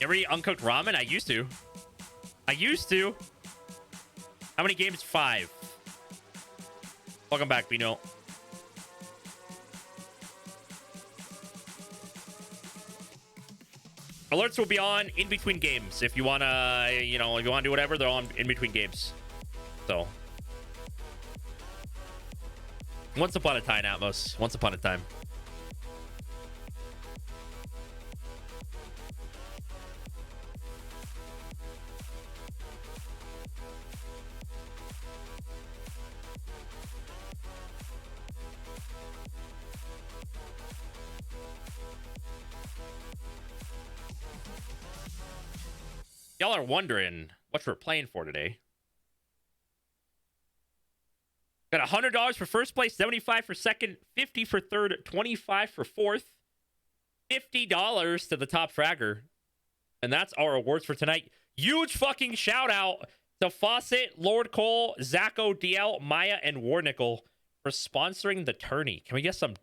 Ever eat uncooked ramen? I used to. How many games? 5. Welcome back, Bino. Alerts will be on in between games. If you wanna, if you wanna do whatever, they're on in between games. So, once upon a time, Atmos. Once upon a time. Y'all are wondering what we're playing for today. Got $100 for first place, 75 for second, 50 for third, 25 for fourth, $50 to the top fragger. And that's our awards for tonight. Huge fucking shout out to Fawcett, Lord Cole, Zacho, DL, Maya, and Warnickel for sponsoring the tourney. Can we get some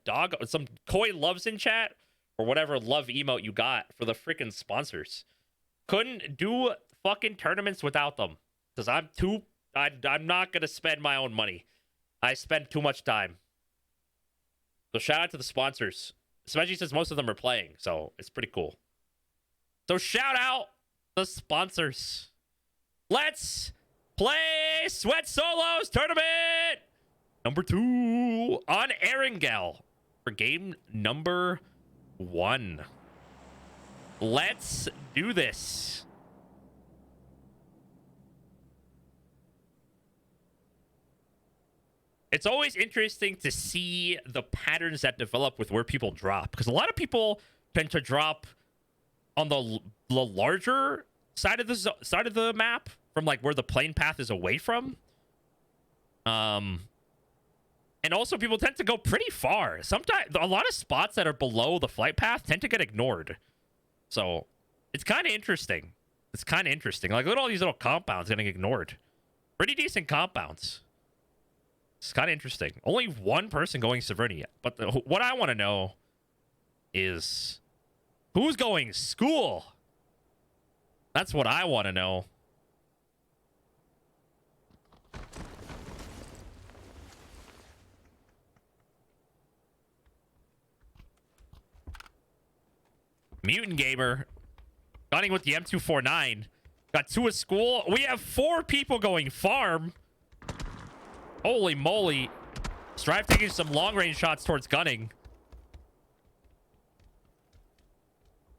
Koi loves in chat or whatever love emote you got for the freaking sponsors? Couldn't do fucking tournaments without them because I'm not gonna spend my own money. I spend too much time. So shout out to the sponsors, especially since most of them are playing, so it's pretty cool. So shout out the sponsors. Let's play Sweat Solos tournament number 2 on Erangel for game number 1. Let's do this. It's always interesting to see the patterns that develop with where people drop, because a lot of people tend to drop on the larger side of the map from like where the plane path is away from. And also people tend to go pretty far. Sometimes a lot of spots that are below the flight path tend to get ignored. So it's kind of interesting. Like, look at all these little compounds getting ignored. Pretty decent compounds. It's kind of interesting. Only one person going Severny. But what I want to know is who's going school? That's what I want to know. Mutant Gamer gunning with the M249. Got 2 at school. We have 4 people going farm. Holy moly. Strive taking some long range shots towards gunning.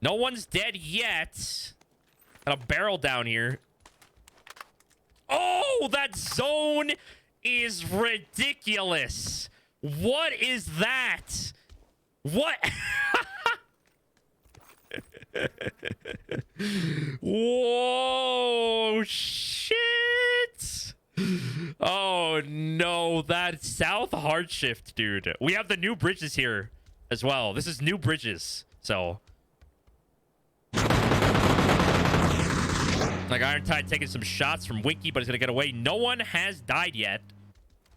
No one's dead yet. Got a barrel down here. Oh, that zone is ridiculous. What is that? What? Whoa, shit. Oh no, that's South Hardshift, dude. We have the new bridges here as well. This is new bridges. So like Iron Tide taking some shots from Winky, but he's gonna get away. No one has died yet.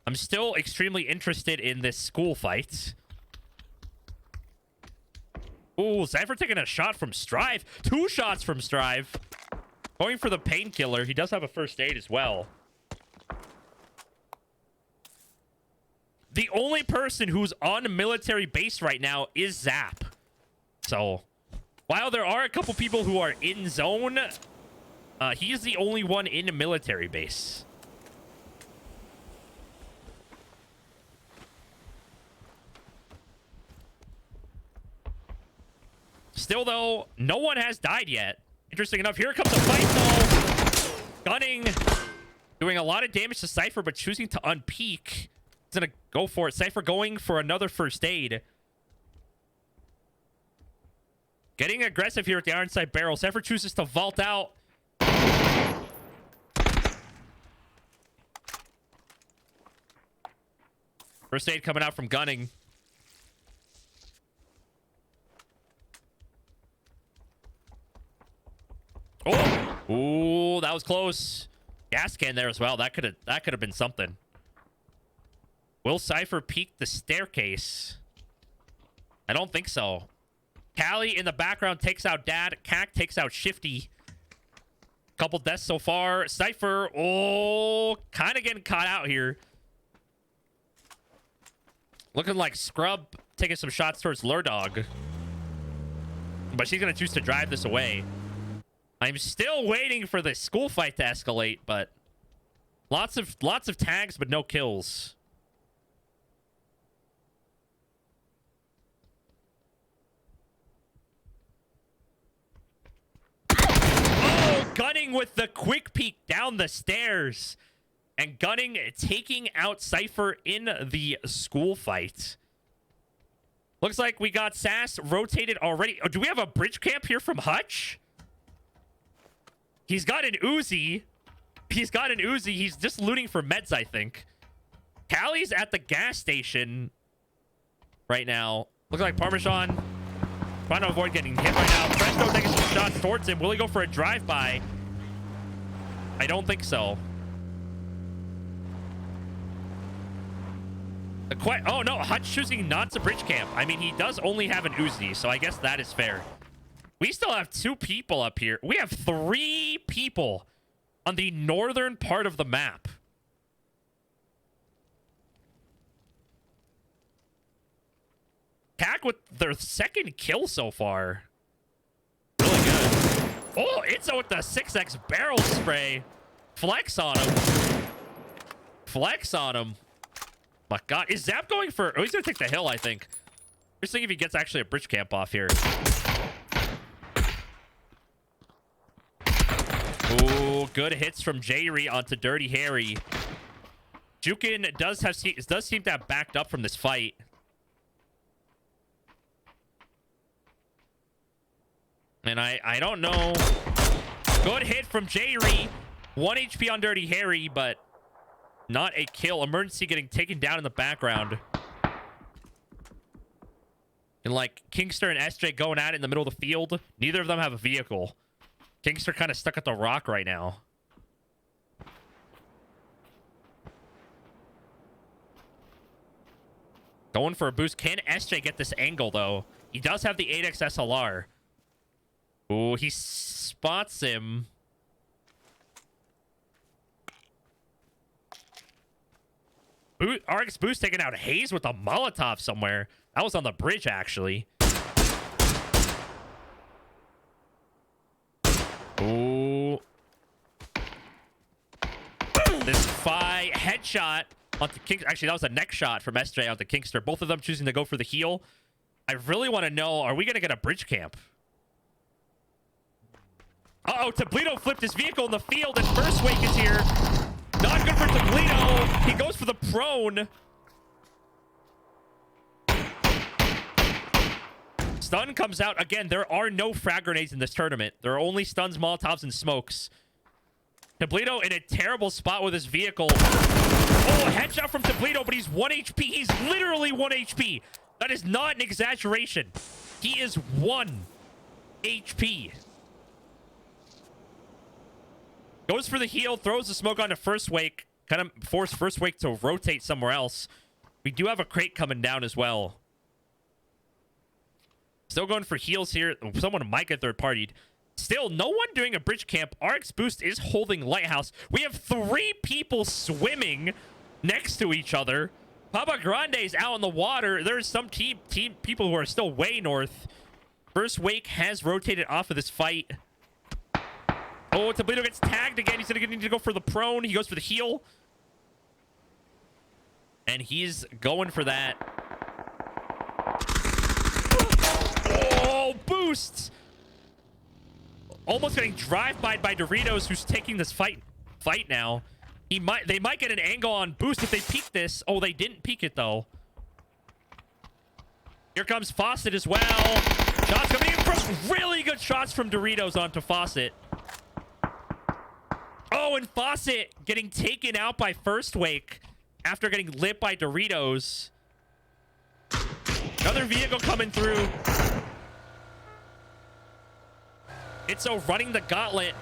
I'm still extremely interested in this school fight. Ooh, Cypher taking a shot from Strive. 2 shots from Strive. Going for the painkiller. He does have a first aid as well. The only person who's on military base right now is Zap. So, while there are a couple people who are in zone, he's the only one in a military base. Still, though, no one has died yet. Interesting enough, here comes a fight, though. Gunning. Doing a lot of damage to Cypher, but choosing to unpeak. He's going to go for it. Cypher going for another first aid. Getting aggressive here at the Ironside barrel. Cypher chooses to vault out. First aid coming out from gunning. Oh, ooh, that was close. Gas can there as well. That could have been something. Will Cypher peek the staircase? I don't think so. Callie in the background takes out Dad. Cac takes out Shifty. Couple deaths so far. Cypher, oh, kind of getting caught out here. Looking like Scrub taking some shots towards Lurdog. But she's going to choose to drive this away. I'm still waiting for the school fight to escalate, but lots of tags, but no kills. Gunning with the quick peek down the stairs. And Gunning taking out Cypher in the school fight. Looks like we got Sass rotated already. Oh, do we have a bridge camp here from Hutch? He's got an Uzi. He's got an Uzi. He's just looting for meds, I think. Callie's at the gas station right now. Looks like Parmesan trying to avoid getting hit right now. Presto taking some shots towards him. Will he go for a drive-by? I don't think so. Oh, no. Hutch choosing not to bridge camp. I mean, he does only have an Uzi, so I guess that is fair. We still have 2 people up here. We have 3 people on the northern part of the map. Cac with their 2nd kill so far. Really good. Oh, Itzo with the 6x barrel spray. Flex on him. Flex on him. My God. Is Zap going for... Oh, he's going to take the hill, I think. Just think if he gets actually a bridge camp off here. Ooh, good hits from Jayri onto Dirty Harry. Jukin does seem to have backed up from this fight. And I don't know. Good hit from Jayri. 1 HP on Dirty Harry, but not a kill. Emergency getting taken down in the background. And like Kingster and SJ going at it in the middle of the field. Neither of them have a vehicle. Kingster kind of stuck at the rock right now. Going for a boost. Can SJ get this angle, though? He does have the 8x SLR. Ooh, he spots him. RX Boost taking out Hayes with a Molotov somewhere. That was on the bridge, actually. Ooh. This fight headshot onto King. Actually, that was a neck shot from SJ onto Kingster. Both of them choosing to go for the heal. I really want to know, are we going to get a bridge camp? Uh-oh, Toblito flipped his vehicle in the field, and First Wake is here. Not good for Toblito. He goes for the prone. Stun comes out. Again, there are no frag grenades in this tournament. There are only stuns, Molotovs, and smokes. Toblito in a terrible spot with his vehicle. Oh, a headshot from Toblito, but he's 1 HP. He's literally 1 HP. That is not an exaggeration. He is 1 HP. Goes for the heal, throws the smoke onto First Wake. Kind of force First Wake to rotate somewhere else. We do have a crate coming down as well. Still going for heals here. Someone might get third-partied. Still, no one doing a bridge camp. RX Boost is holding Lighthouse. We have 3 people swimming next to each other. Papa Grande is out in the water. There's some team people who are still way north. First Wake has rotated off of this fight. Oh, Toblito gets tagged again. He's going to need to go for the prone. He goes for the heal. And he's going for that. Oh, boosts. Almost getting drive-by'd by Doritos, who's taking this fight now. They might get an angle on Boost if they peek this. Oh, they didn't peek it, though. Here comes Fawcett as well. Shots coming in from... Really good shots from Doritos onto Fawcett. Oh, and Fawcett getting taken out by First Wake after getting lit by Doritos. Another vehicle coming through. Itzo running the gauntlet.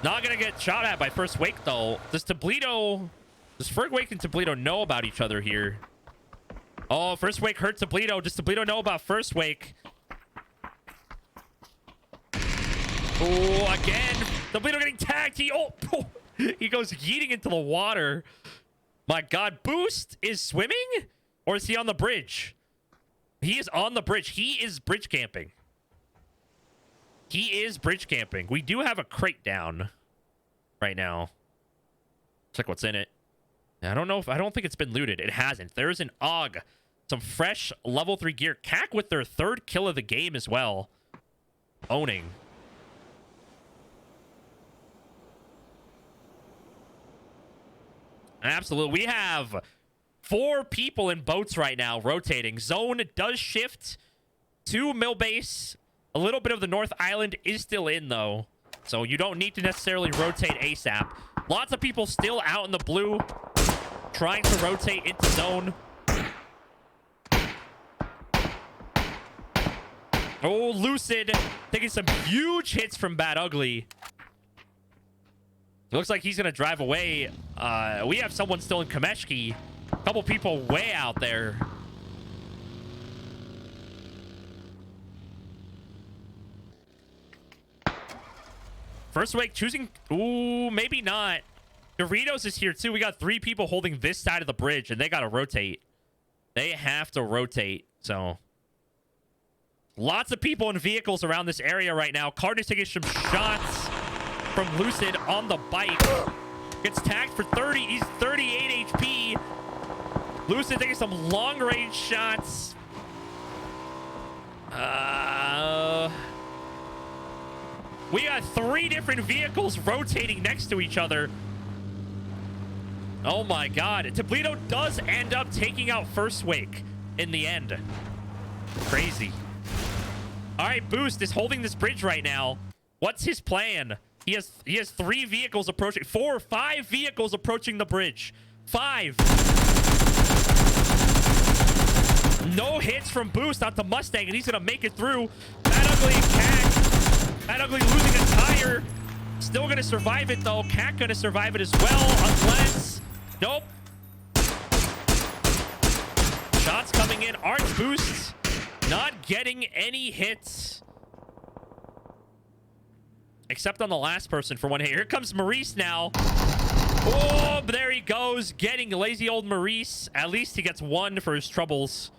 Not going to get shot at by First Wake, though. Does First Wake and Toblito know about each other here? Oh, First Wake hurt Toblito. Does Toblito know about First Wake? Oh, again. The Bleeder getting tagged. He goes yeeting into the water. My God. Boost is swimming? Or is he on the bridge? He is on the bridge. He is bridge camping. He is bridge camping. We do have a crate down right now. Check what's in it. I don't think it's been looted. It hasn't. There's an AUG. Some fresh level 3 gear. CAC with their 3rd kill of the game as well. Owning. Absolutely. We have 4 people in boats right now rotating. Zone does shift to mill base. A little bit of the North Island is still in, though. So you don't need to necessarily rotate ASAP. Lots of people still out in the blue trying to rotate into zone. Oh, Lucid taking some huge hits from Bad Ugly. Looks like he's going to drive away. We have someone still in Kameshki. A couple people way out there. First wake choosing... Ooh, maybe not. Doritos is here too. We got 3 people holding this side of the bridge, and they got to rotate. They have to rotate, so... Lots of people in vehicles around this area right now. Cardin's taking some shots from Lucid on the bike. Gets tagged for 30. He's 38 HP. Lucid taking some long-range shots. We got 3 different vehicles rotating next to each other. Oh my God. Toledo does end up taking out first wake in the end. Crazy. All right, Boost is holding this bridge right now. What's his plan? He has 3 vehicles approaching. 4 or 5 vehicles approaching the bridge. 5. No hits from Boost on the Mustang, and he's gonna make it through. Bad Ugly and CAC. Bad Ugly losing a tire. Still gonna survive it though. CAC gonna survive it as well, unless... Nope. Shots coming in. Arts Boost not getting any hits. Except on the last person for 1 hit. Here comes Maurice now. Oh, there he goes. Getting lazy old Maurice. At least he gets 1 for his troubles.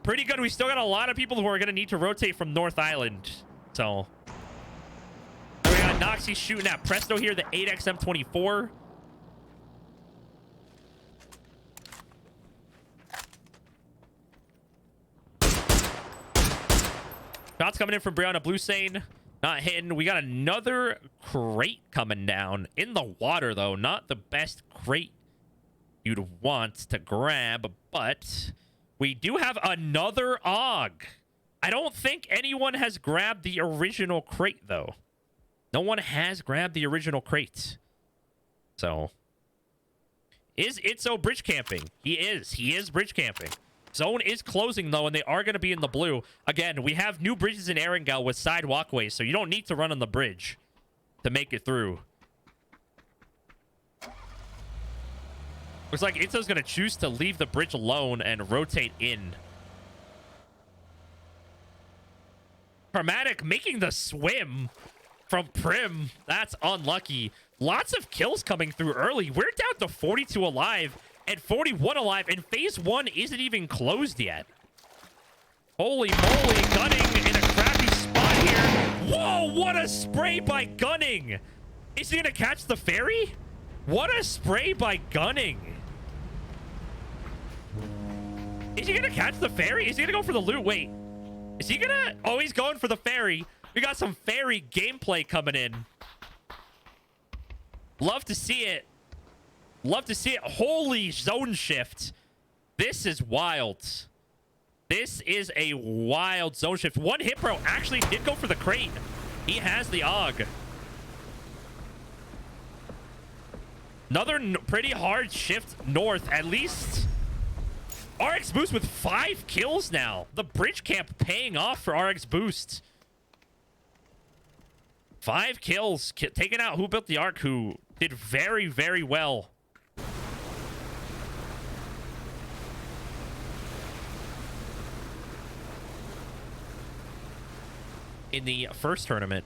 Pretty good. We still got a lot of people who are going to need to rotate from North Island. So. We got Noxie shooting at Presto here. The 8XM24. Shots coming in from Brianna Bluesane. Not hitting. We got another crate coming down. In the water, though. Not the best crate you'd want to grab. But we do have another AUG. I don't think anyone has grabbed the original crate, though. No one has grabbed the original crate. So. Is Itzo bridge camping? He is. He is bridge camping. Zone is closing, though, and they are going to be in the blue. Again, we have new bridges in Erangel with side walkways, so you don't need to run on the bridge to make it through. Looks like Itzo's going to choose to leave the bridge alone and rotate in. Chromatic making the swim from Prim. That's unlucky. Lots of kills coming through early. We're down to 42 alive. And 41 alive, and phase 1 isn't even closed yet. Holy moly, Gunning in a crappy spot here. Whoa, what a spray by Gunning. Is he gonna catch the ferry? What a spray by Gunning. Is he gonna catch the ferry? Is he gonna go for the loot? Wait, is he gonna... Oh, he's going for the ferry. We got some ferry gameplay coming in. Love to see it. Love to see it. Holy zone shift. This is wild. This is a wild zone shift. 1 hit pro actually did go for the crate. He has the AUG. Another pretty hard shift north. At least RX Boost with 5 kills now. The bridge camp paying off for RX Boost. 5 kills. Taking out Who Built the Ark, who did very, very well. In the first tournament.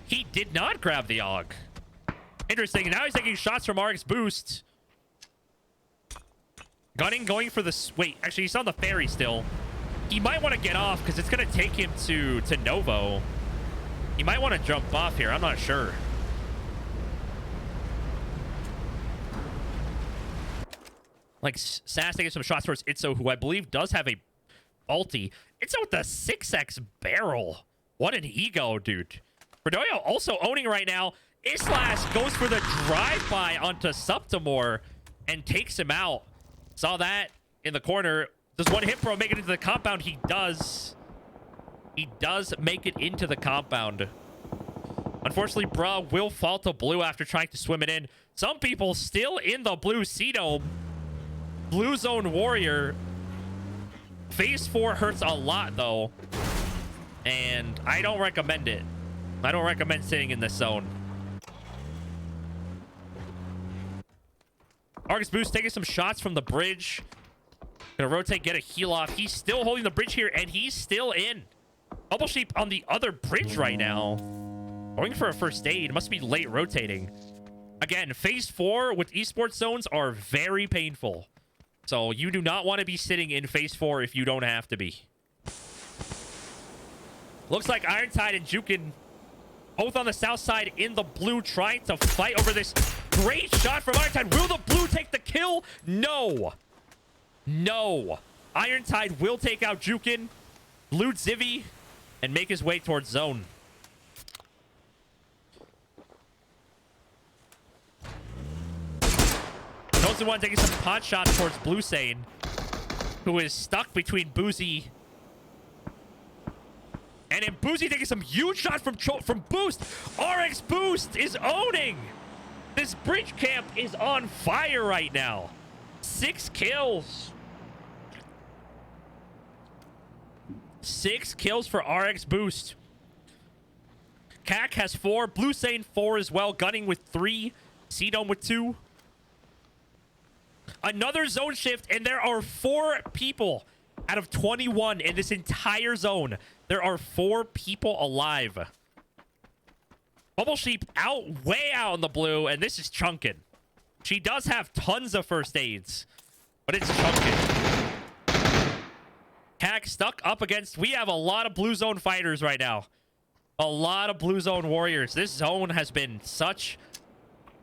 He did not grab the AUG. Interesting. Now he's taking shots from RX Boost. Gunning, going for the... Wait, actually, he's on the ferry still. He might want to get off because it's going to take him to Novo. He might want to jump off here. I'm not sure. Like, Sass taking some shots towards Itzo, who I believe does have a ulti. Itzo with the 6x barrel. What an ego, dude. Fredoyo also owning right now. Islas goes for the drive-by onto Subtimore and takes him out. Saw that in the corner. Does one hit bro make it into the compound? He does. He does make it into the compound. Unfortunately, bro will fall to blue after trying to swim it in. Some people still in the blue C-Dome. Blue Zone Warrior. Phase 4 hurts a lot, though. And I don't recommend it. I don't recommend sitting in this zone. Argus Boost taking some shots from the bridge. Gonna rotate, get a heal off. He's still holding the bridge here, and he's still in. Bubble Sheep on the other bridge right now. Going for a first aid. Must be late rotating. Again, phase 4 with esports zones are very painful. So you do not want to be sitting in phase 4 if you don't have to be. Looks like Ironside and Jukin both on the south side in the blue trying to fight over this. Great shot from Ironside. Will the blue take the kill? No. No. Ironside will take out Jukin, loot Zivy, and make his way towards zone. Chosen One taking some pot shots towards Blue Sane, who is stuck between Boozy. And then Boozy taking some huge shots from Boost. RX Boost is owning. This bridge camp is on fire right now. 6 kills. 6 kills for RX Boost. CAC has 4. Blue Sane 4 as well. Gunning with 3. C-Dome with 2. Another zone shift, and there are 4 people out of 21 in this entire zone. There are 4 people alive. Bubble Sheep way out in the blue, and this is chunking. She does have tons of first aids, but it's chunking. CAC stuck up against... We have a lot of blue zone fighters right now. A lot of blue zone warriors. This zone has been such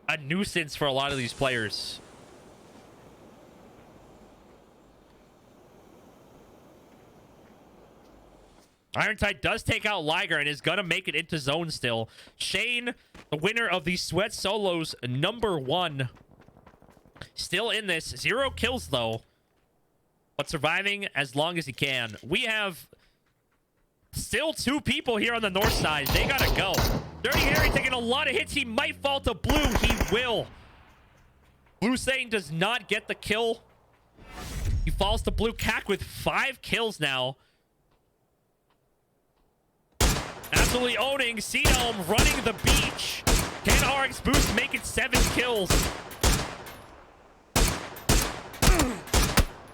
a nuisance for a lot of these players. Ironside does take out Liger and is going to make it into zone still. Shane, the winner of the Sweat Solos, #1. Still in this. 0 kills, though. But surviving as long as he can. We have still 2 people here on the north side. They got to go. Dirty Harry taking a lot of hits. He might fall to blue. He will. Blue Sane does not get the kill. He falls to blue. CAC with 5 kills now. Absolutely owning. C-Dome running the beach. Can RX Boost make it 7 kills?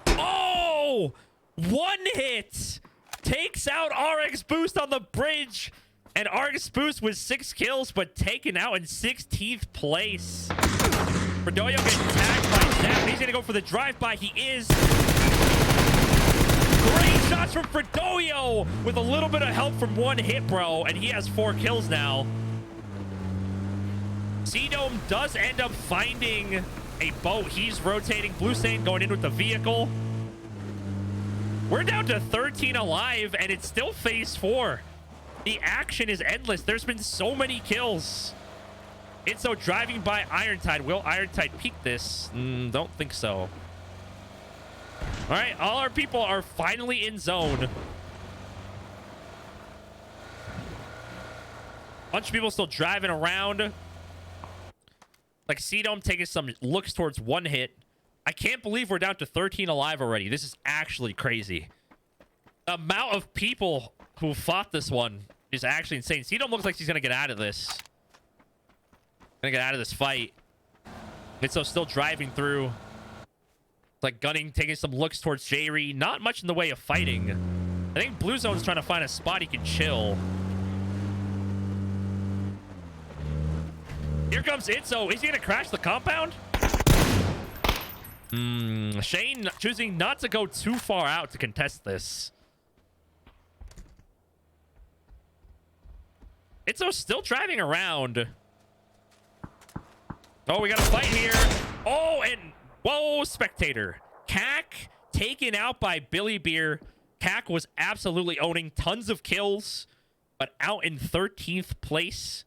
Oh! 1 hit. Takes out RX Boost on the bridge. And RX Boost with 6 kills, but taken out in 16th place. Fredoyo getting tagged by Zap. He's going to go for the drive-by. He is. Great shots from Fredoyo with a little bit of help from 1 hit bro, and he has 4 kills now. C-Dome does end up finding a boat. He's rotating. Blue Sane going in with the vehicle. We're down to 13 alive, and it's still phase 4. The action is endless. There's been so many kills. Itzo driving by Ironside. Will Ironside peek this? Don't think so. All right, all our people are finally in zone. Bunch of people still driving around. Like C-Dome taking some looks towards 1 hit. I can't believe we're down to 13 alive already. This is actually crazy. The amount of people who fought this one is actually insane. C-Dome looks like he's going to get out of this. Gonna get out of this fight. Mitso still driving through. Like Gunning taking some looks towards Jayri. Not much in the way of fighting. I think Blue Zone's trying to find a spot he can chill. Here comes Itzo. Is he going to crash the compound? Shane choosing not to go too far out to contest this. Itzo's still driving around. Oh, we got a fight here. Oh, and whoa, spectator. Cack taken out by Billy Beer. Cack was absolutely owning tons of kills, but out in 13th place.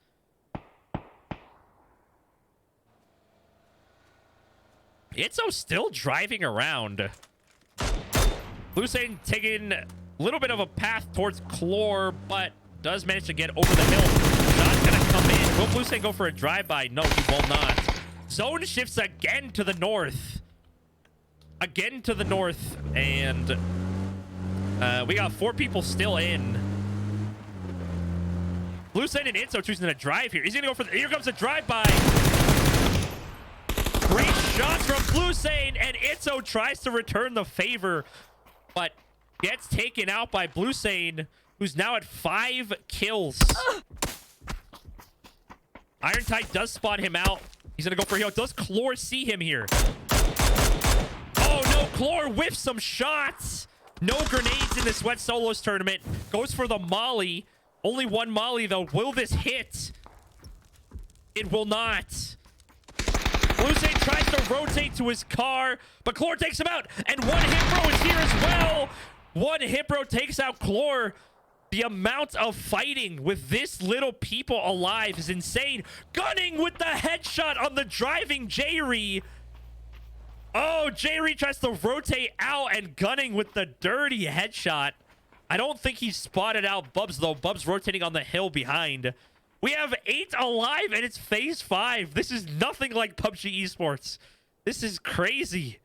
Itzo still driving around. Lucien taking a little bit of a path towards Chlor, but does manage to get over the hill. Not gonna come in. Will Lucien go for a drive-by? No, he will not. Zone shifts again to the north. Again to the north, and we got 4 people still in. Lucien and Itzo choosing to drive here. He's gonna go for the, here comes a drive-by. Great shots from Lucien, and Itzo tries to return the favor, but gets taken out by Lucien, who's now at 5 kills. Irontide does spot him out. He's gonna go for a heal. Does Chlor see him here? Oh no, Chlor whiffs some shots. No grenades in the Sweat Solos tournament. Goes for the molly. Only one molly though. Will this hit? It will not. Lucien tries to rotate to his car, but Chlor takes him out. And one Hipro is here as well. One Hipro takes out Chlor. The amount of fighting with this little people alive is insane. Gunning with the headshot on the driving J-Ree. Oh, J-Ree tries to rotate out and gunning with the dirty headshot. I don't think he spotted out Bubs, though. Bubs rotating on the hill behind. We have 8 alive, and it's phase 5. This is nothing like PUBG Esports. This is crazy.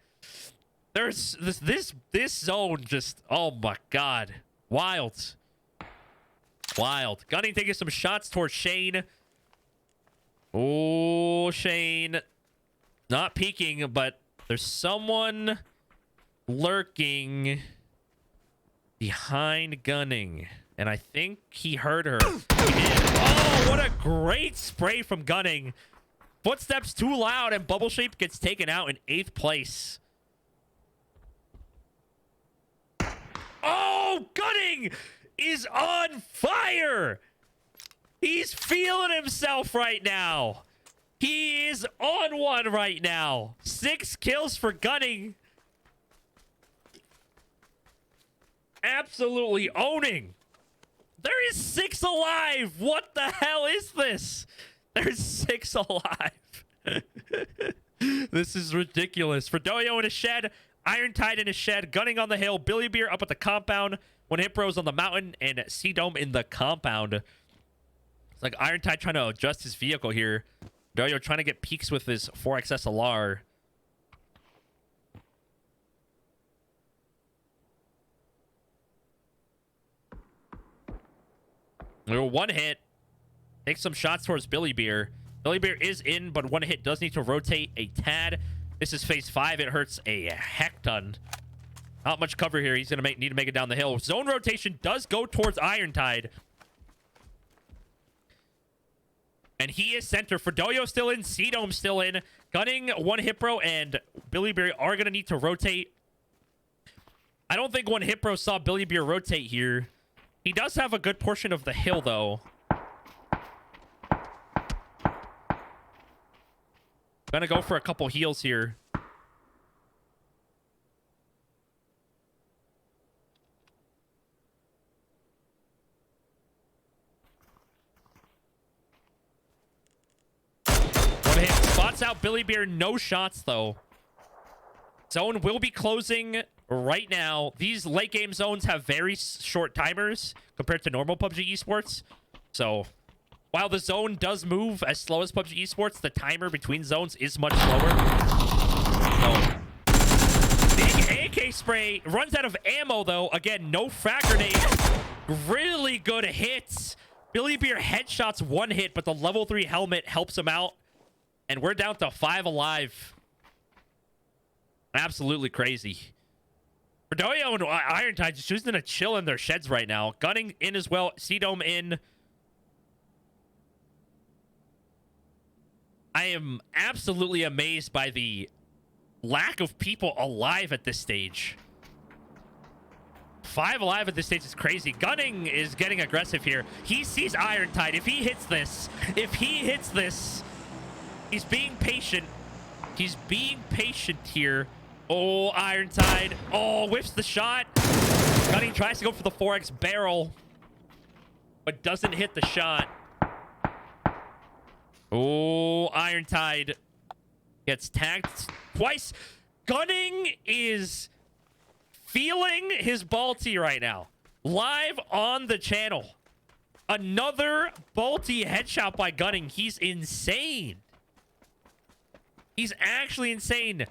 There's this zone just, oh my God. Wild. Wild. Gunning taking some shots towards Shane. Oh, Shane. Not peeking, but there's someone lurking behind Gunning. And I think he heard her. He did. Oh, what a great spray from Gunning. Footsteps too loud, and Bubble Shape gets taken out in 8th place. Oh, Gunning is on fire. He's feeling himself right now. He is on one right now. 6 kills for Gunning. Absolutely owning. There is 6 alive. What the hell is this? There's 6 alive. This is ridiculous. Fredoyo in a shed. Irontide in a shed. Gunning on the hill. Billy Beer up at the compound. One Hipros on the mountain. And C-Dome in the compound. It's like Irontide trying to adjust his vehicle here. Fredoyo trying to get peaks with his 4X SLR. One hit. Takes some shots towards Billy Beer. Billy Beer is in, but one hit does need to rotate a tad. This is phase 5. It hurts a heck ton. Not much cover here. He's going to need to make it down the hill. Zone rotation does go towards Irontide. And he is center. Fredoyo still in. C-Dome still in. Gunning, one Hipro, and Billy Beer are going to need to rotate. I don't think one Hipro saw Billy Beer rotate here. He does have a good portion of the hill, though. Gonna go for a couple heals here. One hit. Spots out Billy Beer. No shots, though. Zone will be closing right now. These late game zones have very short timers compared to normal PUBG Esports. So while the zone does move as slow as PUBG Esports, the timer between zones is much slower. So big AK spray. Runs out of ammo, though. Again, no frag grenades. Really good hits. Billy Beer headshots one hit, but the level 3 helmet helps him out. And we're down to 5 alive. Absolutely crazy. Fredoyo and Irontide just choosing to chill in their sheds right now. Gunning in as well. C-Dome in. I am absolutely amazed by the lack of people alive at this stage. 5 alive at this stage is crazy. Gunning is getting aggressive here. He sees Irontide. If he hits this, he's being patient. He's being patient here. Oh, Irontide. Oh, whiffs the shot. Gunning tries to go for the 4x barrel, but doesn't hit the shot. Oh, Irontide gets tagged twice. Gunning is feeling his Balti right now. Live on the channel. Another Balti headshot by Gunning. He's insane. He's actually insane.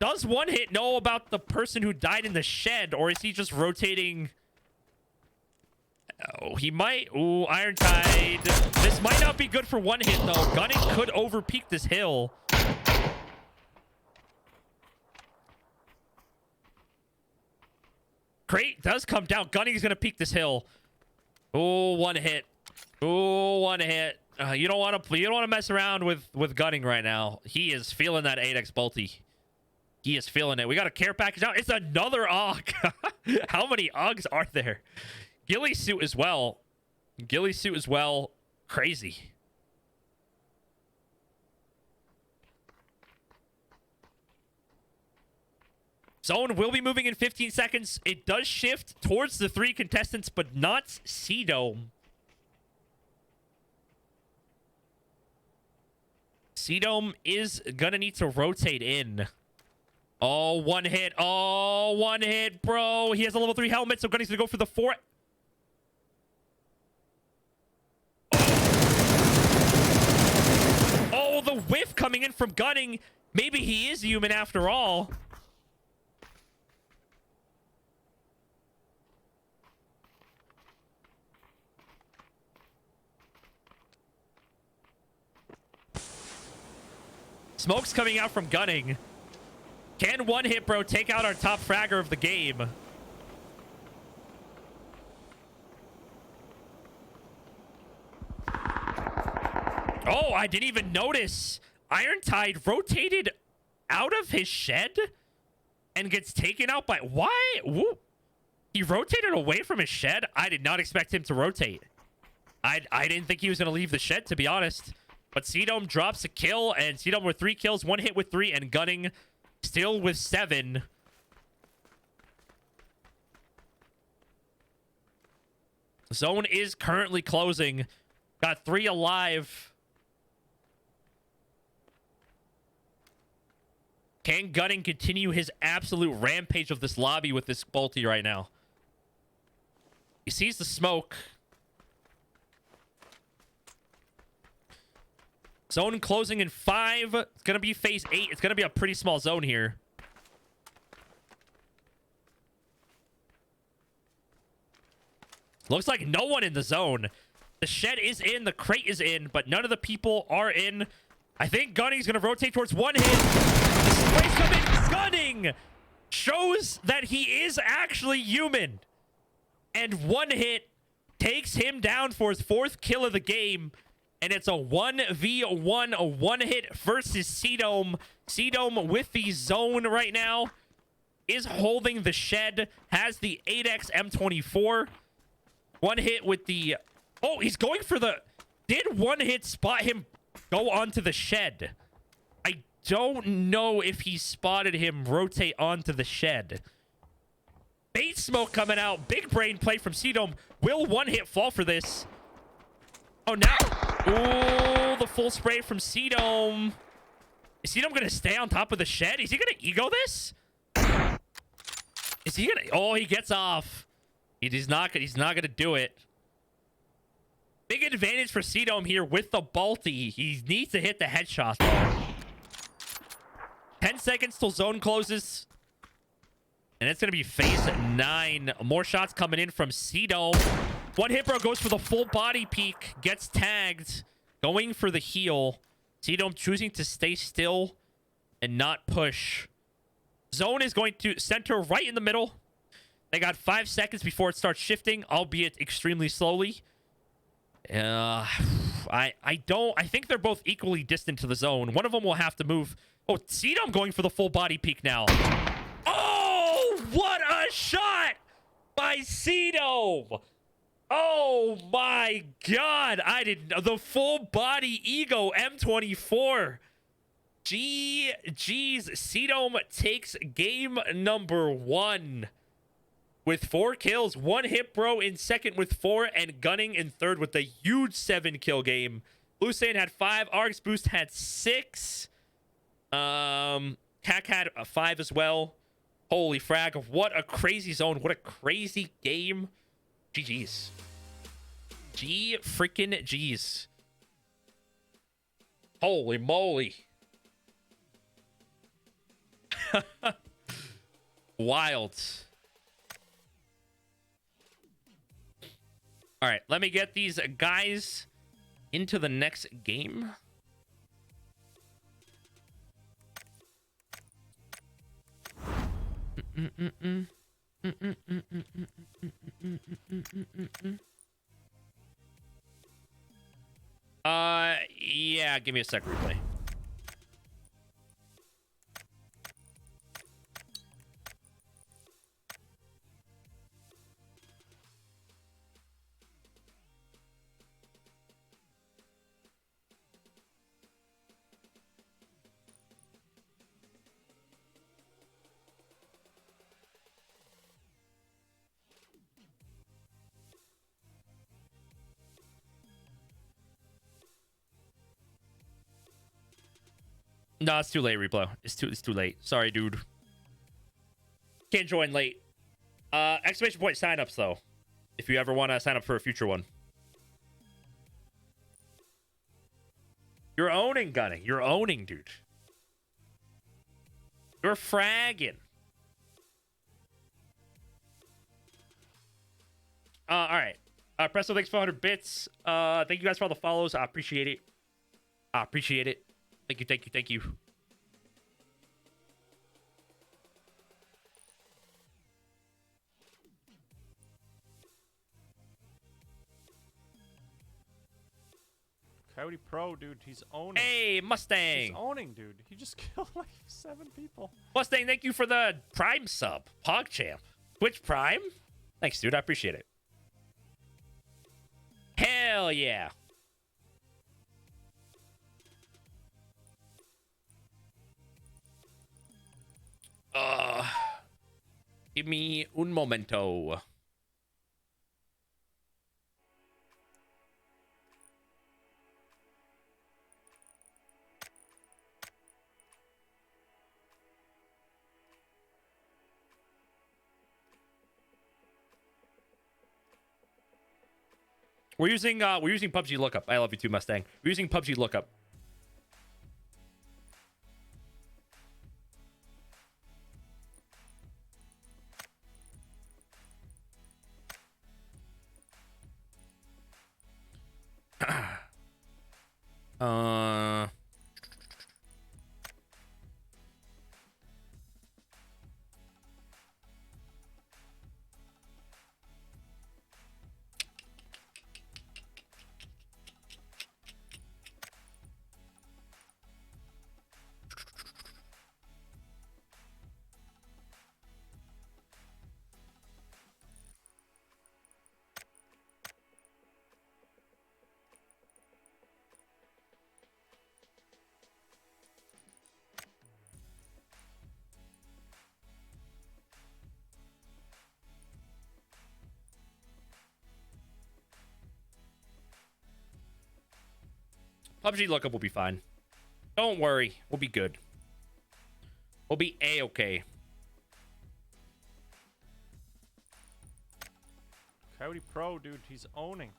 Does One Hit know about the person who died in the shed, or is he just rotating? Oh, he might. Ooh, Irontide. This might not be good for One Hit, though. Gunning could overpeak this hill. Crate does come down. Gunning's going to peek this hill. Oh, One Hit. Oh, One Hit. You don't want to mess around with Gunning right now. He is feeling that 8x Balti. He is feeling it. We got a care package out. It's another AUG. How many AUGs are there? Ghillie suit as well. Ghillie suit as well. Crazy. Zone will be moving in 15 seconds. It does shift towards the 3 contestants, but not C-Dome. C-Dome is gonna need to rotate in. Oh, One Hit. Oh, One Hit, bro. He has a level 3 helmet, so Gunning's gonna go for the 4. Oh, the whiff coming in from Gunning. Maybe he is human after all. Smoke's coming out from Gunning. Can One Hit, bro, take out our top fragger of the game? Oh, I didn't even notice. Irontide rotated out of his shed and gets taken out by... Why? Whoop. He rotated away from his shed? I did not expect him to rotate. I didn't think he was going to leave the shed, to be honest. But C-Dome drops a kill, and C-Dome with 3 kills, One Hit with 3, and Gunning still with 7. Zone is currently closing. Got 3 alive. Can Gunning continue his absolute rampage of this lobby with this Balti right now? He sees the smoke. Zone closing in 5. It's going to be phase 8. It's going to be a pretty small zone here. Looks like no one in the zone. The shed is in. The crate is in. But none of the people are in. I think Gunning's going to rotate towards One Hit. Sprays come in. Gunning shows that he is actually human. And One Hit takes him down for his 4th kill of the game. And it's a 1v1, a One Hit versus C-Dome. C-Dome with the zone right now is holding the shed, has the 8x M24. One Hit with the... Oh, he's going for the... Did One Hit spot him go onto the shed? I don't know if he spotted him rotate onto the shed. Bait smoke coming out. Big brain play from C-Dome. Will One Hit fall for this? Oh, now... Ooh, the full spray from C-Dome. Is C-Dome going to stay on top of the shed? Is he going to ego this? Is he going to... Oh, he gets off. He's not going to do it. Big advantage for C-Dome here with the Balti. He needs to hit the headshot, though. 10 seconds till zone closes. And it's going to be phase 9. More shots coming in from C-Dome. One Hit, bro, goes for the full body peek. Gets tagged. Going for the heal. C-Dome choosing to stay still and not push. Zone is going to center right in the middle. They got 5 seconds before it starts shifting, albeit extremely slowly. I think they're both equally distant to the zone. One of them will have to move. Oh, Cedum going for the full body peek now. Oh, what a shot by Cedum. Oh my God. I didn't. The full body ego M24. Jeez. Cedum takes game number 1 with 4 kills. 1 hit bro in second with 4, and Gunning in third with a huge 7-kill game. Blue Stain had 5. Args Boost had 6. Cac had 5 as well. Holy frag. What a crazy zone. What a crazy game. GG's. G freaking G's. Holy moly. Wild. All right, let me get these guys into the next game. Yeah, give me a sec, replay. No, it's too late, Replo. It's too late. Sorry, dude. Can't join late. Exclamation point signups though. If you ever want to sign up for a future one. You're owning, Gunning. You're owning, dude. You're fragging. All right. Presto, thanks for 100 bits. Thank you guys for all the follows. I appreciate it. I appreciate it. Thank you. Coyote Pro, dude, he's owning. Hey, Mustang. He's owning, dude. He just killed like 7 people. Mustang, thank you for the Prime sub. PogChamp. Twitch Prime? Thanks, dude. I appreciate it. Hell yeah. Give me un momento. We're using PUBG lookup. I love you too, Mustang. We're using PUBG lookup. PUBG lookup will be fine. Don't worry. We'll be good. We'll be A-okay. Coyote Pro, dude, he's owning.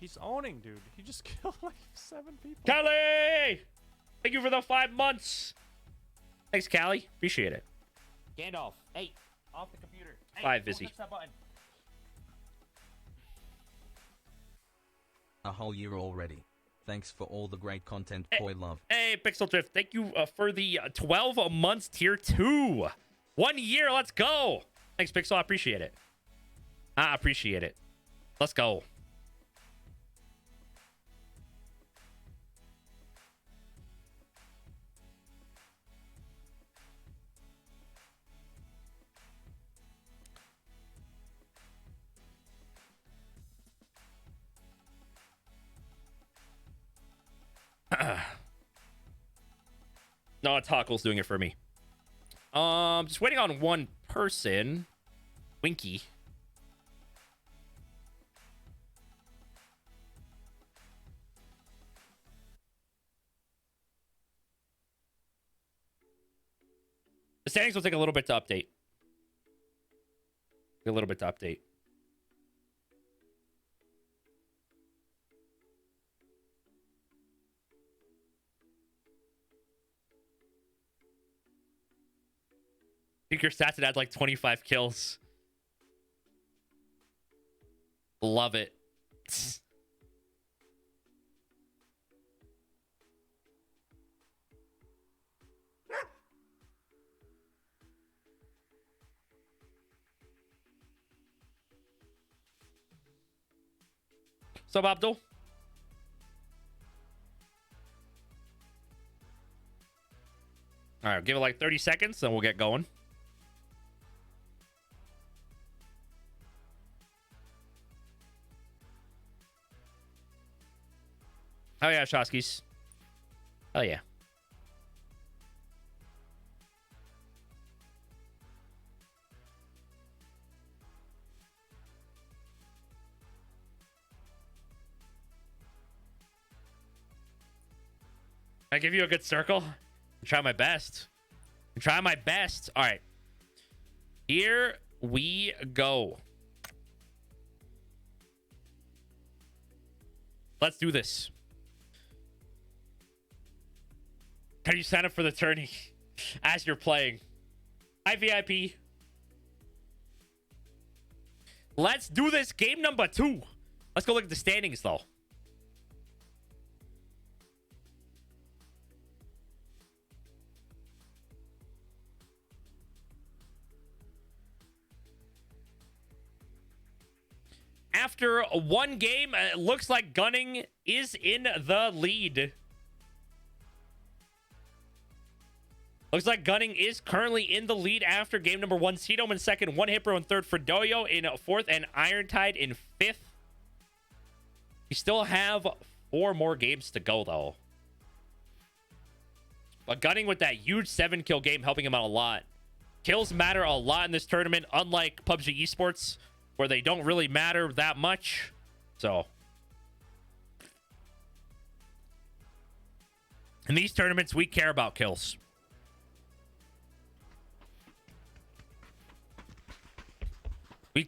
He's owning, dude. He just killed like 7 people. Callie! Thank you for the 5 months. Thanks, Callie. Appreciate it. Gandalf. Hey, off the computer. Hey, 5 busy. A whole year already. Thanks for all the great content, Hey, Koi love. Hey, Pixel Drift. Thank you for the 12 months tier 2. 1 year. Let's go. Thanks, Pixel. I appreciate it. I appreciate it. Let's go. No, Tackle's doing it for me. Just waiting on one person. Winky. The standings will take a little bit to update. A little bit to update. I think your stats would add like 25 kills. Love it. What's up, Abdul? All right, give it like 30 seconds, then we'll get going. Oh yeah, Shoskis. Oh yeah. I give you a good circle. Try my best. Try my best. All right. Here we go. Let's do this. Can you sign up for the tourney as you're playing? Hi, VIP. Let's do this. Game number 2. Let's go look at the standings, though. After one game, it looks like Gunning is in the lead. Looks like Gunning is currently in the lead after game number 1. Cedom in second, 1Hitbro in third, Fredoyo in fourth, and Irontide in fifth. We still have 4 more games to go, though. But Gunning with that huge 7-kill game helping him out a lot. Kills matter a lot in this tournament, unlike PUBG Esports, where they don't really matter that much. So, in these tournaments, we care about kills.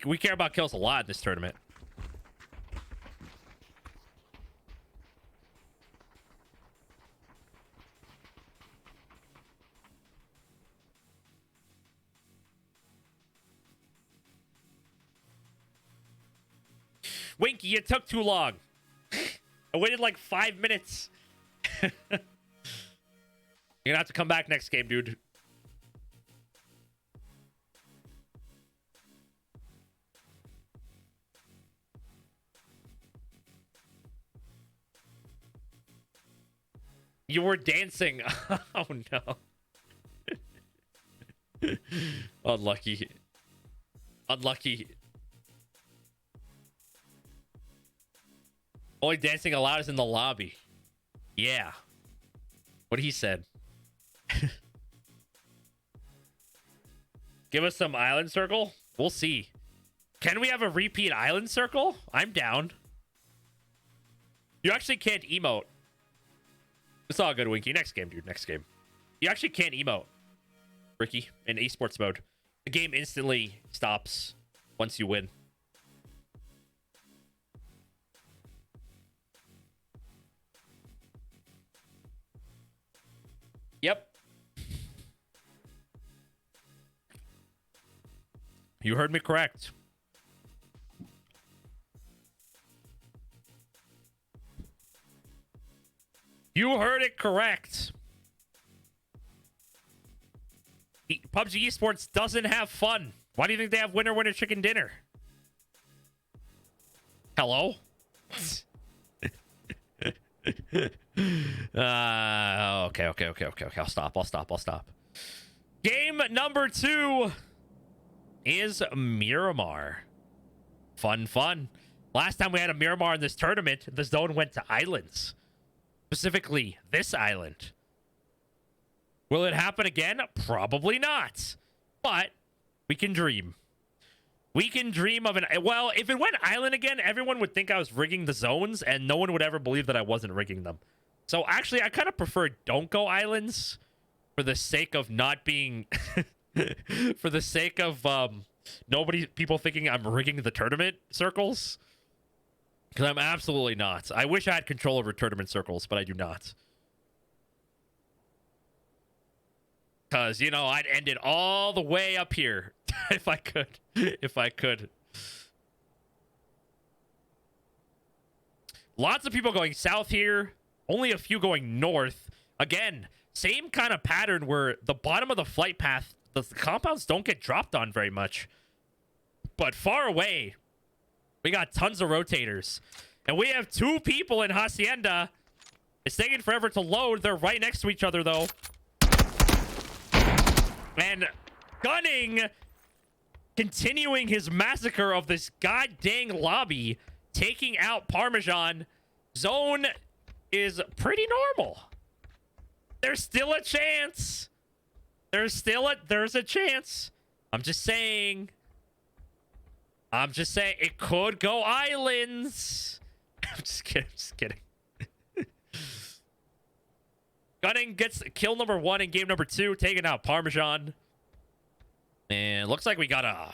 We care about kills a lot in this tournament. Winky, you took too long. I waited like 5 minutes. You're gonna have to come back next game, dude. You were dancing. Oh no. Unlucky. Unlucky. Only dancing allowed is in the lobby. Yeah. What he said. Give us some island circle. We'll see. Can we have a repeat island circle? I'm down. You actually can't emote. It's all good, Winky. Next game, dude. Next game. You actually can't emote, Ricky, in esports mode. The game instantly stops once you win. Yep. You heard me correct. You heard it correct. PUBG Esports doesn't have fun. Why do you think they have winner, winner, chicken dinner? Hello? Okay. I'll stop. Game number 2 is Miramar. Fun. Last time we had a Miramar in this tournament, the zone went to islands. Specifically, this island. Will it happen again? Probably not. But we can dream. We can dream of an... Well, if it went island again, everyone would think I was rigging the zones, and no one would ever believe that I wasn't rigging them. So actually, I kind of prefer don't go islands for the sake of not being... for the sake of people thinking I'm rigging the tournament circles. Because I'm absolutely not. I wish I had control over tournament circles, but I do not. Because, you know, I'd end it all the way up here if I could. If I could. Lots of people going south here. Only a few going north. Again, same kind of pattern where the bottom of the flight path, the compounds don't get dropped on very much. But far away, we got tons of rotators. And we have 2 people in Hacienda. It's taking forever to load. They're right next to each other, though. And Gunning continuing his massacre of this goddamn lobby, taking out Parmesan. Zone is pretty normal. There's still a chance. There's a chance. I'm just saying it could go islands. I'm just kidding. Gunning gets kill number 1 in game number 2, taking out Parmesan. And looks like we got a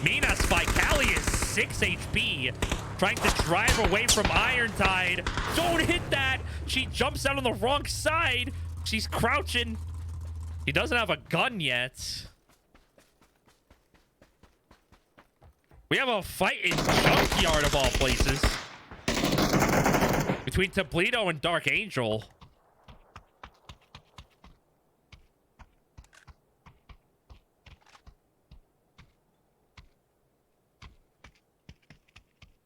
Minas fight. Callie is 6 HP, trying to drive away from Irontide. Don't hit that. She jumps out on the wrong side. She's crouching. He doesn't have a gun yet. We have a fight in Junkyard of all places between Toledo and Dark Angel.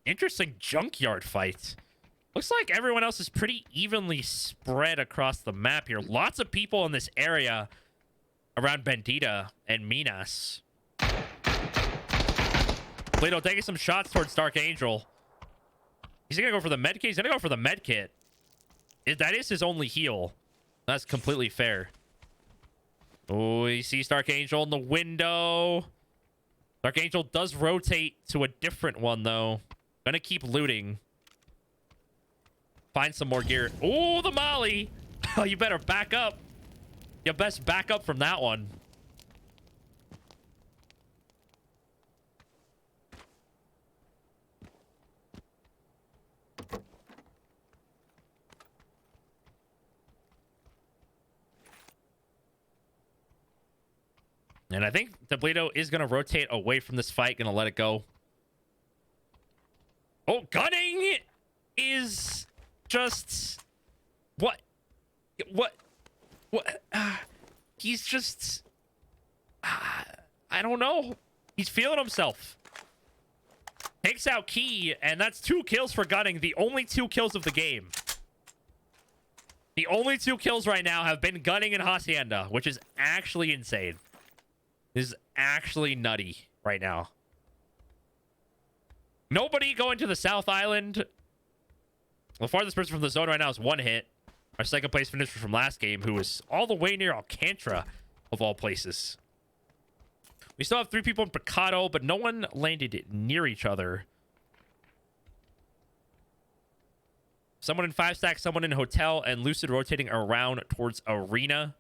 Interesting Junkyard fight. Looks like everyone else is pretty evenly spread across the map here. Lots of people in this area around Bandita and Minas. Toledo taking some shots towards Dark Angel. He's gonna go for the med kit. He's gonna go for the med kit. That is his only heal. That's completely fair. Oh, he sees Dark Angel in the window. Dark Angel does rotate to a different one, though. Gonna keep looting. Find some more gear. Oh, the molly. Oh, you better back up. You best back up from that one. And I think Toledo is going to rotate away from this fight. Going to let it go. Oh, Gunning is just... What? He's just... I don't know. He's feeling himself. Takes out Key, and that's 2 kills for Gunning. The only 2 kills of the game. The only 2 kills right now have been Gunning and Hacienda, which is actually insane. This is actually nutty right now. Nobody going to the South Island. The farthest person from the zone right now is 1 hit. Our second place finisher from last game, who was all the way near Alcantara, of all places. We still have 3 people in Picado, but no one landed near each other. Someone in 5 stack, someone in hotel, and Lucid rotating around towards arena.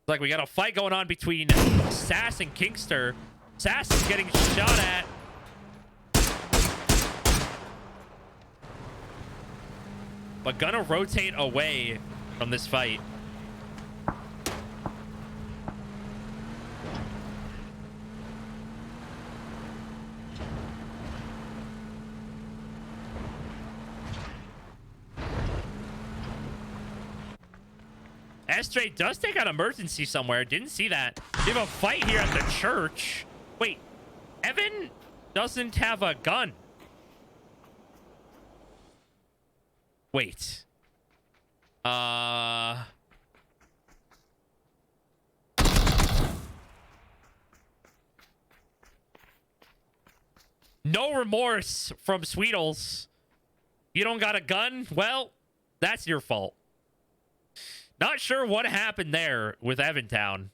Like we got a fight going on between Sass and Kingster. Sass is getting shot at. But gonna rotate away from this fight. Estray does take out emergency somewhere. Didn't see that. We have a fight here at the church. Wait, Evan doesn't have a gun. Wait. No remorse from Sweetles. You don't got a gun? Well, that's your fault. Not sure what happened there with Evantown.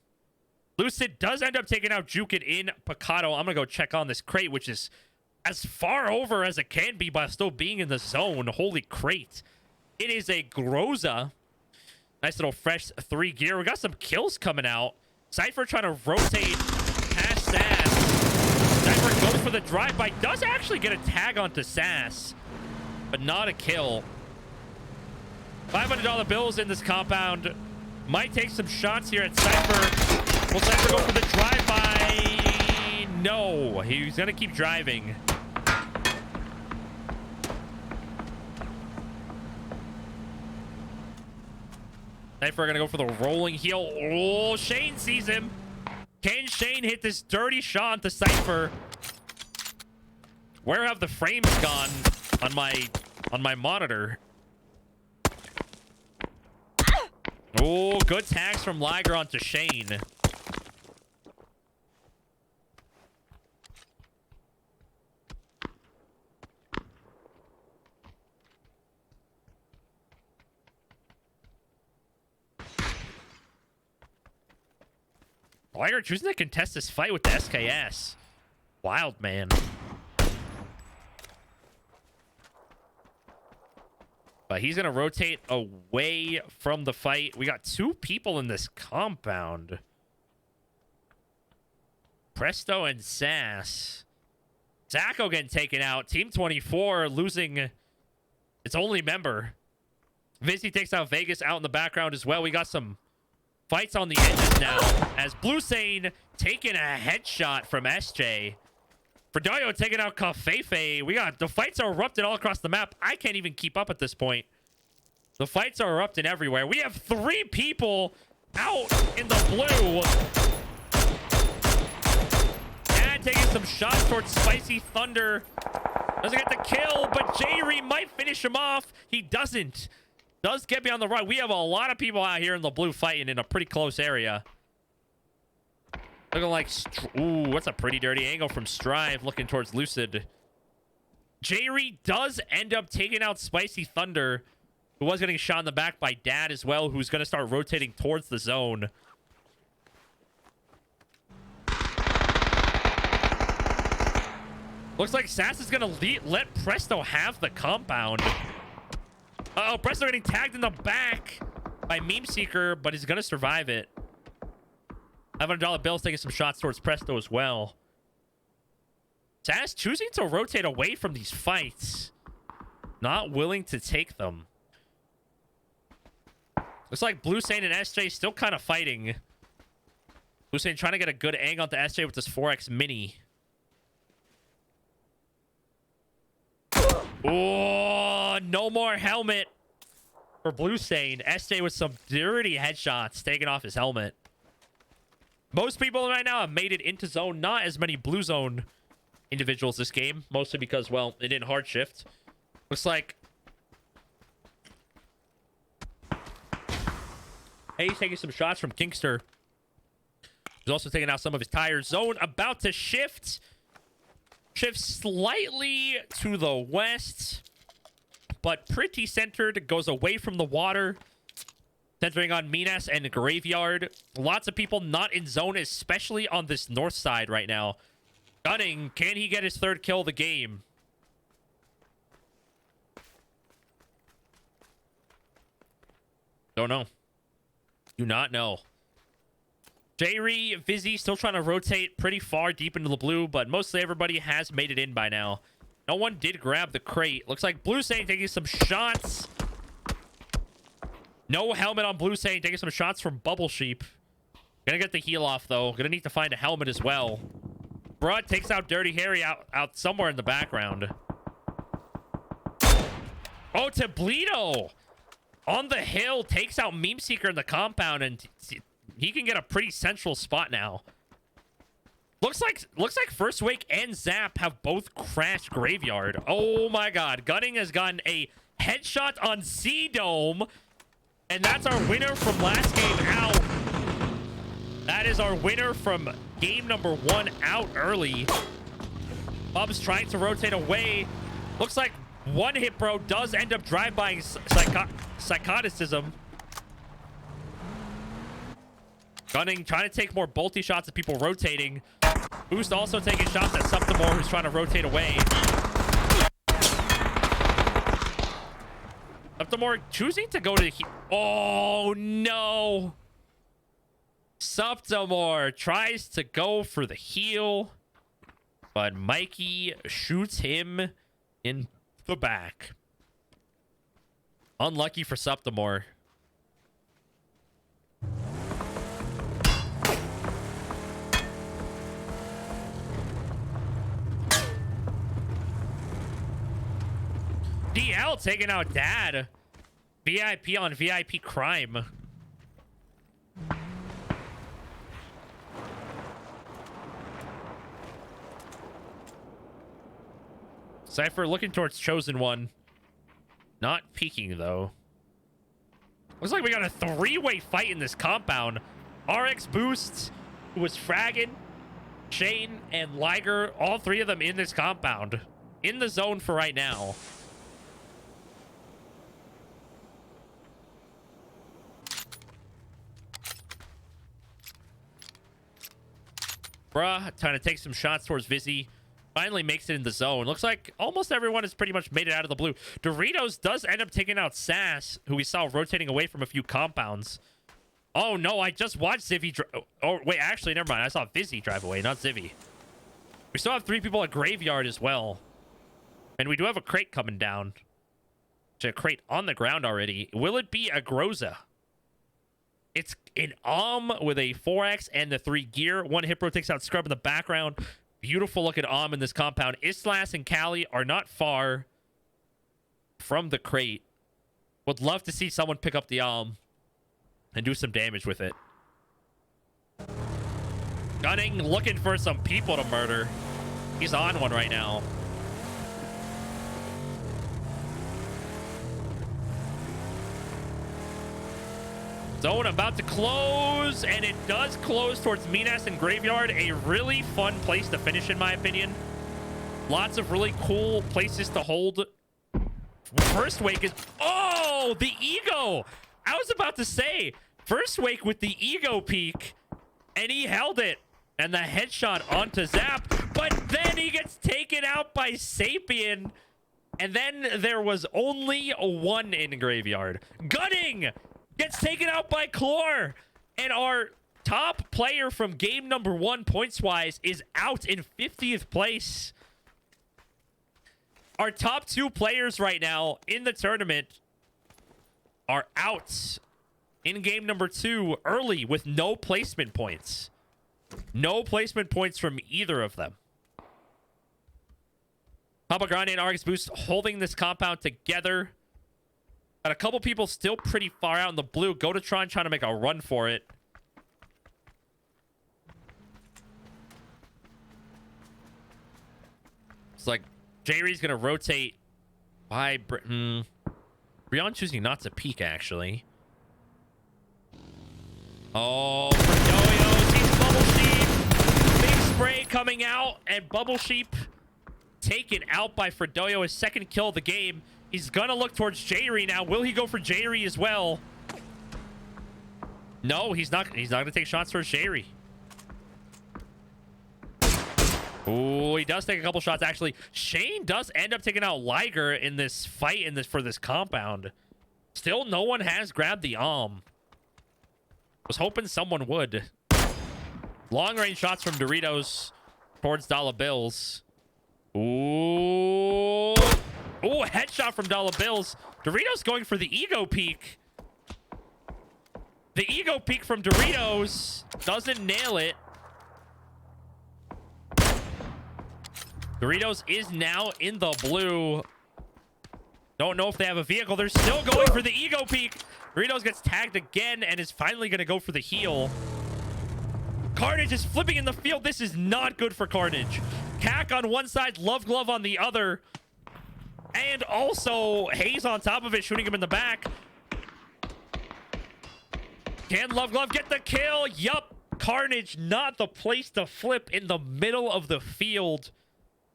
Lucid does end up taking out Jukin in Picado. I'm going to go check on this crate, which is as far over as it can be by still being in the zone. Holy crate. It is a Groza. Nice little fresh 3 gear. We got some kills coming out. Cypher trying to rotate past Sass. Cypher goes for the drive-by. Does actually get a tag onto Sass, but not a kill. $500 bills in this compound. Might take some shots here at Cypher. Will Cypher go for the drive-by? No, he's going to keep driving. Cypher going to go for the rolling heel. Oh, Shane sees him. Can Shane hit this dirty shot onto Cypher? Where have the frames gone on my monitor? Oh, good tags from Liger onto Shane. Liger choosing to contest this fight with the SKS. Wild, man. But he's going to rotate away from the fight. We got 2 people in this compound. Presto and Sass. Zacko getting taken out. Team 24 losing its only member. Vizzy takes out Vegas out in the background as well. We got some fights on the edges now. As Blue Sane taking a headshot from SJ. Fredoyo taking out Cafefe. We got the fights are erupting all across the map. I can't even keep up at this point. The fights are erupting everywhere. We have 3 people out in the blue. And taking some shots towards Spicy Thunder. Doesn't get the kill, but J-Ree might finish him off. He doesn't. Does get me on the right. We have a lot of people out here in the blue fighting in a pretty close area. Looking like... Ooh, what's a pretty dirty angle from Strive looking towards Lucid. J-Ree does end up taking out Spicy Thunder, who was getting shot in the back by Dad as well, who's going to start rotating towards the zone. Looks like Sass is going to let Presto have the compound. Uh-oh, Presto getting tagged in the back by Meme Seeker, but he's going to survive it. $500 bills taking some shots towards Presto as well. Sass choosing to rotate away from these fights. Not willing to take them. Looks like Blue Sane and SJ still kind of fighting. Blue Sane trying to get a good angle onto SJ with this 4X Mini. Oh, no more helmet for Blue Sane. SJ with some dirty headshots taking off his helmet. Most people right now have made it into zone. Not as many blue zone individuals this game. Mostly because, well, it didn't hard shift. Looks like... Hey, he's taking some shots from Kingster. He's also taking out some of his tires. Zone about to shift. Shift slightly to the west. But pretty centered. Goes away from the water. Centering on Minas and Graveyard. Lots of people not in zone, especially on this north side right now. Gunning, can he get his 3rd kill of the game? Don't know. Do not know. J-Ree, Vizzy still trying to rotate pretty far deep into the blue, but mostly everybody has made it in by now. No one did grab the crate. Looks like Blue Sane taking some shots. No helmet on Blue Sane, taking some shots from Bubble Sheep. Gonna get the heal off, though. Gonna need to find a helmet as well. Broad takes out Dirty Harry out somewhere in the background. Oh, Tabledo! On the hill, takes out Meme Seeker in the compound, and he can get a pretty central spot now. Looks like First Wake and Zap have both crashed Graveyard. Oh my god. Gunning has gotten a headshot on C-Dome. And that's our winner from last game out. That is our winner from game number 1 out early. Bub's trying to rotate away. Looks like One Hit Bro does end up drive-bying Psychoticism. Gunning, trying to take more bolty shots at people rotating. Boost also taking shots at Septimore, who's trying to rotate away. Septimore choosing to go to the... Oh, no. Septimore tries to go for the heal, but Mikey shoots him in the back. Unlucky for Septimore. DL taking out Dad. VIP on VIP crime. Cypher looking towards Chosen One. Not peeking, though. Looks like we got a three-way fight in this compound. RX Boost, who was fragging, Shane, and Liger, all three of them in this compound. In the zone for right now. Bruh, trying to take some shots towards Vizzy. Finally makes it in the zone. Looks like almost everyone has pretty much made it out of the blue. Doritos does end up taking out Sass, who we saw rotating away from a few compounds. Oh, no, I just watched Zivy... Oh, wait, actually, never mind. I saw Vizzy drive away, not Zivy. We still have 3 people at Graveyard as well. And we do have a crate coming down. Actually, a crate on the ground already. Will it be a Groza? It's an with a 4X and the 3 gear. One hit pro takes out Scrub in the background. Beautiful looking in this compound. Islas and Cali are not far from the crate. Would love to see someone pick up the and do some damage with it. Gunning, looking for some people to murder. He's on one right now. Zone about to close, and it does close towards Minas and Graveyard. A really fun place to finish, in my opinion. Lots of really cool places to hold. First wake is... Oh, the ego! I was about to say, first wake with the ego peak, and he held it. And the headshot onto Zap, but then he gets taken out by Sapien. And then there was only one in Graveyard. Gunning gets taken out by Chlor. And our top player from game number 1 points-wise is out in 50th place. Our top 2 players right now in the tournament are out in game number 2 early with no placement points. No placement points from either of them. Papa Grande and RX Boost holding this compound together. Got a couple people still pretty far out in the blue. Gotatron trying to make a run for it. It's like J-Ree's going to rotate by Britain. Brion choosing not to peek, actually. Oh, Fredoyos. He's Bubble Sheep. Big spray coming out, and Bubble Sheep taken out by Fredoyo. His second kill of the game. He's gonna look towards J-Ree now. Will he go for J-Ree as well? No, he's not. He's not gonna take shots towards J-Ree. Oh, he does take a couple shots, actually. Shane does end up taking out Liger in this fight for this compound. Still, no one has grabbed the Was hoping someone would. Long range shots from Doritos towards Dollar Bills. Ooh. Ooh, headshot from Dollar Bills. Doritos going for the ego peek. The ego peek from Doritos doesn't nail it. Doritos is now in the blue. Don't know if they have a vehicle. They're still going for the ego peek. Doritos gets tagged again and is finally going to go for the heal. Carnage is flipping in the field. This is not good for Carnage. Cack on one side, Love Glove on the other. And also Hayes on top of it, shooting him in the back. Can Love Glove get the kill? Yup. Carnage, not the place to flip in the middle of the field.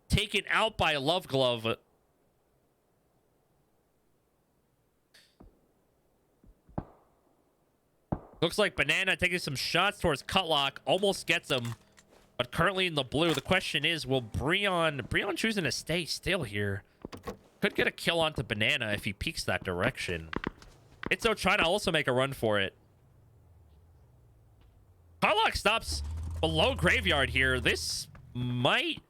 Taken out by Love Glove. Looks like Banana taking some shots towards Cutlock. Almost gets him. But currently in the blue. The question is, will Breon choosing to stay still here? Could get a kill onto Banana if he peeks that direction. Itzo trying to also make a run for it. Cutlock stops below Graveyard here. This might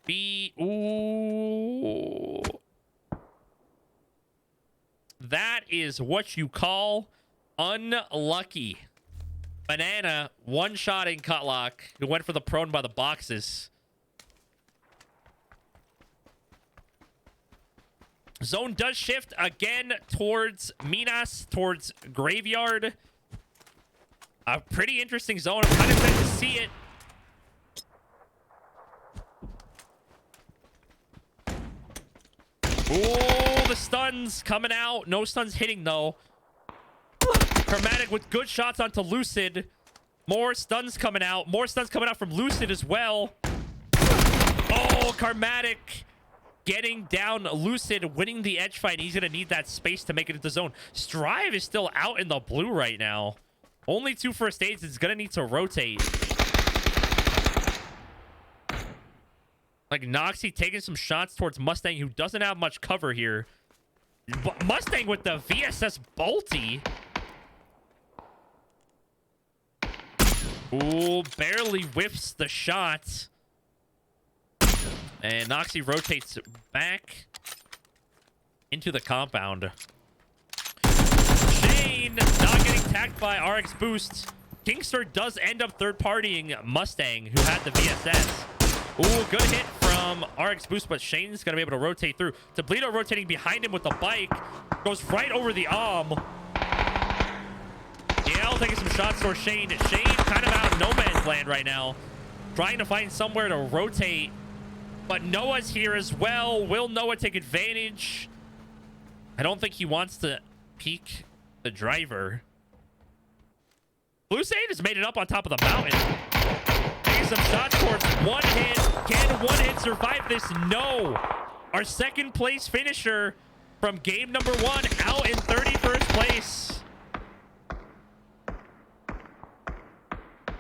be... Ooh. That is what you call unlucky. Banana one-shotting Cutlock, who went for the prone by the boxes. Zone does shift again towards Minas, towards Graveyard. A pretty interesting zone. I'm kind of excited to see it. Ooh, the stuns coming out. No stuns hitting, though. Chromatic with good shots onto Lucid. More stuns coming out. More stuns coming out from Lucid as well. Oh, Chromatic getting down Lucid, winning the edge fight. He's going to need that space to make it into zone. Strive is still out in the blue right now. Only 2 first aids. It's going to need to rotate. Like Noxy taking some shots towards Mustang, who doesn't have much cover here. Mustang with the VSS Bolty. Ooh, barely whiffs the shot. And Noxy rotates back into the compound. Shane not getting tagged by RX Boost. Kingster does end up third-partying Mustang, who had the VSS. Ooh, good hit from RX Boost, but Shane's going to be able to rotate through. Toledo rotating behind him with the bike. Goes right over the arm. Yale taking some shots towards Shane. Shane kind of out in no man's land right now. Trying to find somewhere to rotate. But Noah's here as well. Will Noah take advantage? I don't think he wants to peek the driver. Blue Sage has made it up on top of the mountain. Taking some shots towards one hit. Can one hit survive this? No. Our second place finisher from game number 1 out in 31st place.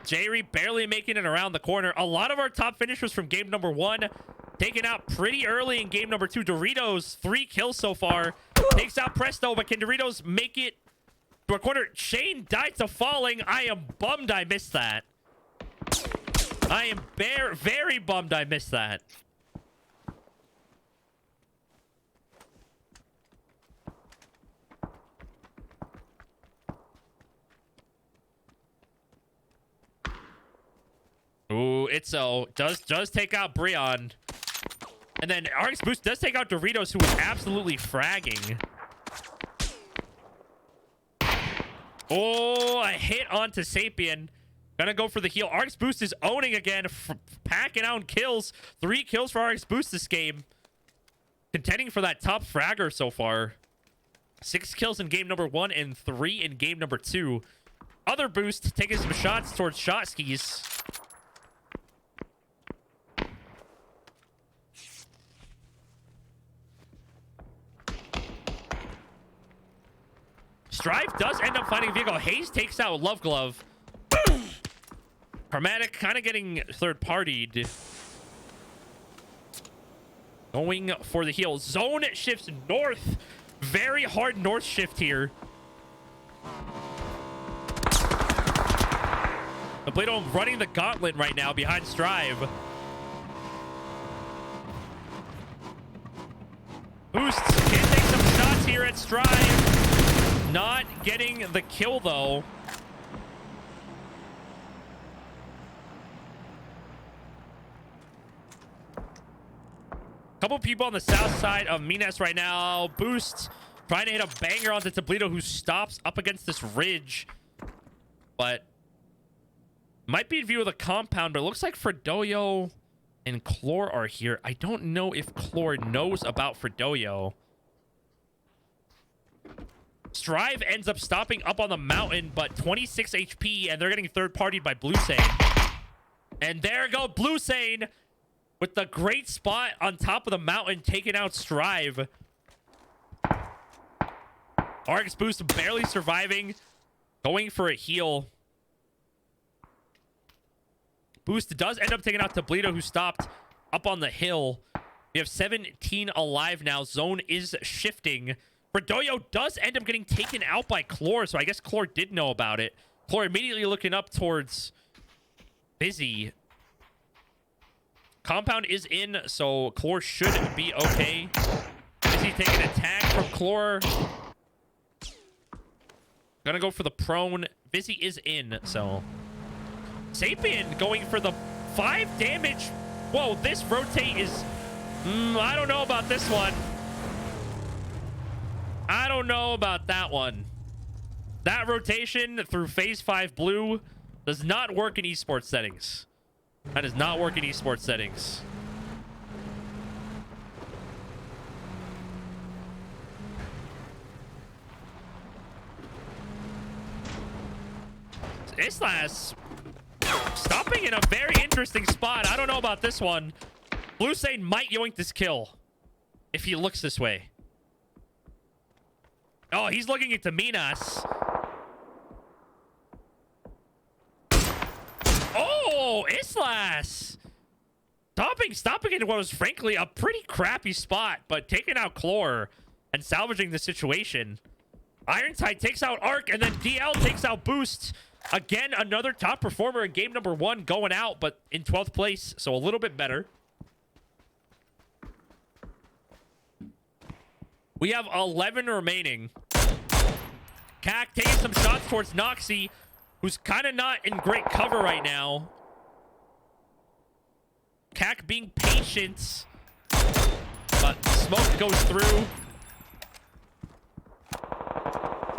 Jerry barely making it around the corner. A lot of our top finishers from game number 1 taken out pretty early in game number 2. Doritos, 3 kills so far. Takes out Presto, but can Doritos make it to a corner? Shane died to falling. I am bummed I missed that. I am very bummed I missed that. Ooh, Itzo does take out Breon. And then RX Boost does take out Doritos, who is absolutely fragging. Oh, a hit onto Sapien. Gonna go for the heal. RX Boost is owning again, packing out kills. 3 kills for RX Boost this game. Contending for that top fragger so far. 6 kills in game number 1 and 3 in game number 2. Other Boost taking some shots towards shot skis. Strive does end up finding a vehicle. Hayes takes out Love Glove. Chromatic kind of getting third-partied. Going for the heal. Zone shifts north. Very hard north shift here. The Plato running the gauntlet right now behind Strive. Boosts can take some shots here at Strive. Not getting the kill, though. Couple people on the south side of Minas right now. Boost trying to hit a banger onto Toledo, who stops up against this ridge. But might be in view of the compound, but it looks like Fredoyo and Chlor are here. I don't know if Chlor knows about Fredoyo. Strive ends up stopping up on the mountain, but 26 HP, and they're getting third-partied by Blue Sane. And there go Blue Sane with the great spot on top of the mountain, taking out Strive. RX Boost barely surviving. Going for a heal. Boost does end up taking out Tabledo, who stopped up on the hill. We have 17 alive now. Zone is shifting. Fredoyo does end up getting taken out by Chlor, so I guess Chlor did know about it. Chlor immediately looking up towards Busy. Compound is in, so Chlor should be okay. Busy taking a tag from Chlor. Gonna go for the prone. Busy is in, so... Sapien going for the 5 damage. Whoa, this rotate is... I don't know about this one. I don't know about that one. That rotation through phase 5 blue does not work in esports settings. That does not work in esports settings. Islas stopping in a very interesting spot. I don't know about this one. Blue Sane might yoink this kill if he looks this way. Oh, he's looking into Minas. Oh, Islas stopping in what was frankly a pretty crappy spot, but taking out Chlor and salvaging the situation. Ironside takes out Arc, and then DL takes out Boost. Again, another top performer in game number 1 going out, but in 12th place, so a little bit better. We have 11 remaining. Cac taking some shots towards Noxy, who's kind of not in great cover right now. Cac being patient, but smoke goes through.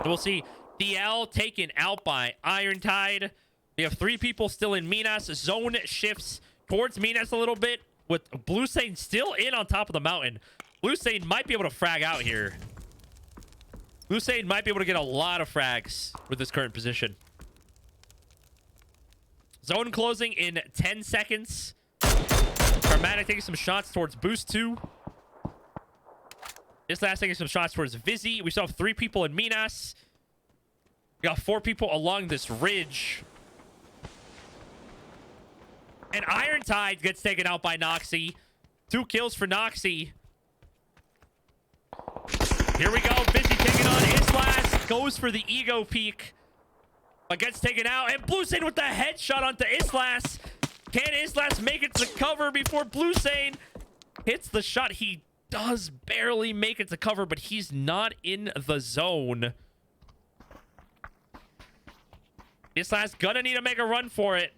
We'll see. DL taken out by Irontide. We have 3 people still in Minas. Zone shifts towards Minas a little bit, with Blue Sane still in on top of the mountain. Blue Sane might be able to frag out here. Blue Sane might be able to get a lot of frags with this current position. Zone closing in 10 seconds. Karmatic taking some shots towards Boost 2. This last taking some shots towards Vizzy. We still have 3 people in Minas. We got 4 people along this ridge. And Irontide gets taken out by Noxy. 2 kills for Noxy. Here we go. Busy taking on Islas. Goes for the ego peek. But gets taken out. And Blue Sane with the headshot onto Islas. Can Islas make it to cover before Blue Sane hits the shot? He does barely make it to cover, but he's not in the zone. Islas gonna need to make a run for it.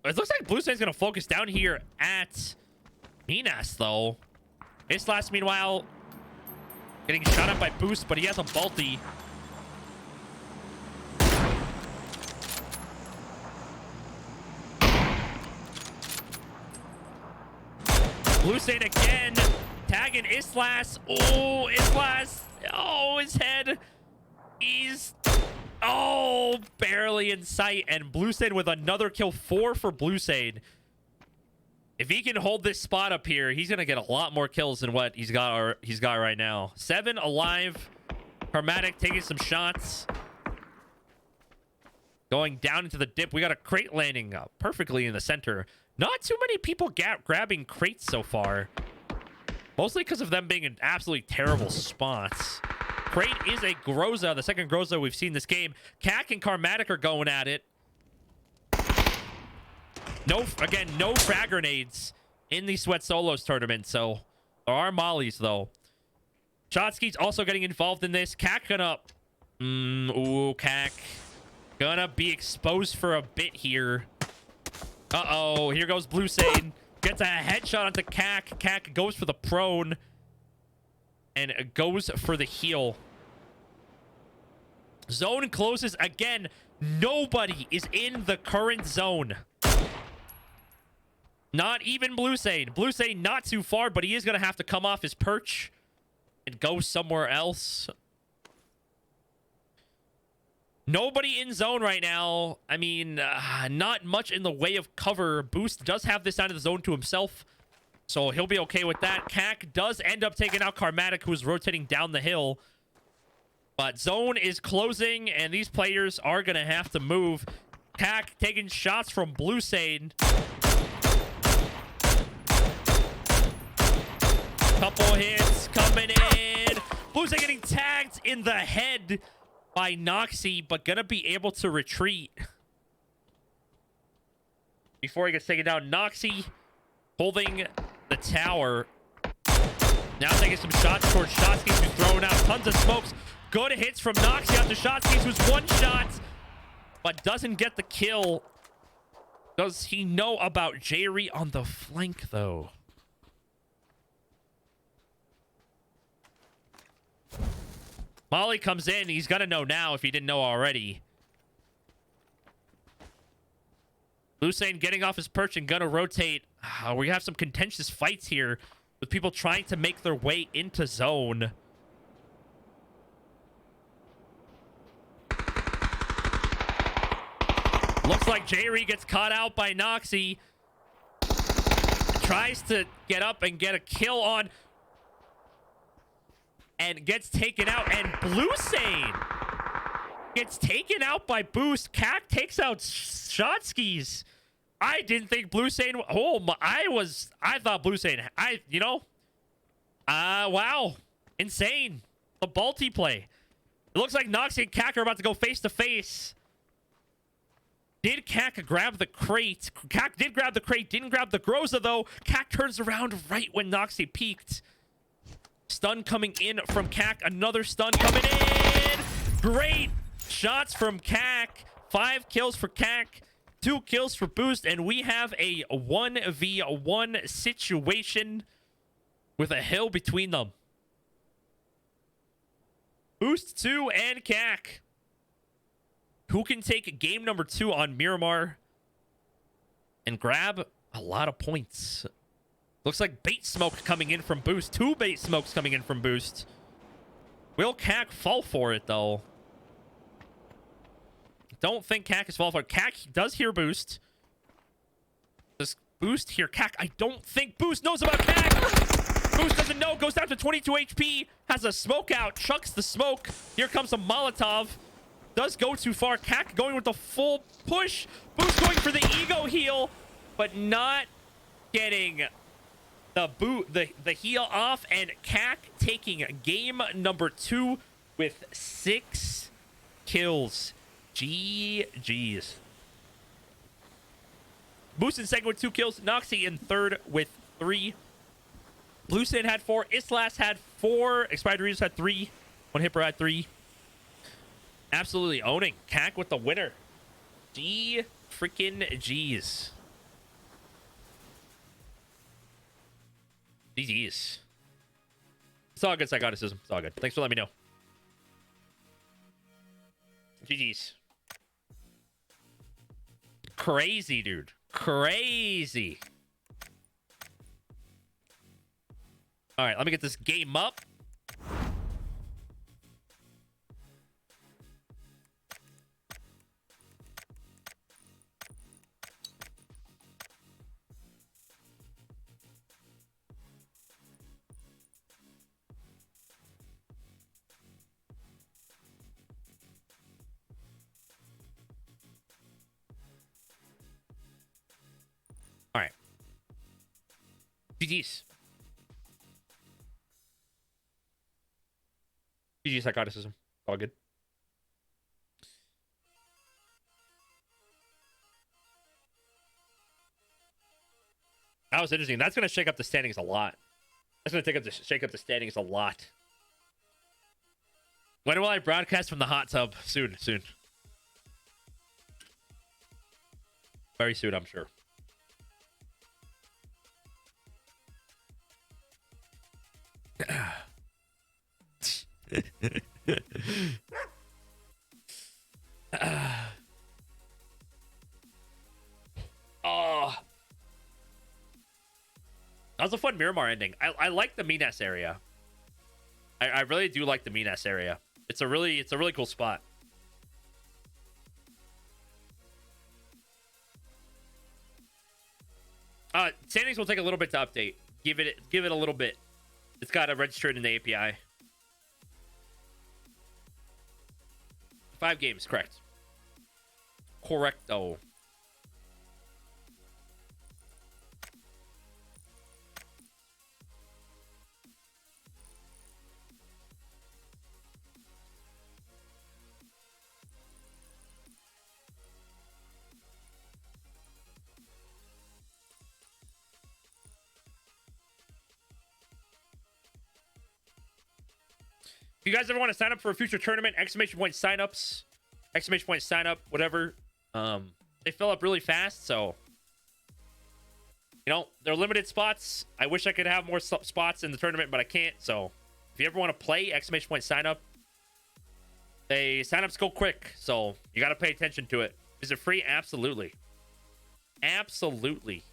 It looks like Blue Sane's gonna focus down here at Minas, though. Islas, meanwhile, getting shot up by Boost, but he has a Balti. Blue Sane again, tagging Islas. Oh, Islas. Oh, his head. He's... Oh, barely in sight. And Blue Sane with another kill. 4 for Blue Sane. If he can hold this spot up here, he's going to get a lot more kills than what he's got right now. 7 alive. Hermatic taking some shots. Going down into the dip. We got a crate landing perfectly in the center. Not too many people grabbing crates so far. Mostly because of them being in absolutely terrible spots. Crate is a Groza, the second Groza we've seen this game. Cac and Karmatic are going at it. No frag grenades in the Sweat Solos tournament, so there are mollies, though. Chotsky's also getting involved in this. Cac gonna... Cac. Gonna be exposed for a bit here. Uh-oh, here goes Blue Sane. Gets a headshot onto Cac. Cac goes for the prone. And goes for the heal. Zone closes again. Nobody is in the current zone. Not even Blue Sane. Blue Sane not too far, but he is going to have to come off his perch and go somewhere else. Nobody in zone right now. I mean, not much in the way of cover. Boost does have this side of the zone to himself. So he'll be okay with that. CAC does end up taking out Karmatic, who's rotating down the hill. But zone is closing, and these players are going to have to move. CAC taking shots from Blue Sane. Couple hits coming in. Blue Sane getting tagged in the head by Noxy, but going to be able to retreat. Before he gets taken down, Noxy holding the tower. Now taking some shots towards Shotsky, who's throwing out tons of smokes. Good hits from Noxy out to Shotsky, who's one shot, but doesn't get the kill. Does he know about Jerry on the flank, though? Molly comes in. He's got to know now if he didn't know already. Lucane getting off his perch and gonna rotate. We have some contentious fights here with people trying to make their way into zone. Looks like Jerry gets caught out by Noxy. Tries to get up and get a kill on. And gets taken out. And Blue Sane gets taken out by Boost. CAC takes out Shotskis. I didn't think Blue Sane. Oh, I thought Blue Sane. Wow. Insane. The Balti play. It looks like Noxy and CAC are about to go face to face. Did CAC grab the crate? CAC did grab the crate. Didn't grab the Groza, though. CAC turns around right when Noxy peeked. Stun coming in from CAC. Another stun coming in. Great shots from CAC. 5 kills for CAC. 2 kills for Boost. And we have a 1v1 situation with a hill between them. Boost 2 and CAC. Who can take game number 2 on Miramar and grab a lot of points? Looks like bait smoke coming in from Boost. 2 bait smokes coming in from Boost. Will CAC fall for it, though? Don't think CAC is fall for it. CAC does hear Boost. Does Boost hear CAC? I don't think Boost knows about CAC. Boost doesn't know. Goes down to 22 HP. Has a smoke out. Chucks the smoke. Here comes a Molotov. Does go too far. CAC going with the full push. Boost going for the ego heal, but not getting the heal off. And CAC taking game number 2 with 6 kills. GG's. Boost in second with 2 kills. Noxy in third with 3. Blue Sand had 4. Islas had 4. Expired Readers had 3. One Hipper had 3. Absolutely owning. CAC with the winner. G-freaking-G's. GG's. It's all good, Psychoticism. It's all good. Thanks for letting me know. GG's. Crazy, dude. Crazy. All right, let me get this game up. All right. GG's. GG Psychoticism. All good. That was interesting. That's going to shake up the standings a lot. That's going to shake up the standings a lot. When will I broadcast from the hot tub? Soon. Very soon, I'm sure. Oh, that was a fun Miramar ending. I like the Minas area. I really do like the Minas area. It's a really cool spot. Standings will take a little bit to update. give it a little bit. It's got to register it in the API. 5 games, correct. Correcto. If you guys ever want to sign up for a future tournament, exclamation point signups, exclamation point sign up, whatever. They fill up really fast, so you know they're limited spots. I wish I could have more spots in the tournament, but I can't. So if you ever want to play, exclamation point sign up. They signups go quick, so you got to pay attention to it. Is it free? Absolutely, absolutely.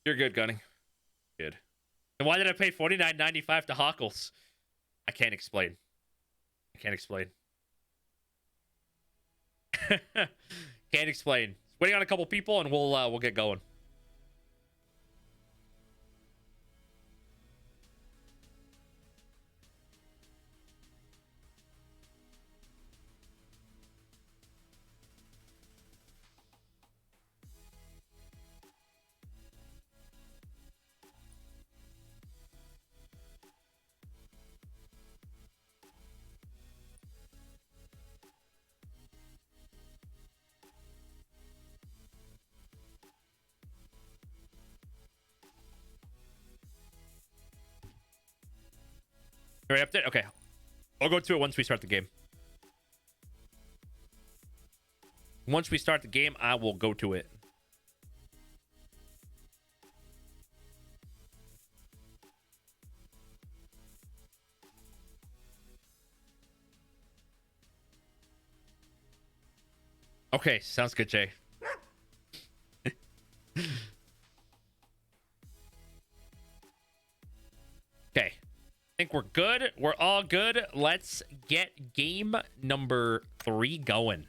You're good, Gunning. Good. And why did I pay $49.95 to Hockles? I can't explain. I can't explain. Can't explain. Waiting on a couple people, and we'll get going. All right, update. Okay, I'll go to it once we start the game. Once we start the game, I will go to it. Okay, sounds good, Jay. Okay. I think we're good. We're all good. Let's get game number 3 going.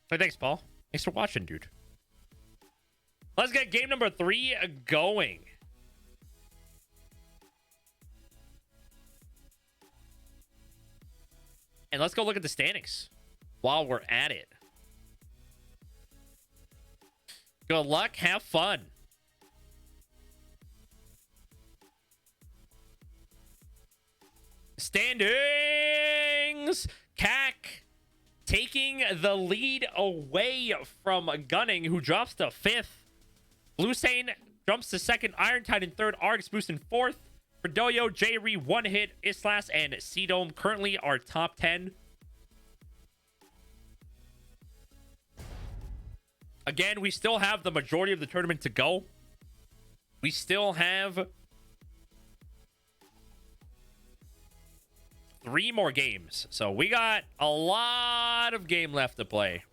Hey, thanks, Paul. Thanks for watching, dude. Let's get game number 3 going. And let's go look at the standings while we're at it. Good luck. Have fun. Standings. CAC taking the lead away from Gunning, who drops to 5th. Blue Sane jumps to 2nd. Iron Tide in 3rd. Argus Boost in 4th. Fredoyo, J-Re, One Hit, Islas, and C-Dome currently are top 10. Again, we still have the majority of the tournament to go. We still have 3 more games. So we got a lot of game left to play.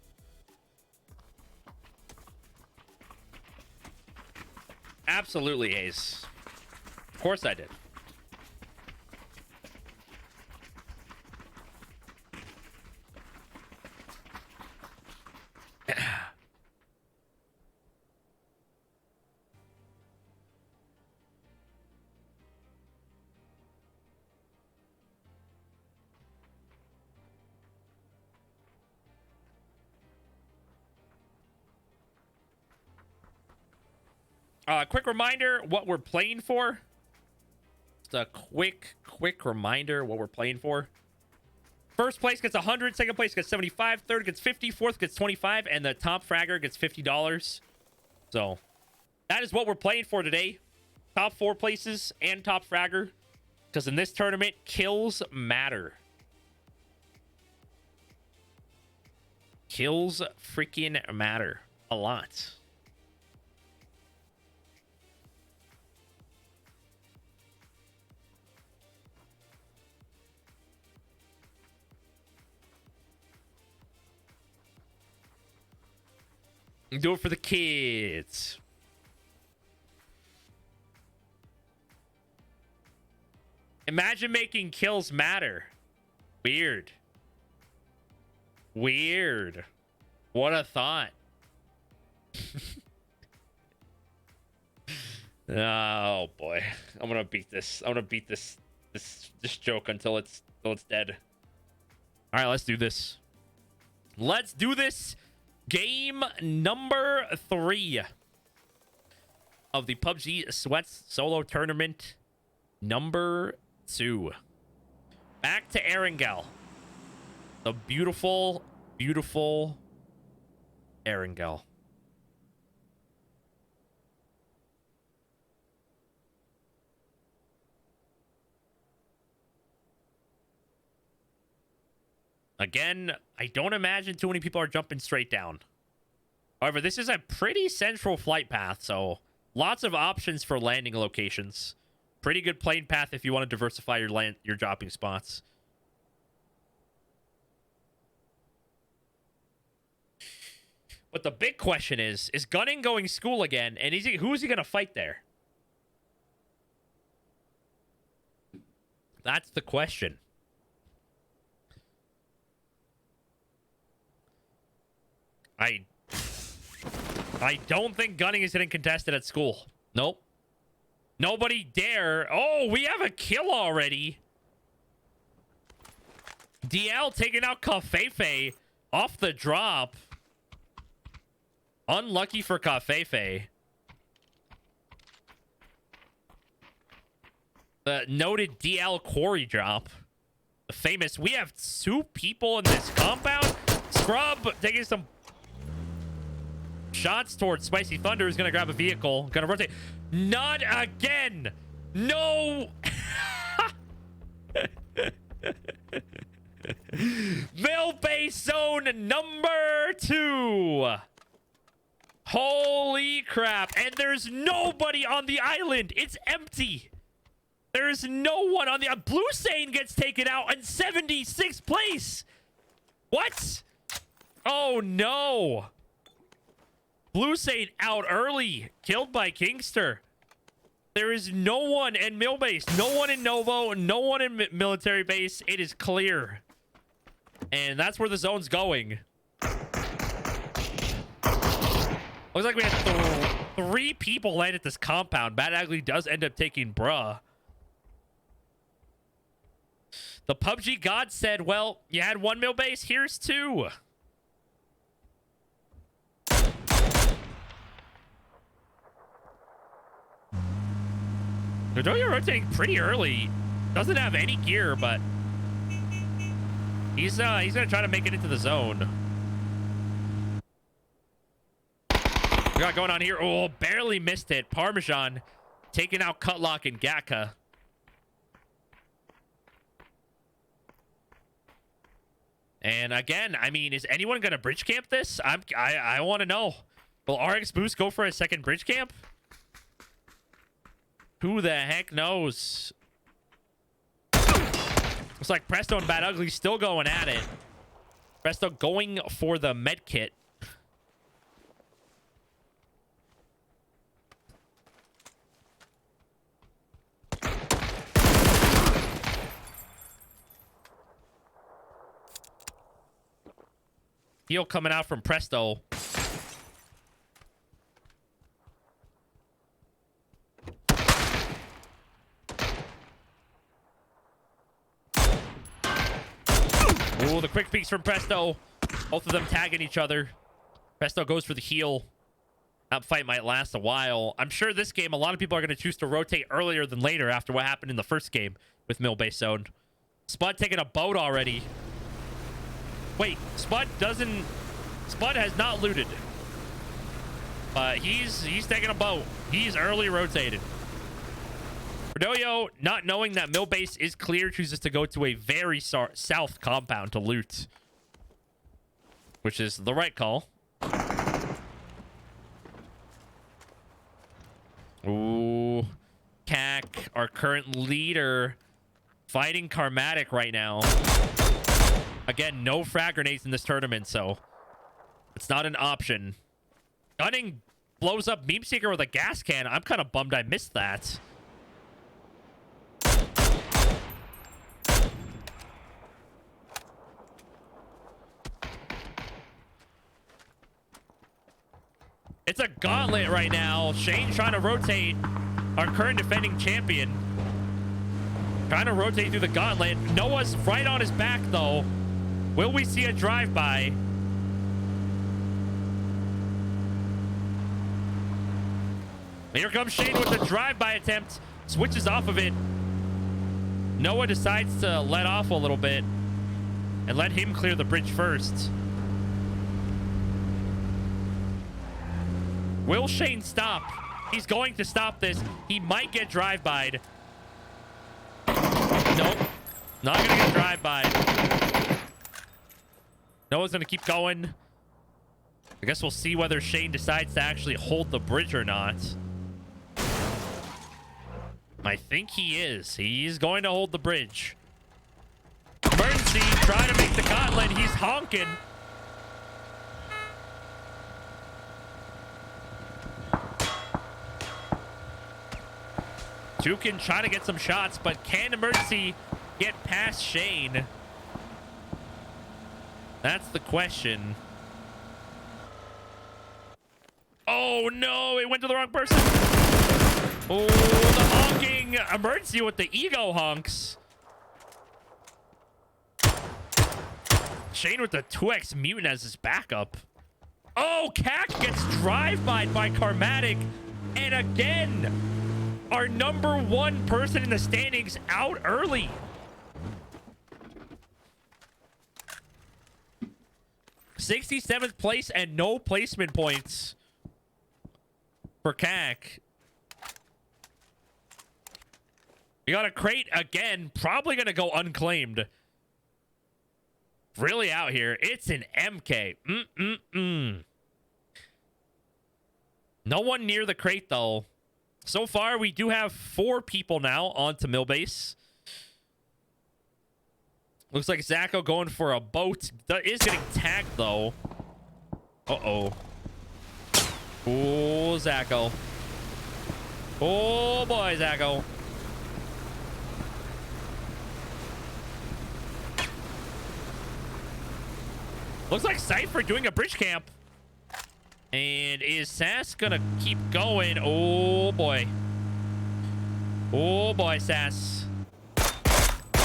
Absolutely, Ace. Of course I did. Quick reminder what we're playing for. Just a quick reminder what we're playing for. First place gets 100, second place gets 75, third gets 50, fourth gets 25, and the top fragger gets $50. So that is what we're playing for today. Top 4 places and top fragger Because in this tournament, kills matter. Kills freaking matter a lot. Do it for the kids. Imagine making kills matter. Weird. Weird. What a thought. Oh boy. I'm gonna beat this. I'm gonna beat this joke until it's dead. Alright, let's do this. Let's do this. Game number 3 of the PUBG Sweats solo tournament number 2. Back to Erangel. The beautiful, beautiful Erangel. Again, I don't imagine too many people are jumping straight down. However, this is a pretty central flight path, so lots of options for landing locations. Pretty good plane path if you want to diversify your dropping spots. But the big question is Gunning going school again, and who is he going to fight there? That's the question. I don't think Gunning is getting contested at school. Nope. Nobody dare. Oh, we have a kill already. DL taking out Cafefe off the drop. Unlucky for Cafefe. The noted DL quarry drop. The famous. We have 2 people in this compound. Scrub taking some shots towards Spicy Thunder, is going to grab a vehicle. Going to rotate. Not again. No. Mill base zone number 2. Holy crap. And there's nobody on the island. It's empty. There's no one on the... Blue Sane gets taken out in 76th place. What? Oh, no. Blue Sane out early. Killed by Kingster. There is no one in Mill Base. No one in Novo. No one in military base. It is clear. And that's where the zone's going. Looks like we had 3 people land at this compound. Bad Ugly does end up taking bruh. The PUBG god said, well, you had 1 Mill Base. Here's 2. Dodoyo rotating pretty early. Doesn't have any gear, but he's gonna try to make it into the zone. We got going on here. Oh, barely missed it. Parmesan taking out Cutlock and Gatka. And again, I mean, is anyone gonna bridge camp this? I want to know. Will RX Boost go for a second bridge camp? Who the heck knows? Looks like Presto and Bad Ugly still going at it. Presto going for the med kit. Heal coming out from Presto. Ooh, the quick peeks from Presto. Both of them tagging each other. Presto goes for the heal. That fight might last a while. I'm sure this game, a lot of people are going to choose to rotate earlier than later after what happened in the first game with Mill Base Zone. Spud taking a boat already. Wait, Spud has not looted. He's taking a boat. He's early rotated. Cornelio, not knowing that mill base is clear, chooses to go to a very south compound to loot, which is the right call. Ooh, CAC, our current leader, fighting Karmatic right now. Again, no frag grenades in this tournament, so it's not an option. Gunning blows up Meme Seeker with a gas can. I'm kind of bummed I missed that. It's a gauntlet right now. Shane trying to rotate, our current defending champion. Trying to rotate through the gauntlet. Noah's right on his back, though. Will we see a drive-by? Here comes Shane with the drive-by attempt. Switches off of it. Noah decides to let off a little bit and let him clear the bridge first. Will Shane stop? He's going to stop this. He might get drive-by'd. Nope. Not going to get drive-by'd. Noah's going to keep going. I guess we'll see whether Shane decides to actually hold the bridge or not. I think he is. He's going to hold the bridge. Emergency, trying to make the gauntlet. He's honking. Jukin trying to get some shots, but can Emergency get past Shane? That's the question. Oh no, it went to the wrong person. Oh, the honking. Emergency with the ego honks. Shane with the 2x mutant as his backup. Oh, CAC gets drive-by'd by Karmatic. And again, our #1 person in the standings out early. '67th place and no placement points for CAC. We got a crate again. Probably going to go unclaimed. Really out here. It's an MK. No one near the crate, though. So far, we do have 4 people now onto Millbase. Looks like Zacho going for a boat. That is getting tagged, though. Uh-oh. Oh, Zacho. Oh, boy, Zacho. Looks like Cypher doing a bridge camp. And is Sass gonna keep going? Oh, boy. Oh, boy, Sass.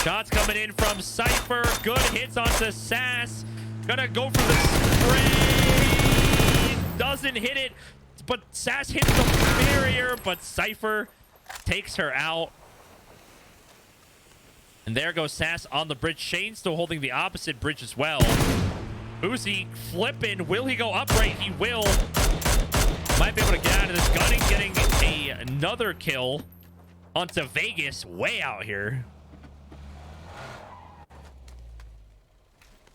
Shots coming in from Cypher. Good hits onto Sass. Gonna go for the spray. Doesn't hit it. But Sass hits the barrier. But Cypher takes her out. And there goes Sass on the bridge. Shane still holding the opposite bridge as well. Uzi flipping. Will he go upright? He will. Might be able to get out of this. Gunning getting another kill onto Vegas. Way out here.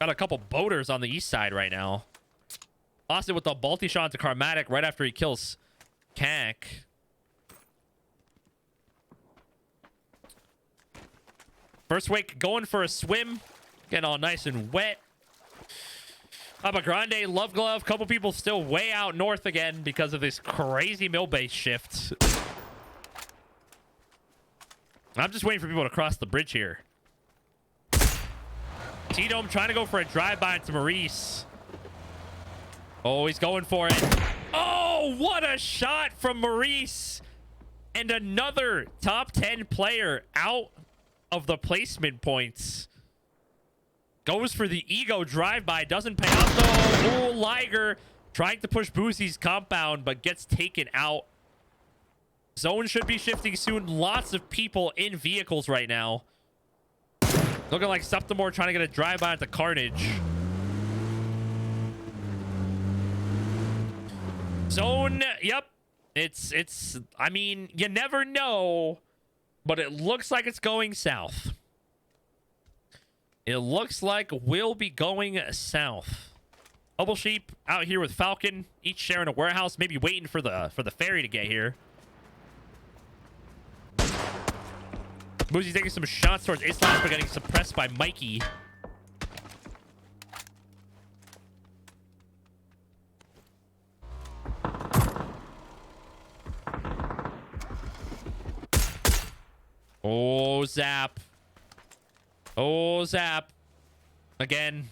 Got a couple boaters on the east side right now. Lost it with the Balti shot to Karmatic right after he kills CAC. First wake going for a swim. Getting all nice and wet. Papa Grande, Love Glove. Couple people still way out north again because of this crazy mill base shift. I'm just waiting for people to cross the bridge here. T-Dome trying to go for a drive-by into Maurice. Oh, he's going for it. Oh, what a shot from Maurice. And another top 10 player out of the placement points. Goes for the ego drive-by. Doesn't pay off, though. Oh, Liger trying to push Boosie's compound, but gets taken out. Zone should be shifting soon. Lots of people in vehicles right now. Looking like Septimore trying to get a drive-by at the Carnage. Zone, yep. It's, I mean, you never know but it looks like it's going south. It looks like we'll be going south. Bubble Sheep out here with Falcon, each sharing a warehouse, maybe waiting for the ferry to get here. Boozy's taking some shots towards Islam, but getting suppressed by Mikey. Oh, Zap. Oh, Zap. Again.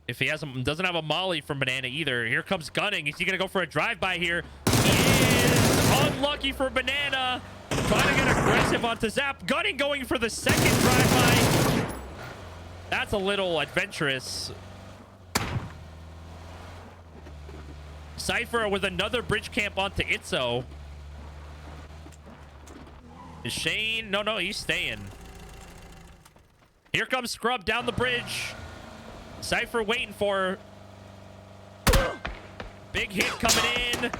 If he doesn't have a molly from Banana either. Here comes Gunning. Is he going to go for a drive-by here? He is unlucky for Banana. Trying to get aggressive onto Zap. Gunning going for the second drive-by. That's a little adventurous. Cypher with another bridge camp onto Itzo. Is Shane? No, he's staying. Here comes Scrub down the bridge. Cypher waiting for her. Big hit coming in.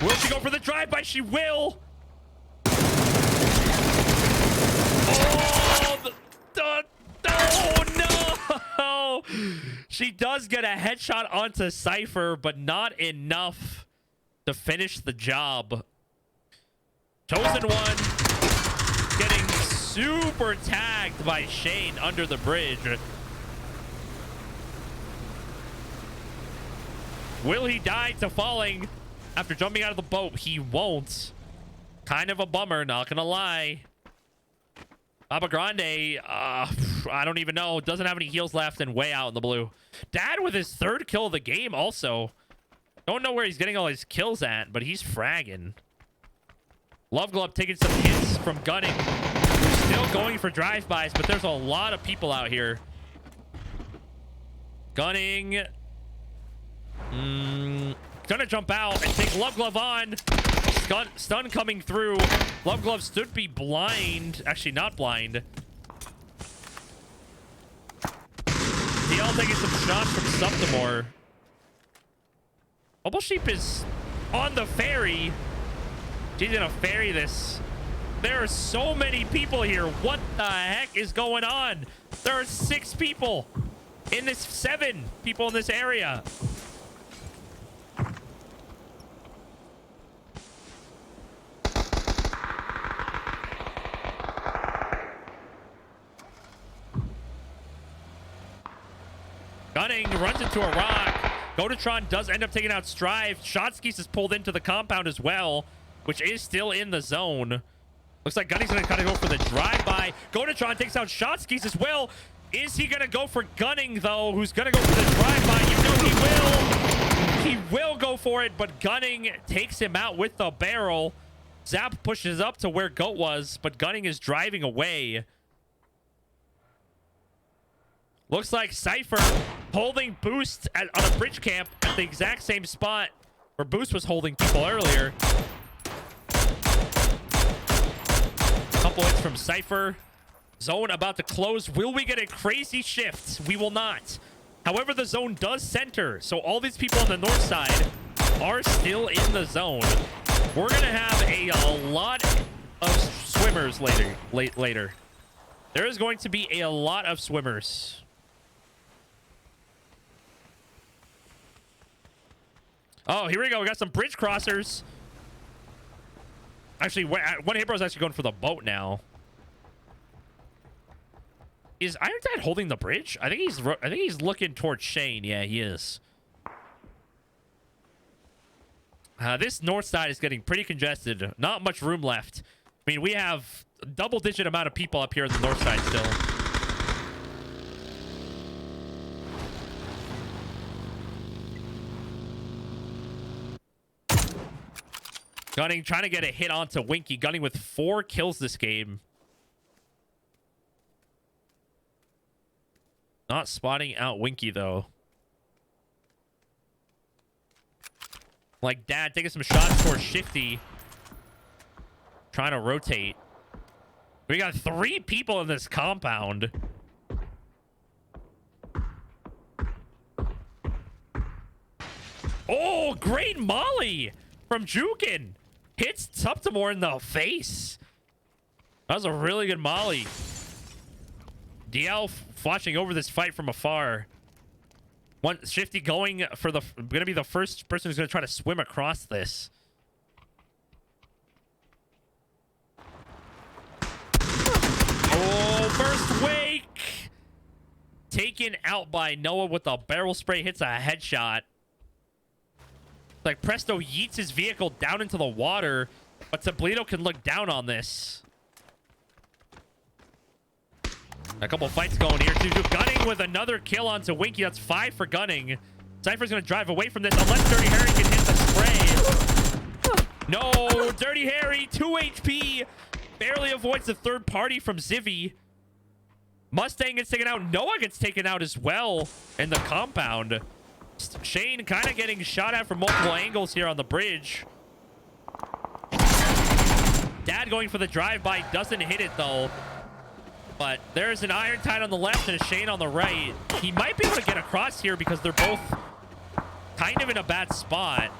Will she go for the drive-by? She will. Oh, no. She does get a headshot onto Cypher, but not enough to finish the job. Chosen One getting super tagged by Shane under the bridge. Will he die to falling after jumping out of the boat? He won't. Kind of a bummer, not gonna lie. Papa Grande, I don't even know. Doesn't have any heals left and way out in the blue. Dad with his third kill of the game also. Don't know where he's getting all his kills at, but he's fragging. Love Glove taking some hits from Gunning. Still going for drive-bys, but there's a lot of people out here. Gunning. Gonna jump out and take Love Glove on. Stun coming through. Love Glove should be blind. Actually, not blind. DL taking some shots from Septimore. Bubble Sheep is on the ferry. She's gonna ferry this. There are so many people here. What the heck is going on? There are 6 people in this, 7 people in this area. Gunning runs into a rock. Gotatron does end up taking out Strive. Shotskis is pulled into the compound as well, which is still in the zone. Looks like Gunning's going to kind of go for the drive-by. Gotatron takes out Shotskis as well. Is he going to go for Gunning, though, who's going to go for the drive-by? You know he will. He will go for it, but Gunning takes him out with the barrel. Zap pushes up to where Goat was, but Gunning is driving away. Looks like Cypher holding Boost on a bridge camp at the exact same spot where Boost was holding people earlier. Couple hits from Cypher. Zone about to close. Will we get a crazy shift? We will not. However, the zone does center, so all these people on the north side are still in the zone. We're going to have a lot of swimmers later. There is going to be a lot of swimmers. Oh, here we go. We got some bridge crossers. Actually, one hit bro is actually going for the boat now. Is Iron Dad holding the bridge? I think he's looking towards Shane. Yeah, he is. This north side is getting pretty congested. Not much room left. I mean, we have a double-digit amount of people up here on the north side still. Gunning trying to get a hit onto Winky. Gunning with 4 kills this game. Not spotting out Winky, though. Like Dad taking some shots towards Shifty. Trying to rotate. We got 3 people in this compound. Oh, great molly from Jukin. Hits Septimore in the face. That was a really good molly. DL watching over this fight from afar. Shifty going to be the first person who's going to try to swim across this. Oh, first wake. Taken out by Noah with the barrel spray. Hits a headshot. Like Presto yeets his vehicle down into the water, but Toblito can look down on this. A couple fights going here. Gunning with another kill onto Winky. That's 5 for Gunning. Cypher's going to drive away from this unless Dirty Harry can hit the spray. No, Dirty Harry, 2 HP. Barely avoids the third party from Zivvy. Mustang gets taken out. Noah gets taken out as well in the compound. Shane kind of getting shot at from multiple angles here on the bridge. Dad going for the drive-by. Doesn't hit it, though. But there's an Irontide on the left and a Shane on the right. He might be able to get across here because they're both kind of in a bad spot.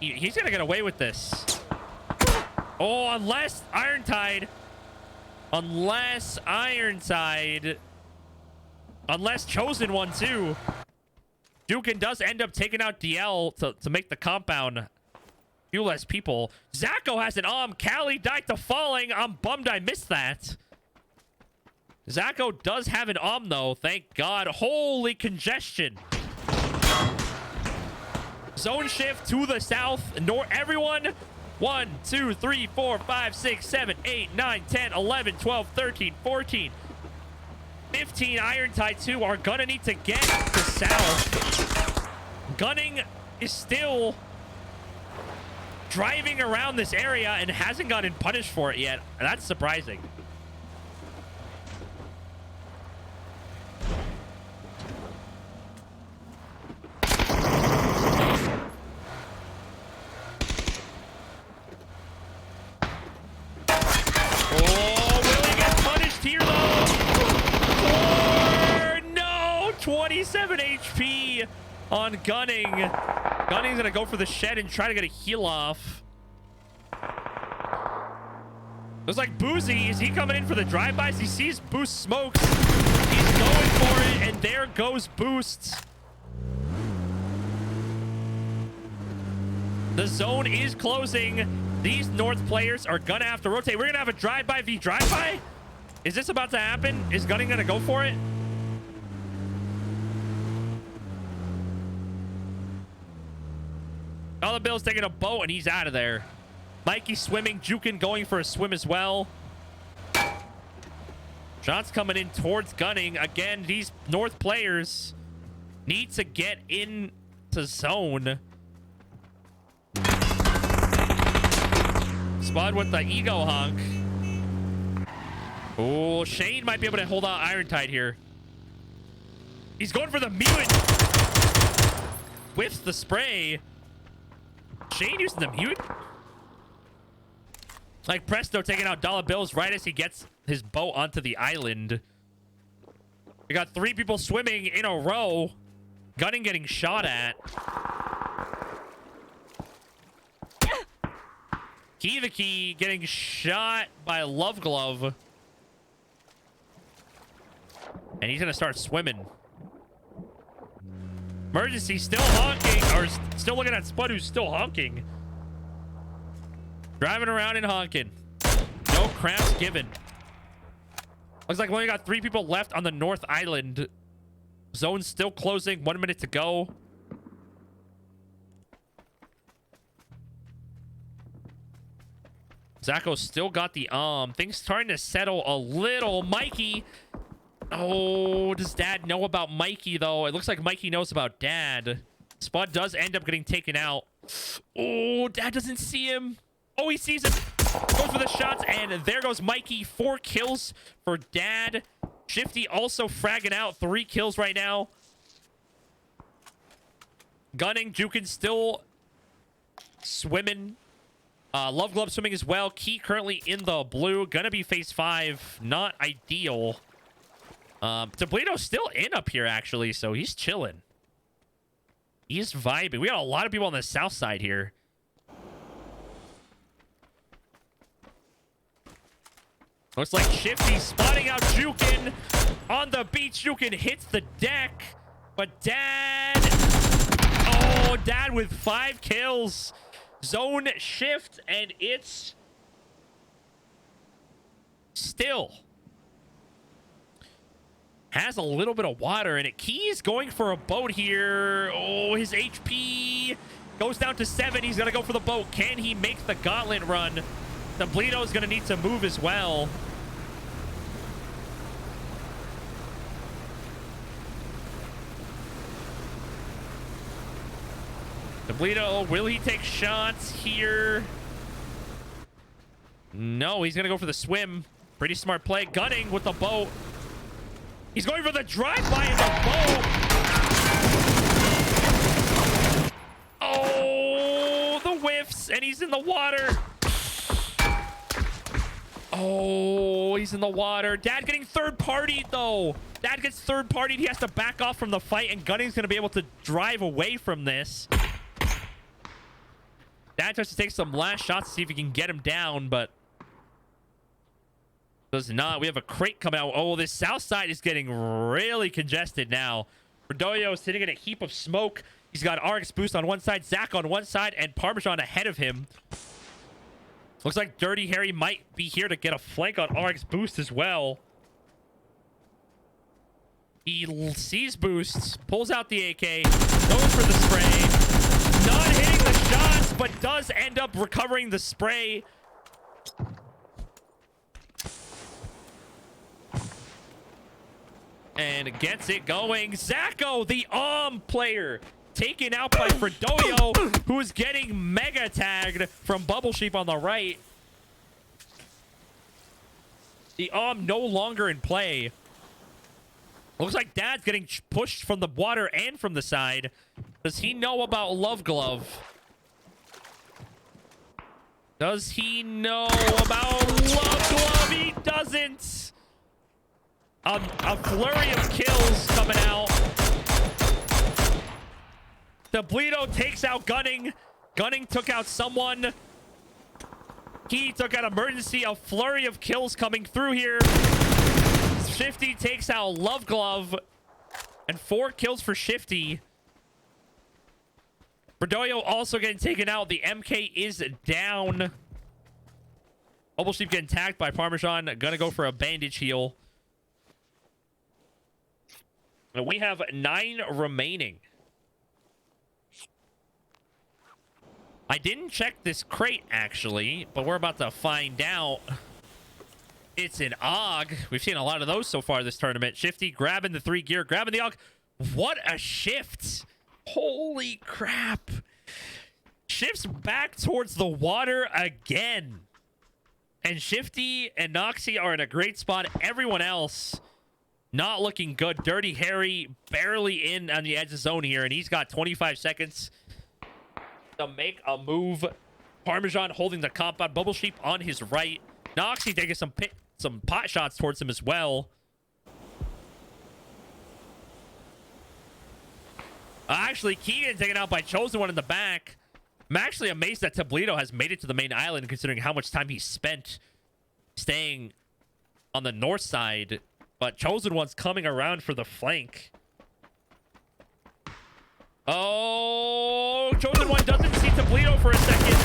He's going to get away with this. Oh, unless Irontide... Unless Chosen One, too. Dukin does end up taking out DL to make the compound few less people. Zacho has an Callie died to falling. I'm bummed I missed that. Zacho does have an though. Thank God. Holy congestion. Zone shift to the south. Everyone. 1, 2, 3, 4, 5, 6, 7, 8, 9, 10, 11, 12, 13, 14, 15 Irontide 2 are gonna need to get to south. Gunning is still driving around this area and hasn't gotten punished for it yet. That's surprising. Oh, will he get punished here, though? Or no! 27 HP on Gunning. Gunning's gonna go for the shed and try to get a heal off. Looks like Boozy. Is he coming in for the drive-bys? He sees Boost smokes. He's going for it, and there goes Boost. The zone is closing. These North players are gonna have to rotate. We're gonna have a drive-by v drive-by. Is this about to happen? Is Gunning gonna go for it? Dollar Bill's taking a boat and he's out of there. Mikey swimming. Jukin going for a swim as well. Shots coming in towards Gunning. Again, these North players need to get into zone. Spud with the ego honk. Oh, Shane might be able to hold out Irontide here. He's going for the mutant. Whiffs the spray. Shane using the mutant. Like Presto taking out Dollar Bills right as he gets his boat onto the island. We got 3 people swimming in a row. Gunning getting shot at. Key the Key getting shot by Love Glove. And he's going to start swimming. Emergency still honking. Or still looking at Spud, who's still honking. Driving around and honking. No cramps given. Looks like we only got 3 people left on the North Island. Zone's still closing. 1 minute to go. Zacho's still got the things starting to settle a little. Mikey. Oh, does Dad know about Mikey, though? It looks like Mikey knows about Dad. Spud does end up getting taken out. Oh, Dad doesn't see him. Oh, he sees him. Goes for the shots, and there goes Mikey. 4 kills for Dad. Shifty also fragging out. 3 kills right now. Gunning. Jukin still swimming. Love Glove swimming as well. Key currently in the blue. Gonna be phase 5. Not ideal. Toblito's still in up here, actually, so he's chilling. He's vibing. We got a lot of people on the south side here. Looks like Shifty spotting out Jukin on the beach. Jukin hits the deck, but Dad... Oh, Dad with 5 kills. Zone shift, and it's still has a little bit of water in it. Key's going for a boat here. Oh, his HP goes down to 7. He's going to go for the boat. Can he make the gauntlet run? Toblito's going to need to move as well. Toblito, will he take shots here? No, he's going to go for the swim. Pretty smart play. Gunning with the boat. He's going for the drive-by in the boat. Oh, the whiffs, and he's in the water. Oh, he's in the water. Dad getting third-partied, though. Dad gets third-partied. He has to back off from the fight, and Gunning's going to be able to drive away from this. Dad tries to take some last shots to see if he can get him down, but does not. We have a crate coming out. Oh, this south side is getting really congested now. Redoyo is sitting in a heap of smoke. He's got RX Boost on one side, Zach on one side, and Parmesan ahead of him. Looks like Dirty Harry might be here to get a flank on RX Boost as well. He sees Boost, pulls out the AK, goes for the spray. Not hitting the shots, but does end up recovering the spray. And gets it going. Zacko, the player, taken out by Fredoyo, who's getting mega tagged from Bubble Sheep on the right. The no longer in play. Looks like Dad's getting pushed from the water and from the side. Does he know about Love Glove? Does he know about Love Glove? He doesn't. A flurry of kills coming out. Toblito takes out Gunning. Gunning took out someone. He took out Emergency. A flurry of kills coming through here. Shifty takes out Love Glove. And 4 kills for Shifty. Redoyo also getting taken out. The MK is down. Bubble Sheep getting tagged by Parmesan. Gonna go for a bandage heal. And we have 9 remaining. I didn't check this crate, actually, but we're about to find out. It's an AUG. We've seen a lot of those so far this tournament. Shifty grabbing the 3 gear, grabbing the AUG. What a shift. Holy crap. Shifts back towards the water again. And Shifty and Noxy are in a great spot. Everyone else not looking good. Dirty Harry barely in on the edge of zone here, and he's got 25 seconds to make a move. Parmesan holding the compound. Bubble Sheep on his right. Noxy taking some pot shots towards him as well. Actually, Keegan taken out by Chosen One in the back. I'm actually amazed that Toblito has made it to the main island, considering how much time he spent staying on the north side. But Chosen One's coming around for the flank. Oh, Chosen One doesn't see Toblito for a second.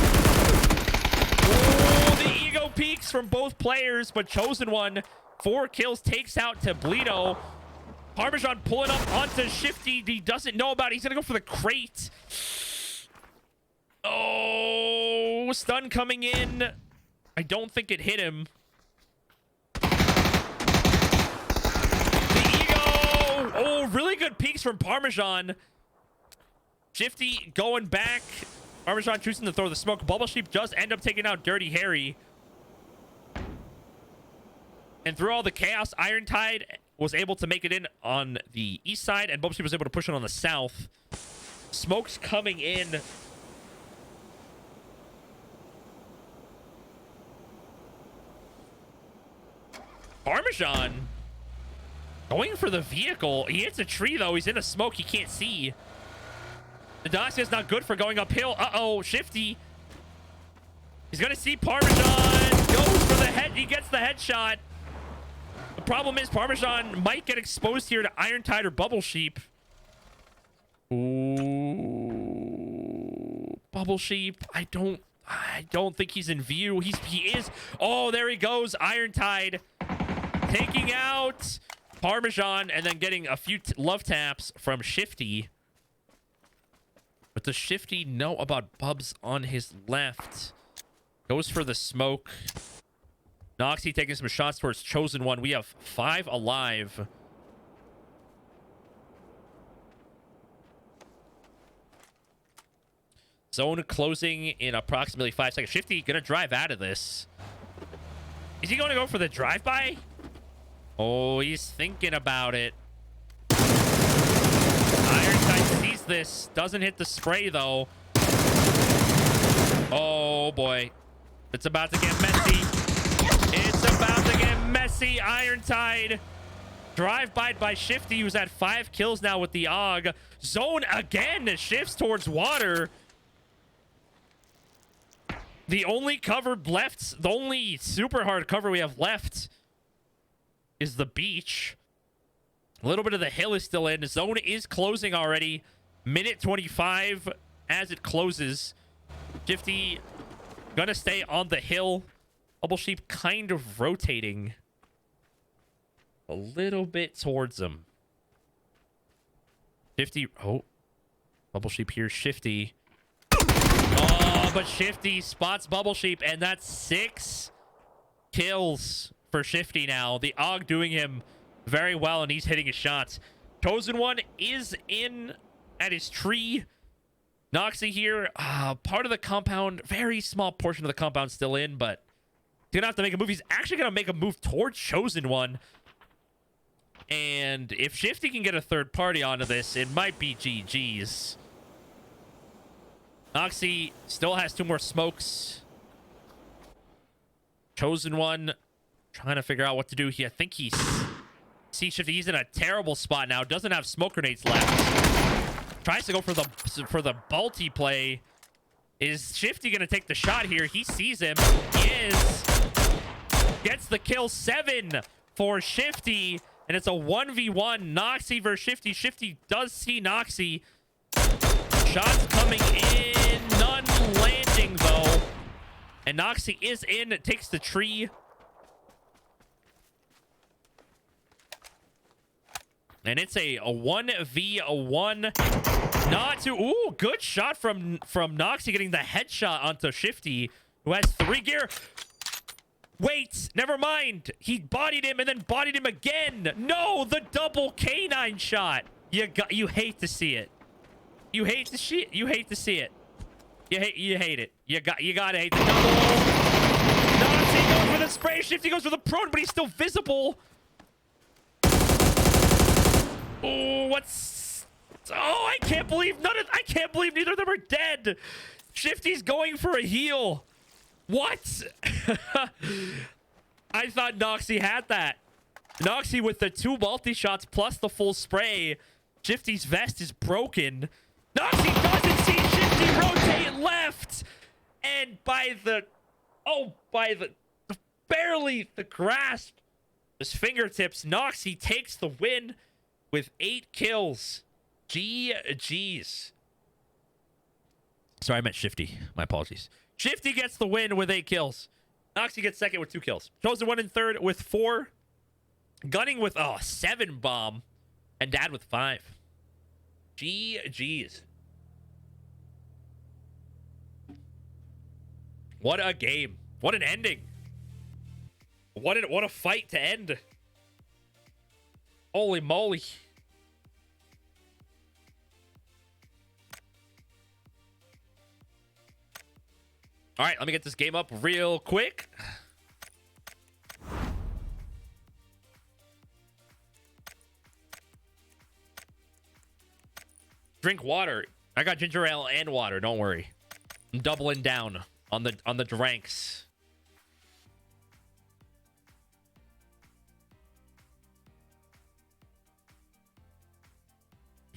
Oh, the ego peaks from both players, but Chosen One, 4 kills, takes out Toblito. Parmesan pulling up onto Shifty. He doesn't know about it. He's going to go for the crate. Oh, stun coming in. I don't think it hit him. Oh, really good peeks from Parmesan. Shifty going back. Parmesan choosing to throw the smoke. Bubble Sheep does end up taking out Dirty Harry. And through all the chaos, Iron Tide was able to make it in on the east side, and Bubble Sheep was able to push it on the south. Smoke's coming in. Parmesan going for the vehicle. He hits a tree, though. He's in a smoke. He can't see. The Dacia's not good for going uphill. Uh-oh, Shifty. He's going to see Parmesan. goes for the head. He gets the headshot. The problem is Parmesan might get exposed here to Iron Tide or Bubble Sheep. Ooh, Bubble Sheep. I don't think he's in view. He is. Oh, there he goes. Iron Tide taking out Parmesan and then getting a few love taps from Shifty. But does Shifty know about Bubs on his left? Goes for the smoke. Noxy taking some shots towards Chosen One. We have 5 alive. Zone closing in approximately 5 seconds. Shifty gonna drive out of this. Is he going to go for the drive-by? Oh, he's thinking about it. Ironside sees this. Doesn't hit the spray, though. Oh, boy. It's about to get messy. It's about to get messy. Ironside. Drive-by Shifty, who's at 5 kills now with the AUG. Zone again shifts towards water. The only cover left, the only super hard cover we have left is the beach. A little bit of the hill is still in. The zone is closing already. Minute 25 as it closes. Shifty gonna stay on the hill. Bubble Sheep kind of rotating a little bit towards him. Shifty, oh, Bubble Sheep here, Shifty. Oh, but Shifty spots Bubble Sheep, and that's 6 kills for Shifty now. The AUG doing him very well, and he's hitting his shots. Chosen One is in at his tree. Noxy here, part of the compound, very small portion of the compound still in, but he's gonna have to make a move. He's actually gonna make a move towards Chosen One. And if Shifty can get a third party onto this, it might be GG's. Noxy still has 2 more smokes. Chosen One trying to figure out what to do here. I think he's... See, Shifty, he's in a terrible spot now. Doesn't have smoke grenades left. Tries to go for the Balti play. Is Shifty going to take the shot here? He sees him. He is. Gets the kill. 7 for Shifty. And it's a 1v1. Noxy versus Shifty. Shifty does see Noxy. Shots coming in. None landing, though. And Noxy is in. It takes the tree. And it's a 1v1. Not too... Ooh, good shot from Noxy getting the headshot onto Shifty, who has 3 gear. Wait, never mind. He bodied him and then bodied him again. No, the double canine shot. You hate to see it. You hate to see it. You hate to see it. You hate it. You gotta hate the double. Noxy goes for the spray. Shifty goes for the prone, but he's still visible. Oh, what's... Oh, I can't believe I can't believe neither of them are dead. Shifty's going for a heal. What? I thought Noxy had that. Noxy with the 2 multi-shots plus the full spray. Shifty's vest is broken. Noxy doesn't see Shifty rotate left. And by the... Oh, by the... Barely the grasp. His fingertips. Noxy takes the win with 8 kills. GG's. Sorry, I meant Shifty. My apologies. Shifty gets the win with 8 kills. Noxy gets second with 2 kills. Chosen One in third with 4. Gunning with 7 bomb. And Dad with 5. GG's. What a game. What an ending. What a fight to end. Holy moly. All right, let me get this game up real quick. Drink water. I got ginger ale and water, don't worry. I'm doubling down on the drinks.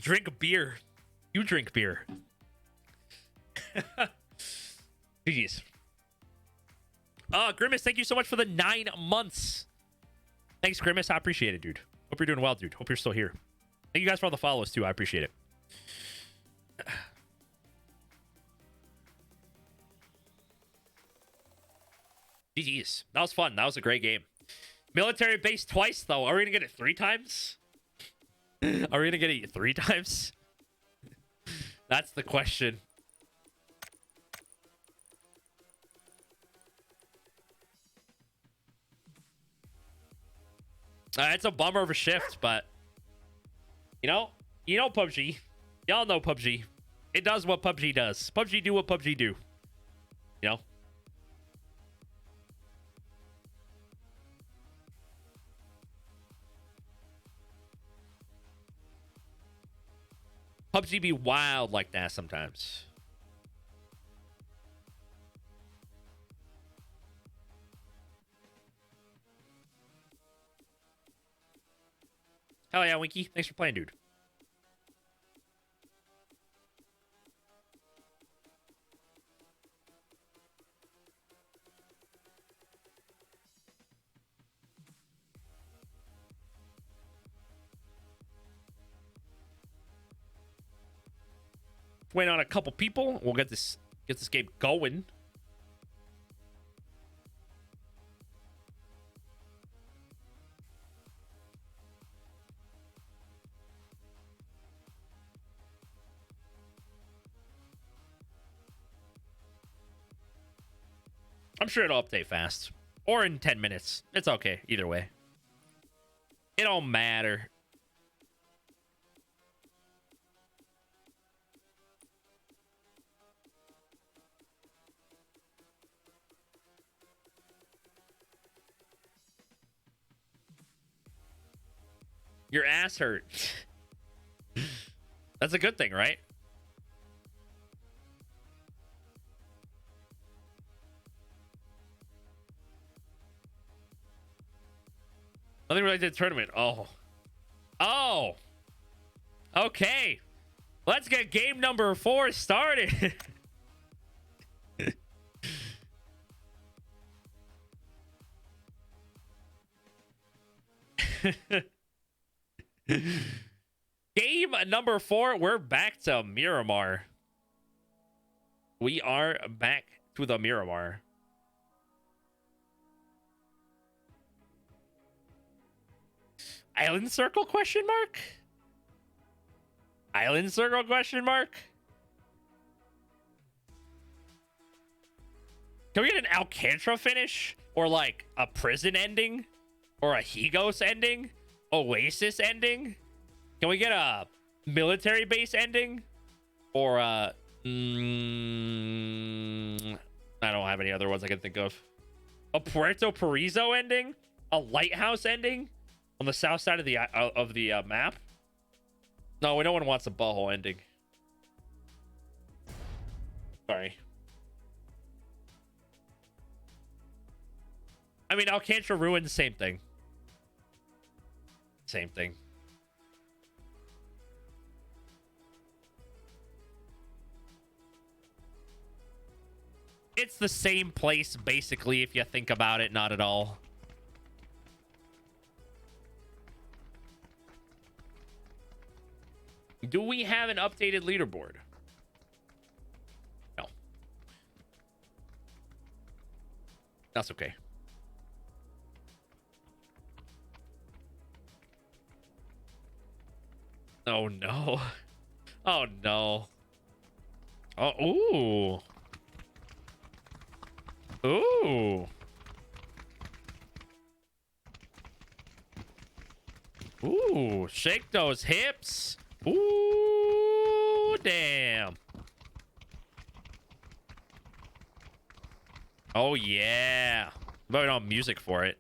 Drink beer. You drink beer. GG's. Grimace, thank you so much for the 9 months. Thanks, Grimace. I appreciate it, dude. Hope you're doing well, dude. Hope you're still here. Thank you guys for all the follows, too. I appreciate it. GG's. That was fun. That was a great game. Military base twice, though. Are we going to get it 3 times? Are we going to get it 3 times? That's the question. It's a bummer of a shift, but you know PUBG. Y'all know PUBG. It does what PUBG does. PUBG do what PUBG do. You know? PUBG be wild like that sometimes. Hell yeah, Winky. Thanks for playing, dude. Wait on a couple people. We'll get this game going. I'm sure it'll update fast. Or in 10 minutes. It's okay. Either way. It don't matter. Your ass hurt. That's a good thing, right? Nothing related to the tournament. Oh. Okay. Let's get game number 4 started. Game number 4. We're back to Miramar. We are back to the Miramar. Island circle question mark? Island circle question mark? Can we get an Alcantara finish? Or like a prison ending? Or a Higos ending? Oasis ending? Can we get a military base ending? Or a... I don't have any other ones I can think of. A Puerto Paraiso ending? A lighthouse ending? On the south side of the map? No, no one wants a butthole ending. Sorry. I mean, Alcantara Ruins, same thing. Same thing. It's the same place, basically, if you think about it. Not at all. Do we have an updated leaderboard? No. That's okay. Oh, no. Oh, no. Oh, ooh. Ooh. Ooh, shake those hips. Ooh, damn. Oh, yeah. But we don't have music for it.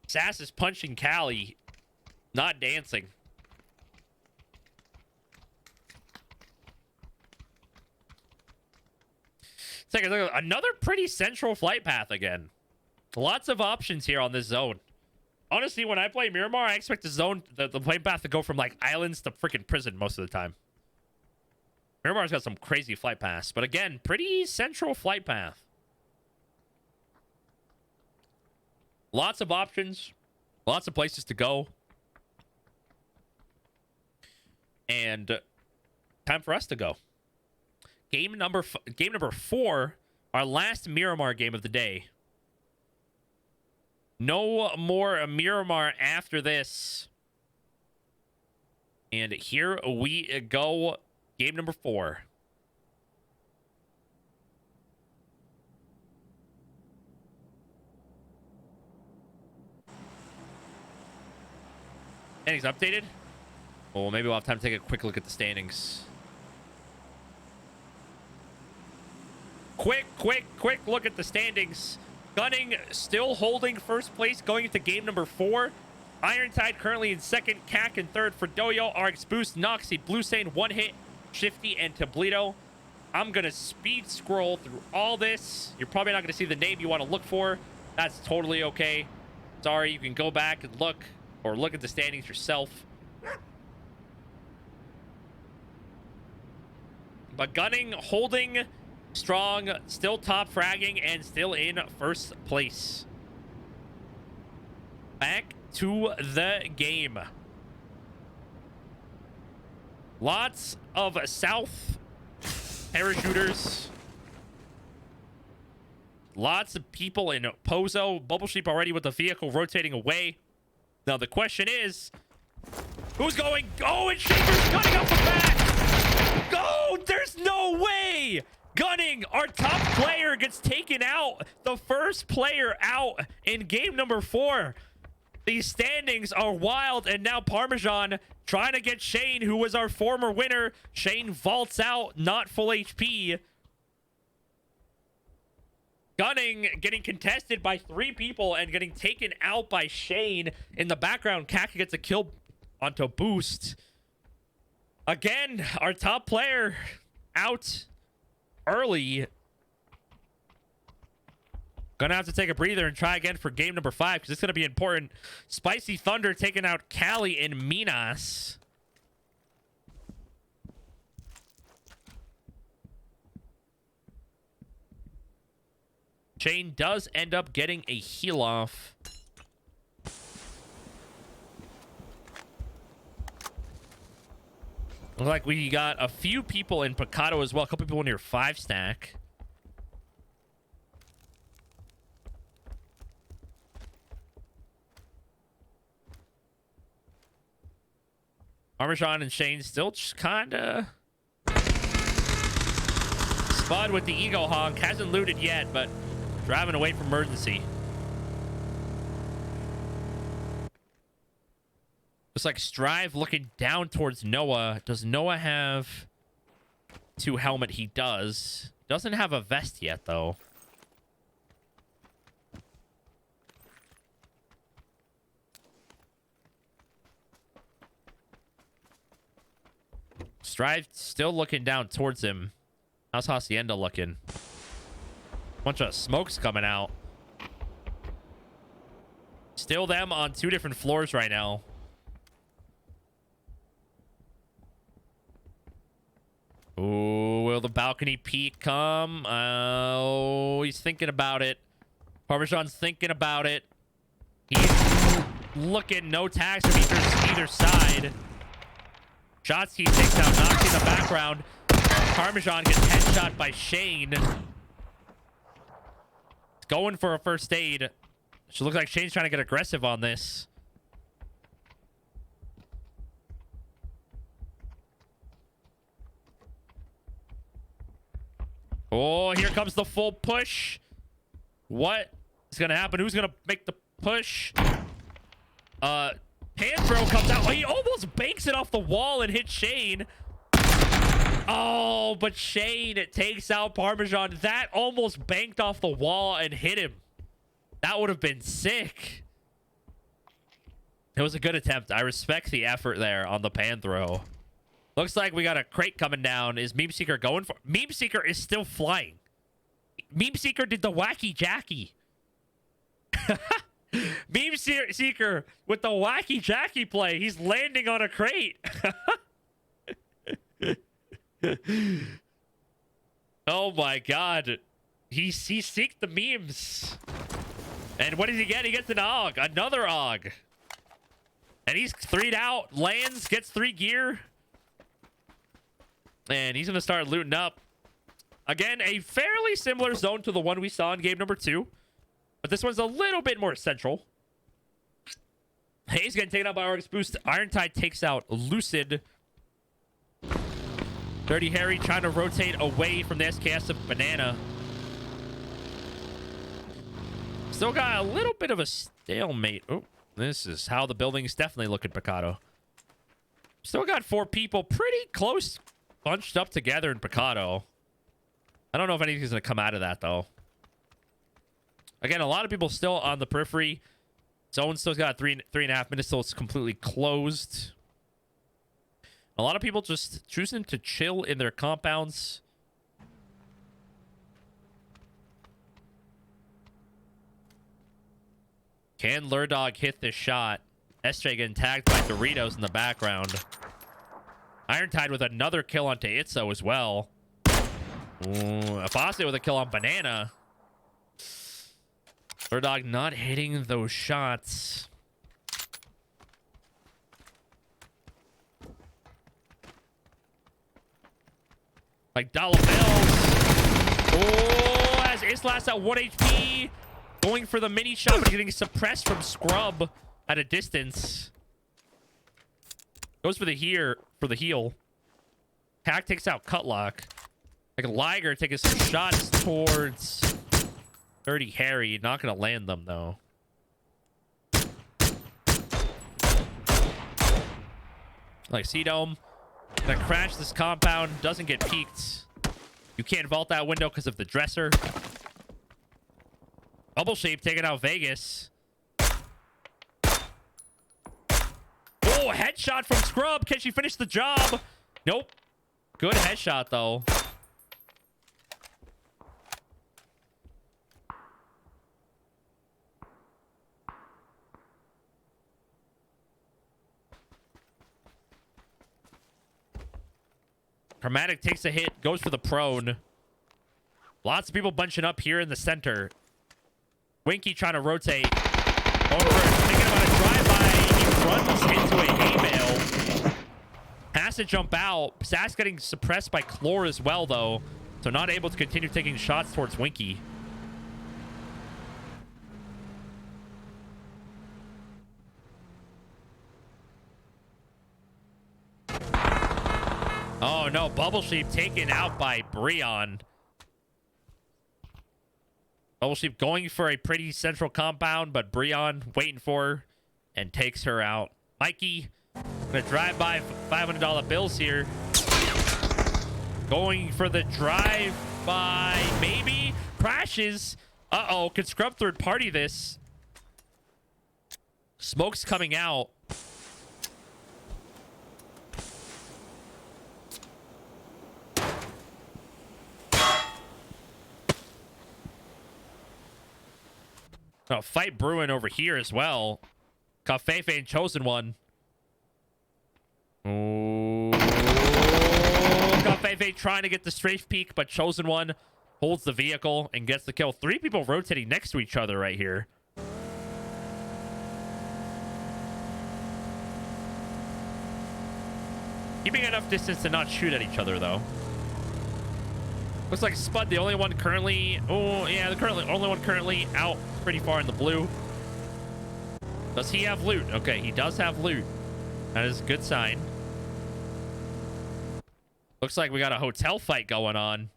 Sass is punching Callie, not dancing. Second, look, another pretty central flight path again. Lots of options here on this zone. Honestly, when I play Miramar, I expect the plane path to go from like islands to freaking prison most of the time. Miramar's got some crazy flight paths, but again, pretty central flight path. Lots of options, lots of places to go. And time for us to go. Game number 4, our last Miramar game of the day. No more Miramar after this. And here we go. Game number 4. Standings updated? Well, maybe we'll have time to take a quick look at the standings. Quick look at the standings. Gunning still holding first place going into game number 4. Ironside currently in second. CAC in third. Fredoyo, RX Boost, Noxy, Blue Stain, One Hit, Shifty, and Toblito. I'm going to speed scroll through all this. You're probably not going to see the name you want to look for. That's totally okay. Sorry, you can go back and look or look at the standings yourself. But Gunning holding strong, still top fragging, and still in first place. Back to the game. Lots of south parachuters. Lots of people in Pozo. Bubble Sheep already with the vehicle rotating away. Now the question is, who's going? Oh, and Shaker's gunning up the back. Go! There's no way! Gunning, our top player, gets taken out. The first player out in game number 4. These standings are wild, and now Parmesan trying to get Shane, who was our former winner. Shane vaults out, not full HP. Gunning getting contested by 3 people and getting taken out by Shane. In the background, Kaka gets a kill onto Boost. Again, our top player out early. Gonna have to take a breather and try again for game number 5 because it's gonna be important. Spicy Thunder taking out Cali and Minas. Shane does end up getting a heal off. Looks like we got a few people in Picado as well. A couple people near 5 stack. Parmesan and Shane still just kind of Spud with the ego honk. Hasn't looted yet, but driving away from emergency. Looks like Strive looking down towards Noah. Does Noah have 2 helmet? He does. Doesn't have a vest yet, though. Strive still looking down towards him. How's Hacienda looking? Bunch of smokes coming out. Still them on 2 different floors right now. Ooh, will the balcony peek come? Oh, he's thinking about it. Parmesan's thinking about it. He's looking. No tags from either side. Shotsky takes out Noxy in the background. Parmesan gets headshot by Shane. He's going for a first aid. Should look like Shane's trying to get aggressive on this. Oh, here comes the full push. What is going to happen? Who's going to make the push? Panthro comes out. Oh, he almost banks it off the wall and hits Shane. Oh, but Shane takes out Parmesan. That almost banked off the wall and hit him. That would have been sick. It was a good attempt. I respect the effort there on the Panthro. Looks like we got a crate coming down. Is Meme Seeker going for... Meme Seeker is still flying. Meme Seeker did the wacky Jackie. Meme Seeker with the wacky Jackie play. He's landing on a crate. Oh my god. He seeked the memes. And what does he get? He gets an AUG. Another AUG. And he's 3'd out. Lands, gets 3 gear. And he's going to start looting up. Again, a fairly similar zone to the one we saw in game number 2. But this one's a little bit more central. Hayes getting taken out by Argus Boost. Irontide takes out Lucid. Dirty Harry trying to rotate away from the SKS of Banana. Still got a little bit of a stalemate. Oh, this is how the building's definitely looking, Picado. Still got 4 people pretty close, bunched up together in Picado. I don't know if anything's going to come out of that, though. Again, a lot of people still on the periphery. Zone still got 3.5 minutes till it's completely closed. A lot of people just choosing to chill in their compounds. Can Lurdog hit this shot? SJ getting tagged by Doritos in the background. Irontide with another kill onto Itzo as well. Ooh, Afase with a kill on Banana. Lurdog not hitting those shots. Like dollar bills. Oh, as Islas at 1 HP. Going for the mini shot, but getting suppressed from Scrub at a distance. Goes for the heal. Hack takes out Cutlock. Like Liger taking some shots towards Dirty Harry. Not going to land them, though. Like C-Dome. Gonna crash this compound. Doesn't get peeked. You can't vault that window because of the dresser. Bubble Shape taking out Vegas. Oh, headshot from Scrub. Can she finish the job? Nope. Good headshot, though. Chromatic takes a hit, goes for the prone. Lots of people bunching up here in the center. Winky trying to rotate. Over, thinking about a drive-by. He runs into a hay bale. Has to jump out. Sass getting suppressed by Chlor as well, though. So not able to continue taking shots towards Winky. Oh, no. Bubble Sheep taken out by Breon. Bubble Sheep going for a pretty central compound, but Breon waiting for her and takes her out. Mikey gonna drive by $500 bills here. Going for the drive by, maybe crashes. Uh-oh, could Scrub third party this. Smoke's coming out. Oh, fight brewing over here as well. Cafefe and Chosen One. Oh, Cafefe trying to get the strafe peek, but Chosen One holds the vehicle and gets the kill. 3 people rotating next to each other right here. Keeping enough distance to not shoot at each other, though. Looks like Spud, the only one currently... Oh, yeah, the only one currently out pretty far in the blue. Does he have loot? Okay, he does have loot. That is a good sign. Looks like we got a hotel fight going on.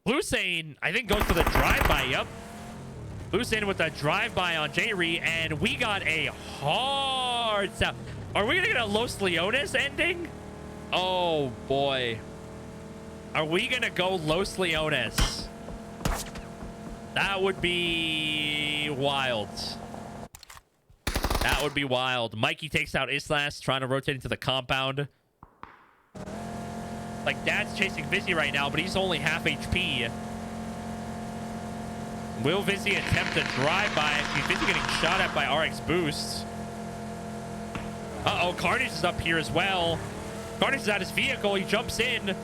Blue Sane, I think, goes for the drive-by. Yep. Blue Sane with the drive-by on J-Re, and we got a hard sound. Are we gonna get a Los Leones ending? Oh boy. Are we gonna go Los Leones? That would be wild. That would be wild. Mikey takes out Islas, trying to rotate into the compound. Like, Dad's chasing Vizzy right now, but he's only half HP. Will Vizzy attempt to drive by it? He's Vizzy getting shot at by RX Boost. Uh-oh, Carnage is up here as well. Carnage is at his vehicle. He jumps in.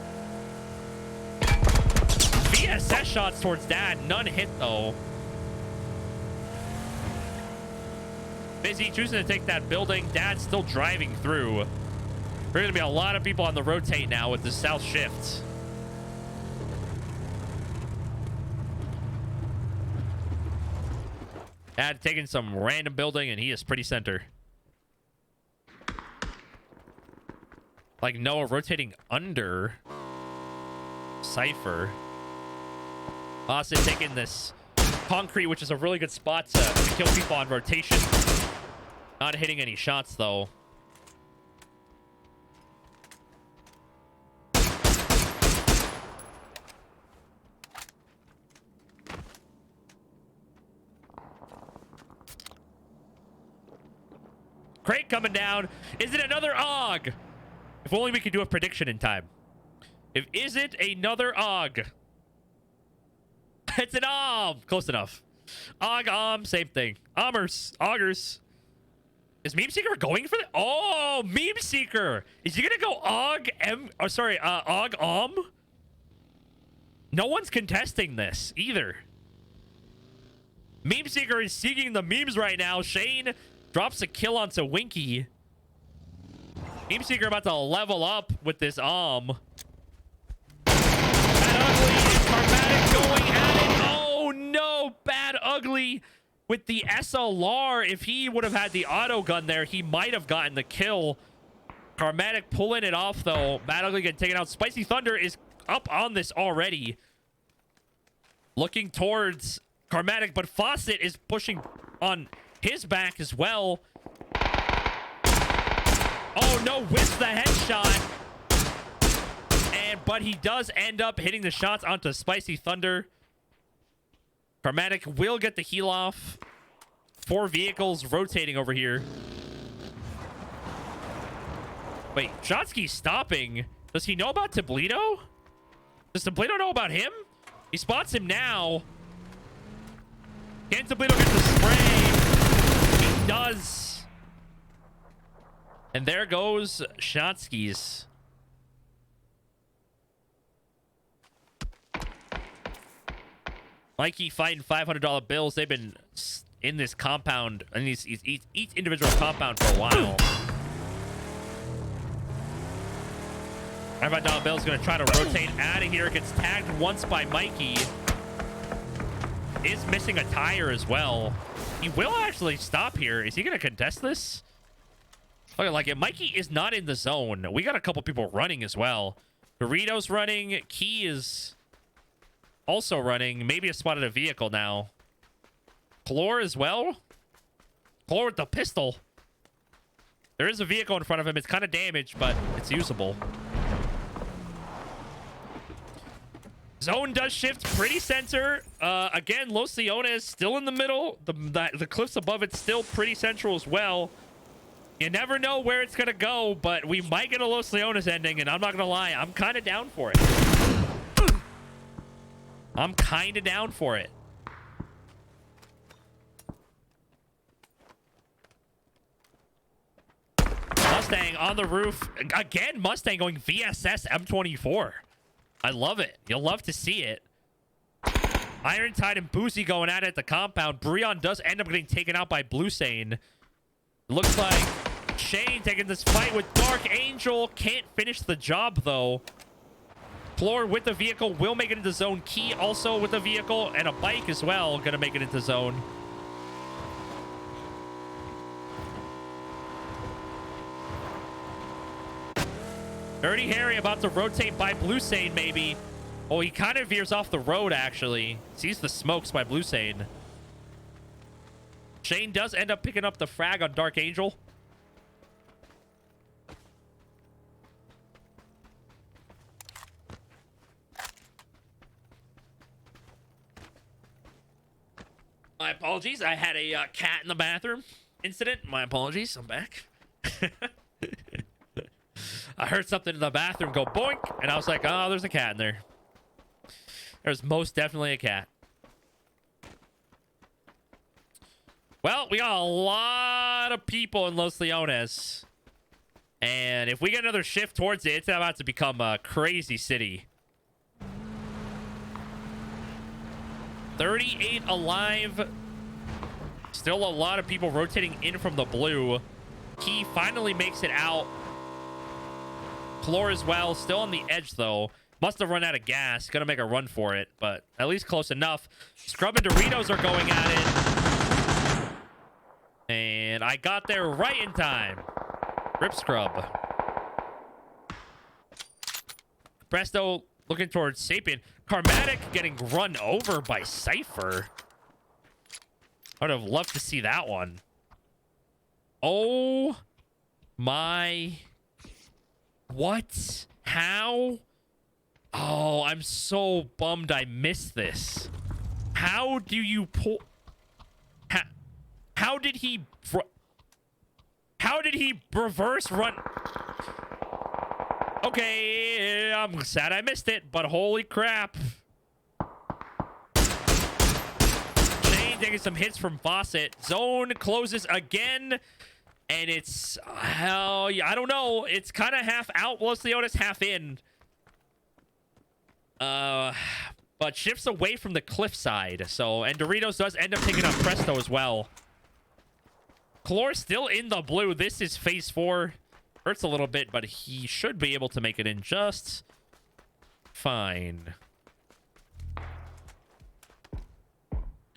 VSS shots towards Dad. None hit, though. Vizzy choosing to take that building. Dad's still driving through. There are going to be a lot of people on the rotate now with the south shift. Dad taking some random building, and he is pretty center. Like Noah rotating under Cypher. Austin taking this concrete, which is a really good spot to kill people on rotation. Not hitting any shots, though. Crate coming down. Is it another AUG? If only we could do a prediction in time. Is it another AUG? It's an close enough. AUG, same thing. Augers. Is Meme Seeker going for the... Oh, Meme Seeker. Is he going to go AUG, No one's contesting this either. Meme Seeker is seeking the memes right now. Shane drops a kill onto Winky. Meme Seeker about to level up with this Bad Ugly and Karmatic going at it. Oh no, Bad Ugly with the SLR. If he would have had the auto gun there, he might have gotten the kill. Karmatic pulling it off though. Bad Ugly getting taken out. Spicy Thunder is up on this already. Looking towards Karmatic, but Fawcett is pushing on his back as well. Oh no, whiffs the headshot. But he does end up hitting the shots onto Spicy Thunder. Karmatic will get the heal off. 4 vehicles rotating over here. Wait, Shotsky's stopping. Does he know about Tableto? Does Tableto know about him? He spots him now. Can Tableto get the spray? He does. And there goes Shotsky's. Mikey fighting $500 bills. They've been in this compound, in each individual compound for a while. $500 bill is going to try to rotate out of here. Gets tagged once by Mikey. Is missing a tire as well. He will actually stop here. Is he going to contest this? Okay, like it. Mikey is not in the zone. We got a couple people running as well. Doritos running. Key is also running. Maybe a spotted a vehicle now. Chlor as well. Chlor with the pistol. There is a vehicle in front of him. It's kind of damaged, but it's usable. Zone does shift pretty center. Again, Los Leones still in the middle. The cliffs above it still pretty central as well. You never know where it's going to go, but we might get a Los Leones ending, and I'm not going to lie. I'm kind of down for it. I'm kind of down for it. Mustang on the roof. Again, Mustang going VSS M24. I love it. You'll love to see it. Iron Tide and Boozy going at it at the compound. Breon does end up getting taken out by Blue Sane. Looks like Shane taking this fight with Dark Angel. Can't finish the job, though. Floor with the vehicle will make it into zone. Key also with a vehicle and a bike as well. Gonna make it into zone. Dirty Harry about to rotate by Blue Sane, maybe. Oh, he kind of veers off the road, actually. Sees the smokes by Blue Sane. Shane does end up picking up the frag on Dark Angel. My apologies. I had a cat in the bathroom incident. My apologies. I'm back. I heard something in the bathroom go boink, and I was like, oh, there's a cat in there. There's most definitely a cat. Well, we got a lot of people in Los Leones. And if we get another shift towards it, it's about to become a crazy city. 38 alive. Still a lot of people rotating in from the blue. He finally makes it out. Floor as well. Still on the edge, though. Must have run out of gas. Gonna make a run for it, but at least close enough. Scrub and Doritos are going at it. And I got there right in time. Rip Scrub. Presto looking towards Sapien. Karmatic getting run over by Cypher. I would have loved to see that one. Oh my. What? How? Oh, I'm so bummed I missed this. How do you pull? How did he? How did he reverse run? Okay, I'm sad I missed it, but holy crap. Shane taking some hits from Fawcett. Zone closes again, and it's, hell yeah, I don't know. It's kind of half out. Los Leones half in. But shifts away from the cliffside. So, and Doritos does end up picking up Presto as well. Clore still in the blue. This is phase 4. Hurts a little bit, but he should be able to make it in just fine.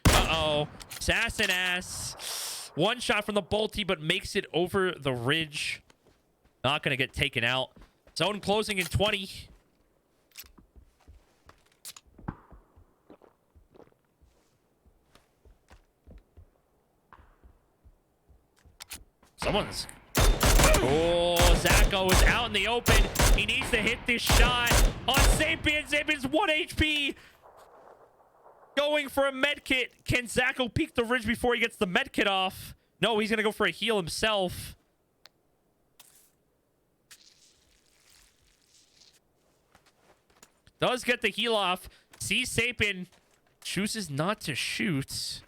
Uh-oh. Assassin ass. One shot from the bolty, but makes it over the ridge. Not going to get taken out. Zone closing in 20. Someone's... Oh, Zacho is out in the open. He needs to hit this shot on Sapien. Sapien's 1 HP. Going for a med kit. Can Zacho peek the ridge before he gets the med kit off? No, he's going to go for a heal himself. Does get the heal off. Sees Sapien. Chooses not to shoot.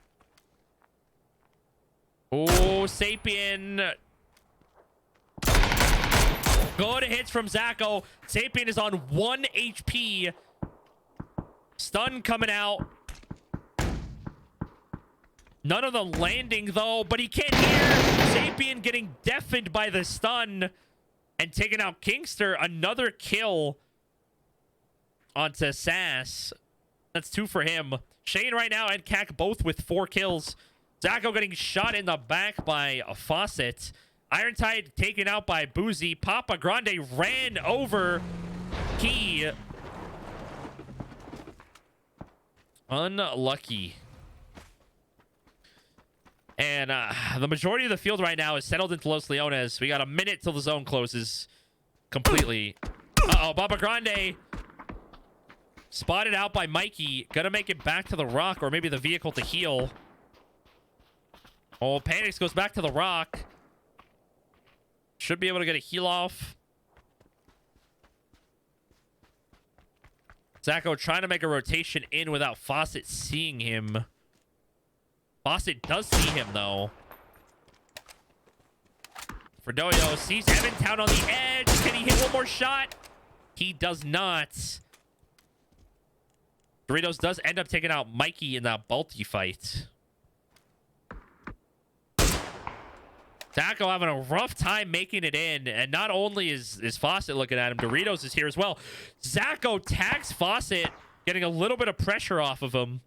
Oh, Sapien. Good hits from Zacho. Sapien is on 1 HP. Stun coming out. None of the landing, though, but he can't hear. Sapien getting deafened by the stun and taking out Kingster. Another kill onto Sass. That's 2 for him. Shane right now and Kak both with 4 kills. Zacho getting shot in the back by a Fawcett. Ironside taken out by Boozy. Papa Grande ran over Key. Unlucky. And the majority of the field right now is settled into Los Leones. We got a minute till the zone closes completely. Uh-oh, Papa Grande spotted out by Mikey. Gonna make it back to the rock or maybe the vehicle to heal. Oh, Panics goes back to the rock. Should be able to get a heal off. Zacho trying to make a rotation in without Fawcett seeing him. Fawcett does see him, though. Fredoyo sees Evantown on the edge. Can he hit one more shot? He does not. Doritos does end up taking out Mikey in that Balti fight. Zacho having a rough time making it in. And not only is Fawcett looking at him, Doritos is here as well. Zacho tags Fawcett, getting a little bit of pressure off of him.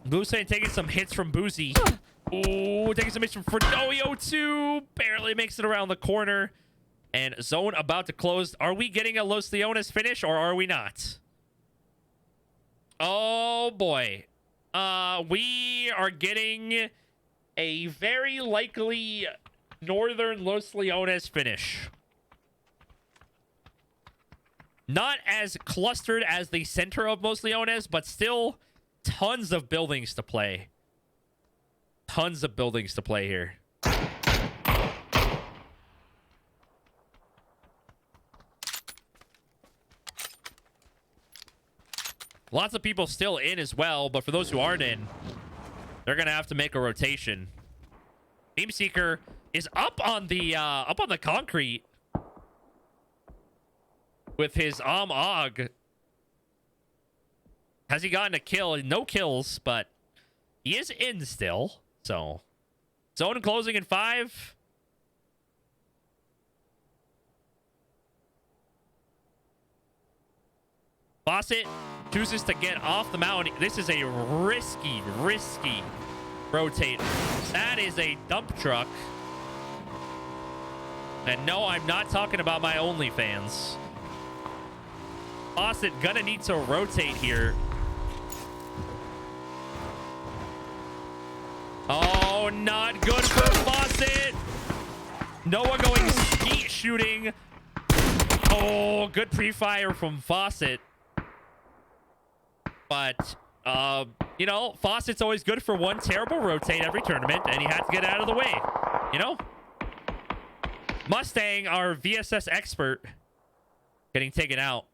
Boozy taking some hits from Boozy. Ooh, taking some hits from Fredoyo too. Barely makes it around the corner. And zone about to close. Are we getting a Los Leones finish or are we not? Oh boy. We are getting a very likely northern Los Leones finish. Not as clustered as the center of Los Leones, but still tons of buildings to play. Tons of buildings to play here. Lots of people still in as well, but for those who aren't in, they're gonna have to make a rotation. Meme Seeker is up on the concrete with his Og. Has he gotten a kill? No kills, but he is in still. So, zone closing in 5. Fawcett chooses to get off the mountain. This is a risky rotate. That is a dump truck. And no, I'm not talking about my OnlyFans. Fawcett gonna need to rotate here. Oh, not good for Fawcett. Noah going skeet shooting. Oh, good pre-fire from Fawcett. But, you know, Fawcett's always good for one terrible rotate every tournament, and he had to get out of the way, you know? Mustang, our VSS expert, getting taken out.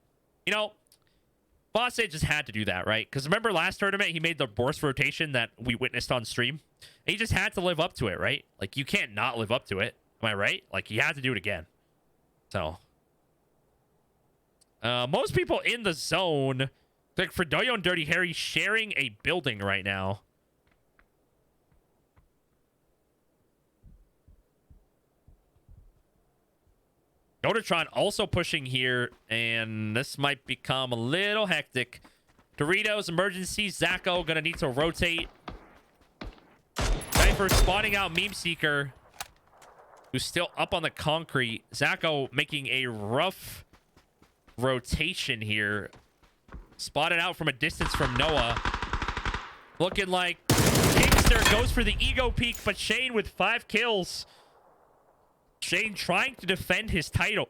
You know, Fawcett just had to do that, right? Because remember last tournament, he made the worst rotation that we witnessed on stream? He just had to live up to it, right? Like, you can't not live up to it. Am I right? Like, he had to do it again. So, most people in the zone... Like Fredoyo and Dirty Harry sharing a building right now. Dotatron also pushing here, and this might become a little hectic. Doritos, emergency, Zacho gonna need to rotate. Cypher spawning out Meme Seeker, who's still up on the concrete. Zacho making a rough rotation here. Spotted out from a distance from Noah. Looking like Kingster goes for the ego peak, but Shane with 5 kills. Shane trying to defend his title.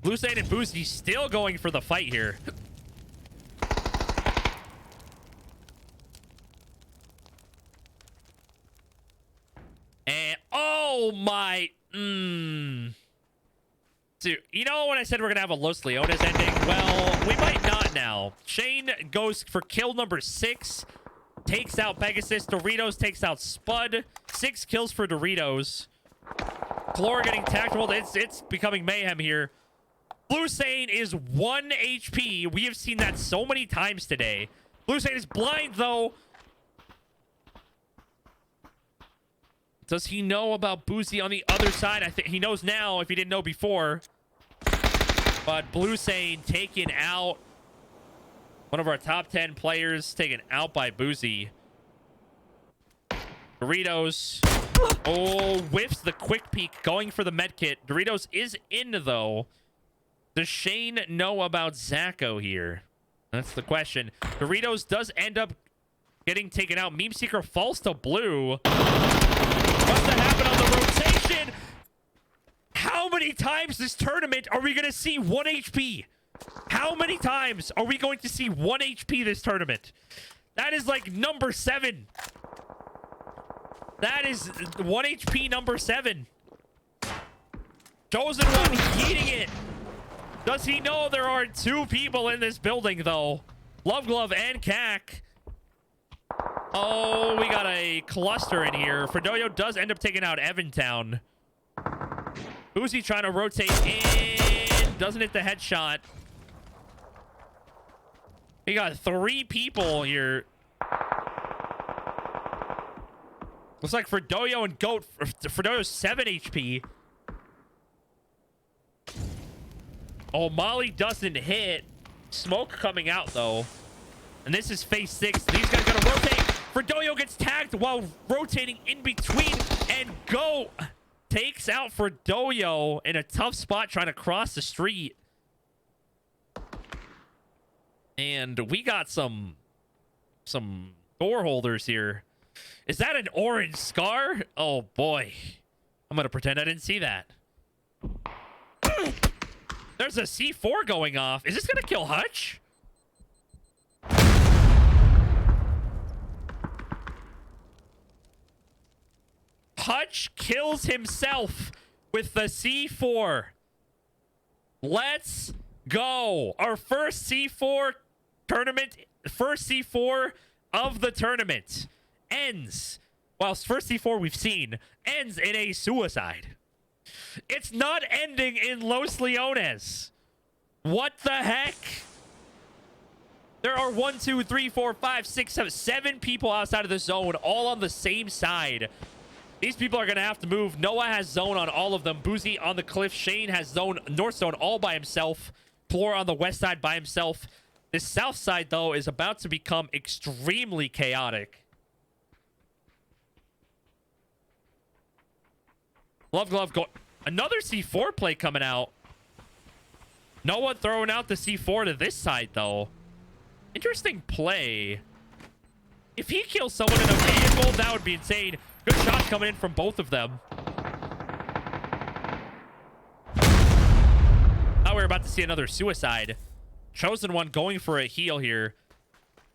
Blue State and Boozy still going for the fight here. And oh my... Dude, you know when I said we're going to have a Los Leones ending? Well, we might not now. Shane goes for kill number 6. Takes out Pegasus. Doritos takes out Spud. 6 kills for Doritos. Chlor getting tactical. It's becoming mayhem here. Blue Sane is 1 HP. We have seen that so many times today. Blue Sane is blind, though. Does he know about Boozy on the other side? I think he knows now if he didn't know before. But Blue Sane taken out. One of our top 10 players taken out by Boozy. Doritos. Oh, whiffs the quick peek going for the med kit. Doritos is in, though. Does Shane know about Zacho here? That's the question. Doritos does end up getting taken out. Meme Seeker falls to blue. What's to happen on the rotation? How many times this tournament are we going to see 1 HP? How many times are we going to see 1 HP this tournament? That is like number 7. That is 1 HP number 7. Chosen One eating it. Does he know there are 2 people in this building, though? Love Glove and Cac. Oh, we got a cluster in here. Fredoyo does end up taking out Evantown. Who's he trying to rotate in? Doesn't hit the headshot. We got 3 people here. Looks like Fredoyo and Goat. Fredoyo's 7 HP. Oh, Molly doesn't hit. Smoke coming out, though. And this is phase 6. These guys gotta rotate. Fredoyo gets tagged while rotating in between. And Goat takes out Fredoyo in a tough spot trying to cross the street. And we got some door holders here. Is that an orange scar? Oh boy. I'm gonna pretend I didn't see that. There's a C4 going off. Is this going to kill Hutch? Hutch kills himself with the C4. Let's go. Our first C4 tournament, first C4 of the tournament ends. Well, first C4 we've seen ends in a suicide. It's not ending in Los Leones. What the heck? There are 1, 2, 3, 4, 5, 6, 7, 7 people outside of the zone, all on the same side. These people are going to have to move. Noah has zone on all of them. Boozy on the cliff. Shane has zone, north zone all by himself. Floor on the west side by himself. The south side, though, is about to become extremely chaotic. Love Glove go. Another C4 play coming out. Noah throwing out the C4 to this side, though. Interesting play. If he kills someone in a vehicle, that would be insane. Good shot coming in from both of them. Now we're about to see another suicide. Chosen One going for a heal here.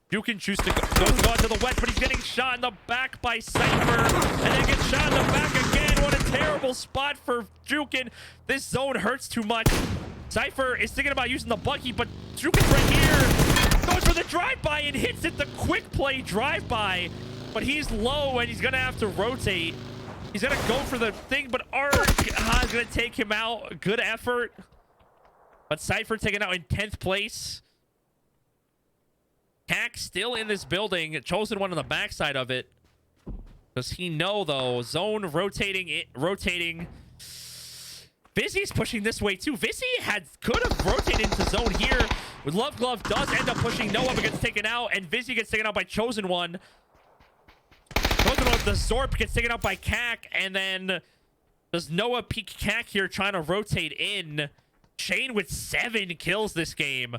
You can choose to go to the west, but he's getting shot in the back by Cypher. And then gets shot in the back again. What a terrible spot for Jukin. This zone hurts too much. Cypher is thinking about using the buggy, but Jukin's right here. Goes for the drive-by and hits it. The quick play drive-by. But he's low and he's going to have to rotate. He's going to go for the thing, but Ark is going to take him out. Good effort. But Cypher taken out in 10th place. Hack still in this building. Chosen One on the backside of it. Does he know, though? Zone rotating. Vizzy's pushing this way, too. Vizzy could have rotated into zone here. With Love Glove does end up pushing Noah, but gets taken out. And Vizzy gets taken out by Chosen One. Chosen One, the Zorp gets taken out by Cac. And then does Noah peek Cac here trying to rotate in? Shane with 7 kills this game.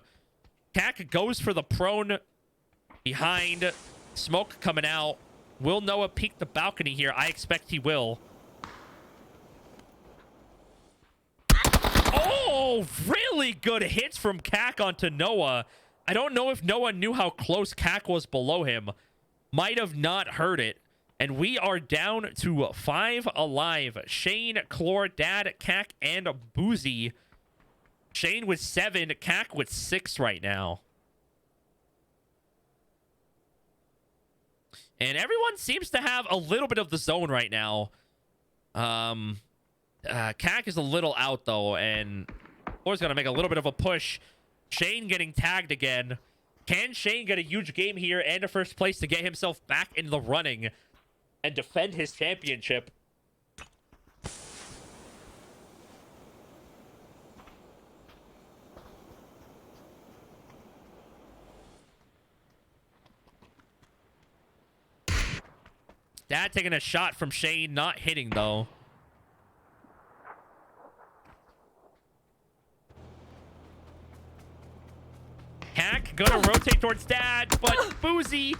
Cac goes for the prone behind. Smoke coming out. Will Noah peek the balcony here? I expect he will. Oh, really good hits from Cac onto Noah. I don't know if Noah knew how close Cac was below him. Might have not heard it. And we are down to 5 alive. Shane, Chlor, Dad, Cac, and Boozy. Shane with 7, Cac with 6 right now. And everyone seems to have a little bit of the zone right now. Cac is a little out, though, and Chlor's going to make a little bit of a push. Shane getting tagged again. Can Shane get a huge game here and a first place to get himself back in the running and defend his championship? Dad taking a shot from Shane, not hitting, though. Hack gonna rotate towards Dad, but Boozy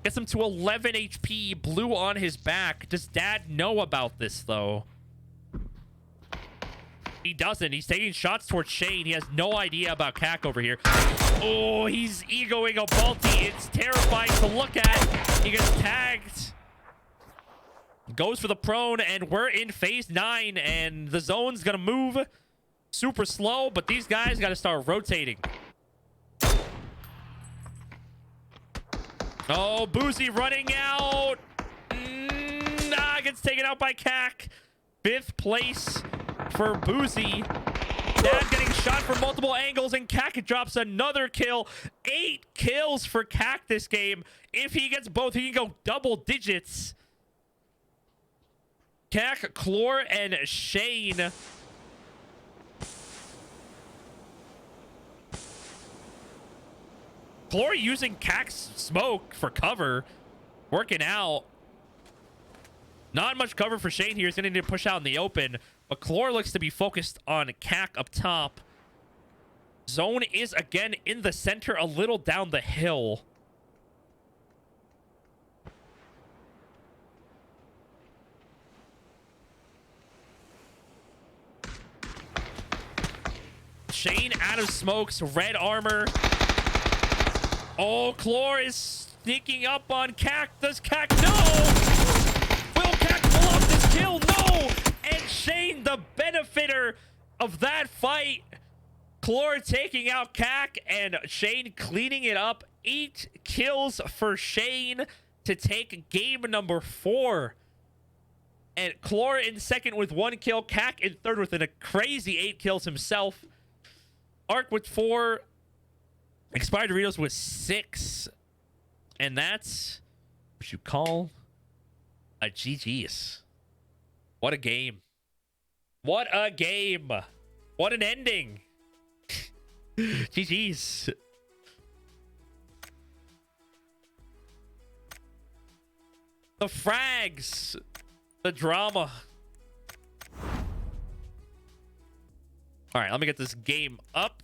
gets him to 11 HP. Blue on his back. Does Dad know about this, though? He doesn't. He's taking shots towards Shane. He has no idea about Cac over here. Oh, he's egoing a Balti. It's terrifying to look at. He gets tagged. Goes for the prone, and we're in phase 9, and the zone's gonna move super slow, but these guys gotta start rotating. Oh, Boozy running out. Gets taken out by Cac. 5th place for Boozy. Dad getting shot from multiple angles, and Cac drops another kill. 8 kills for Cac this game. If he gets both, he can go double digits. Cac, Chlor, and Shane. Chlor using Cac's smoke for cover. Working out. Not much cover for Shane here. He's going to need to push out in the open. But Chlor looks to be focused on Cac up top. Zone is again in the center, a little down the hill. Shane out of smokes, red armor. Oh, Chlor is sneaking up on Cac. Does Cac? No! Will Cac pull off this kill? No! And Shane, the benefitter of that fight. Chlor taking out Cac and Shane cleaning it up. 8 kills for Shane to take game number 4. And Chlor in second with 1 kill. Cac in third with a crazy 8 kills himself. Arc with 4. Expired Doritos with 6. And that's what you call a GG's. What a game. What a game. What an ending. GG's. The frags. The drama. All right, let me get this game up.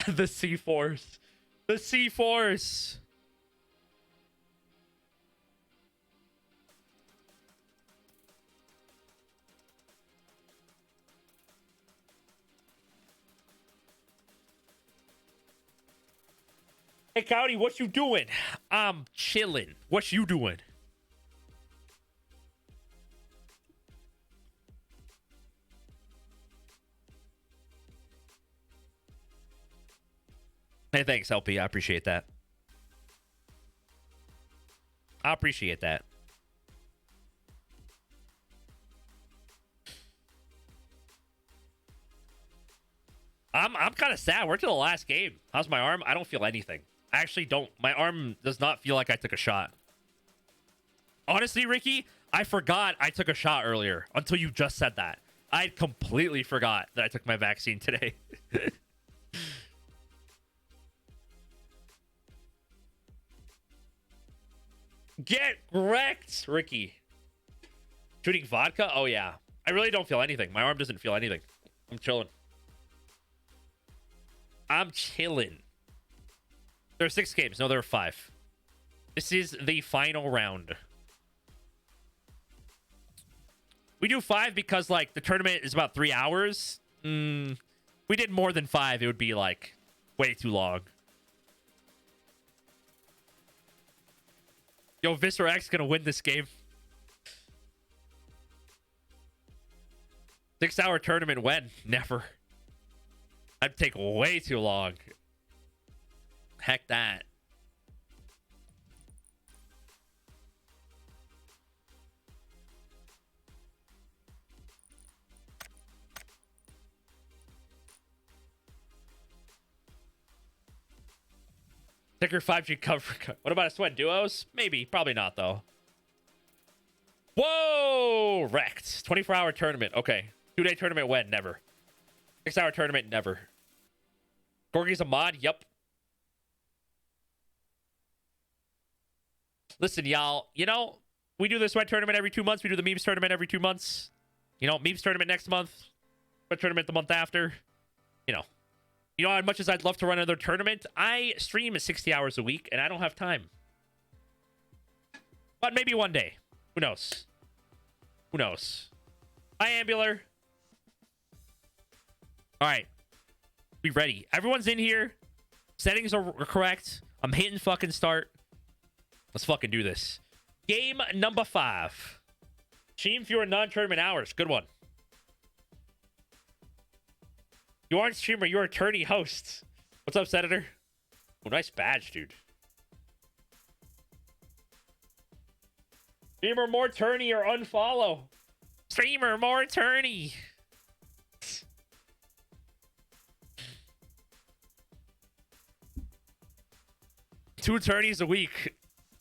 The C-Force. The C-Force. Hey, Coyote, what you doing? I'm chilling. What you doing? Hey, thanks, LP. I appreciate that. I appreciate that. I'm kind of sad. We're to the last game. How's my arm? I don't feel anything. I actually don't. My arm does not feel like I took a shot. Honestly, Ricky, I forgot I took a shot earlier until you just said that. I completely forgot that I took my vaccine today. Get wrecked, Ricky. Shooting vodka? Oh, yeah. I really don't feel anything. My arm doesn't feel anything. I'm chilling. I'm chilling. There are 6 games. No, there are 5. This is the final round. We do 5 because, like, the tournament is about 3 hours. We did more than 5. It would be, like, way too long. Yo, Viscer X gonna win this game. 6-hour tournament when? Never. That'd take way too long. Heck that. Ticker 5G cover. What about a sweat duos? Maybe. Probably not, though. Whoa! Wrecked. 24-hour tournament. Okay. 2-day tournament when? Never. 6-hour tournament? Never. Gorgy's a mod? Yup. Listen, y'all. You know, we do the sweat tournament every 2 months. We do the memes tournament every 2 months. You know, memes tournament next month. Sweat tournament the month after. You know. You know, as much as I'd love to run another tournament, I stream 60 hours a week, and I don't have time. But maybe one day. Who knows? Who knows? Hi, Ambular. All right. Be ready. Everyone's in here. Settings are correct. I'm hitting fucking start. Let's fucking do this. Game number 5. Team fewer non-tournament hours. Good one. You aren't streamer, you're a tourney host. What's up, Senator? Oh, nice badge, dude. Streamer, more tourney or unfollow. Streamer, more tourney. Two tourneys a week.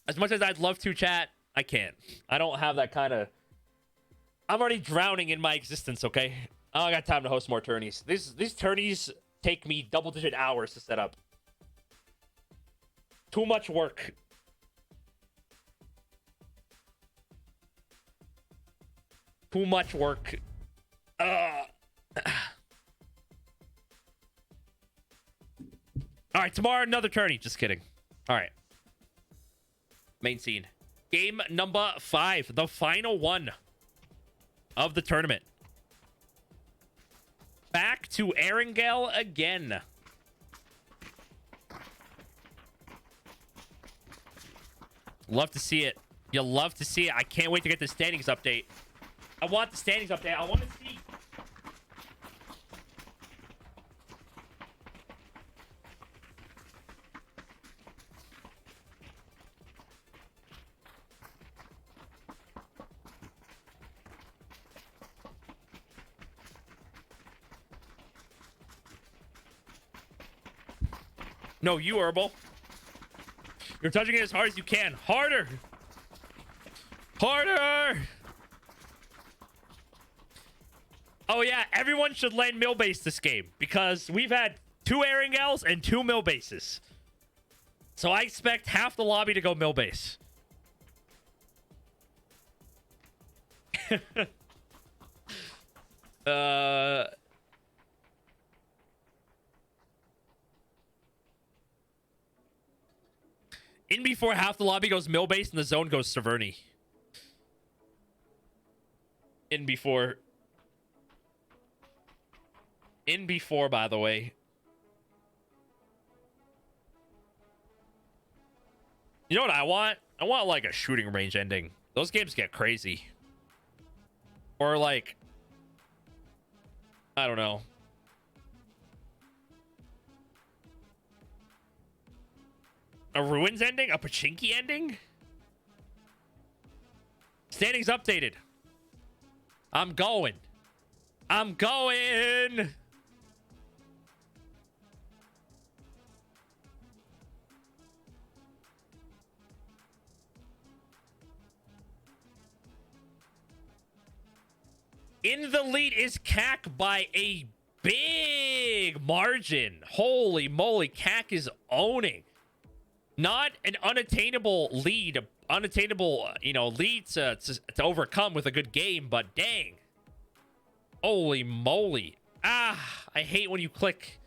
As much as I'd love to chat, I can't. I don't have that kind of... I'm already drowning in my existence, okay? I don't got time to host more tourneys. These tourneys take me double-digit hours to set up. Too much work. Too much work. All right, tomorrow another tourney. Just kidding. All right. Main scene. Game number 5, the final one of the tournament. Back to Erangel again. Love to see it. You'll love to see it. I can't wait to get the standings update. I want the standings update. I want to see. No, you, Herbal. You're touching it as hard as you can. Harder! Harder! Oh, yeah. Everyone should land mill base this game because we've had 2 Erangels and 2 mill bases. So I expect half the lobby to go mill base. In before half the lobby goes mill base and the zone goes Severny. In before. In before, by the way. You know what I want? I want like a shooting range ending. Those games get crazy. Or like, I don't know. A Ruins ending? A Pachinki ending? Standings updated. I'm going. I'm going. In the lead is CAC by a big margin. Holy moly, CAC is owning. Not an unattainable lead, lead to overcome with a good game, but dang. Holy moly. Ah, I hate when you click.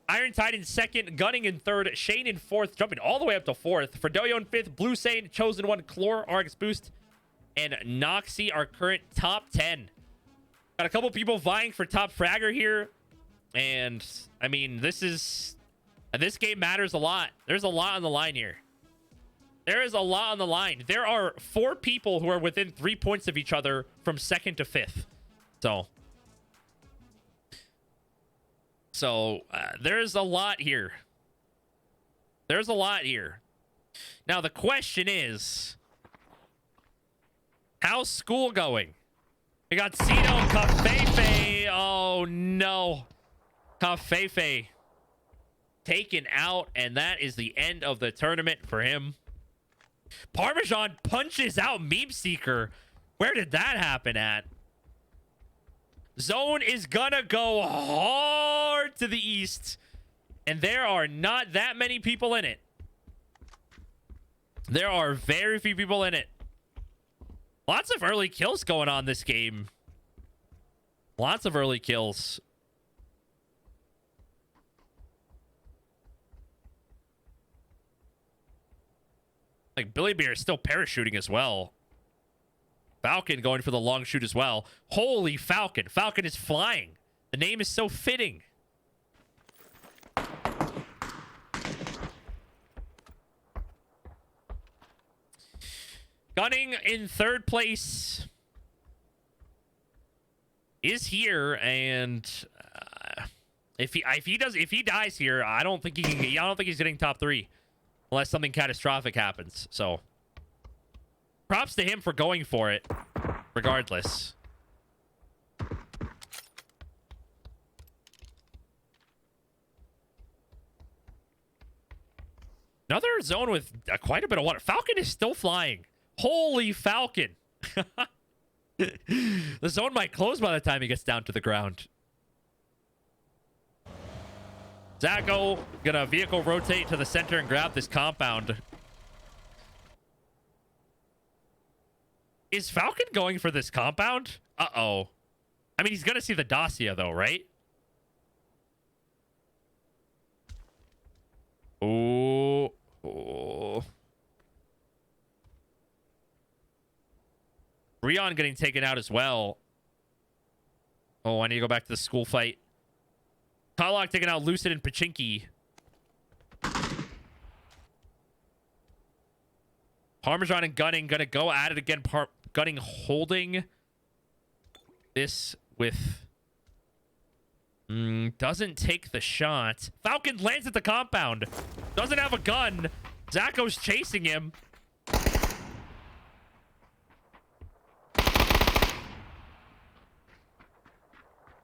Iron Tide in second, Gunning in third, Shane in fourth, jumping all the way up to fourth. Fredoyo in fifth, Blue Sane, Chosen One, Chlor, Argus Boost, and Noxy are current top 10. Got a couple people vying for top fragger here. And, I mean, this game matters a lot. There's a lot on the line here. There is a lot on the line. There are 4 people who are within 3 points of each other from second to fifth. So there's a lot here. There's a lot here. Now, the question is, how's school going? We got Cito, Cafefe. Oh, no. Cafefe taken out, and that is the end of the tournament for him. Parmesan punches out Meme Seeker. Where did that happen at? Zone is gonna go hard to the east, and there are not that many people in it. There are very few people in it. Lots of early kills going on this game. Lots of early kills. Like, Billy Bear is still parachuting as well. Falcon going for the long shoot as well. Holy Falcon. Falcon is flying. The name is so fitting. Gunning in third place is here, and if he dies here, I don't think he's getting top 3 unless something catastrophic happens. So props to him for going for it regardless. Another zone with quite a bit of water. Falcon is still flying. Holy Falcon. The zone might close by the time he gets down to the ground. Zacho gonna vehicle rotate to the center and grab this compound. Is Falcon going for this compound? Uh-oh. I mean, he's gonna see the Dacia though, right? Rion getting taken out as well. Oh, I need to go back to the school fight. Kalok taking out Lucid and Pachinki. Parmesan and Gunning gonna go at it again. Gunning holding this with... doesn't take the shot. Falcon lands at the compound. Doesn't have a gun. Zacho's chasing him.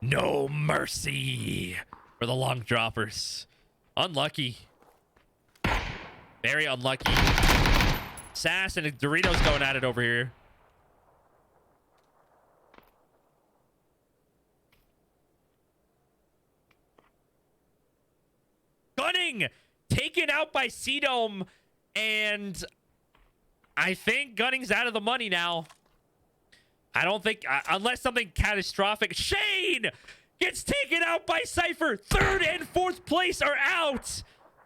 No mercy for the long droppers. Unlucky. Very unlucky. Sass and Doritos going at it over here. Gunning taken out by C-Dome, and I think Gunning's out of the money now. I don't think, unless something catastrophic. Shane gets taken out by Cypher. Third and fourth place are out.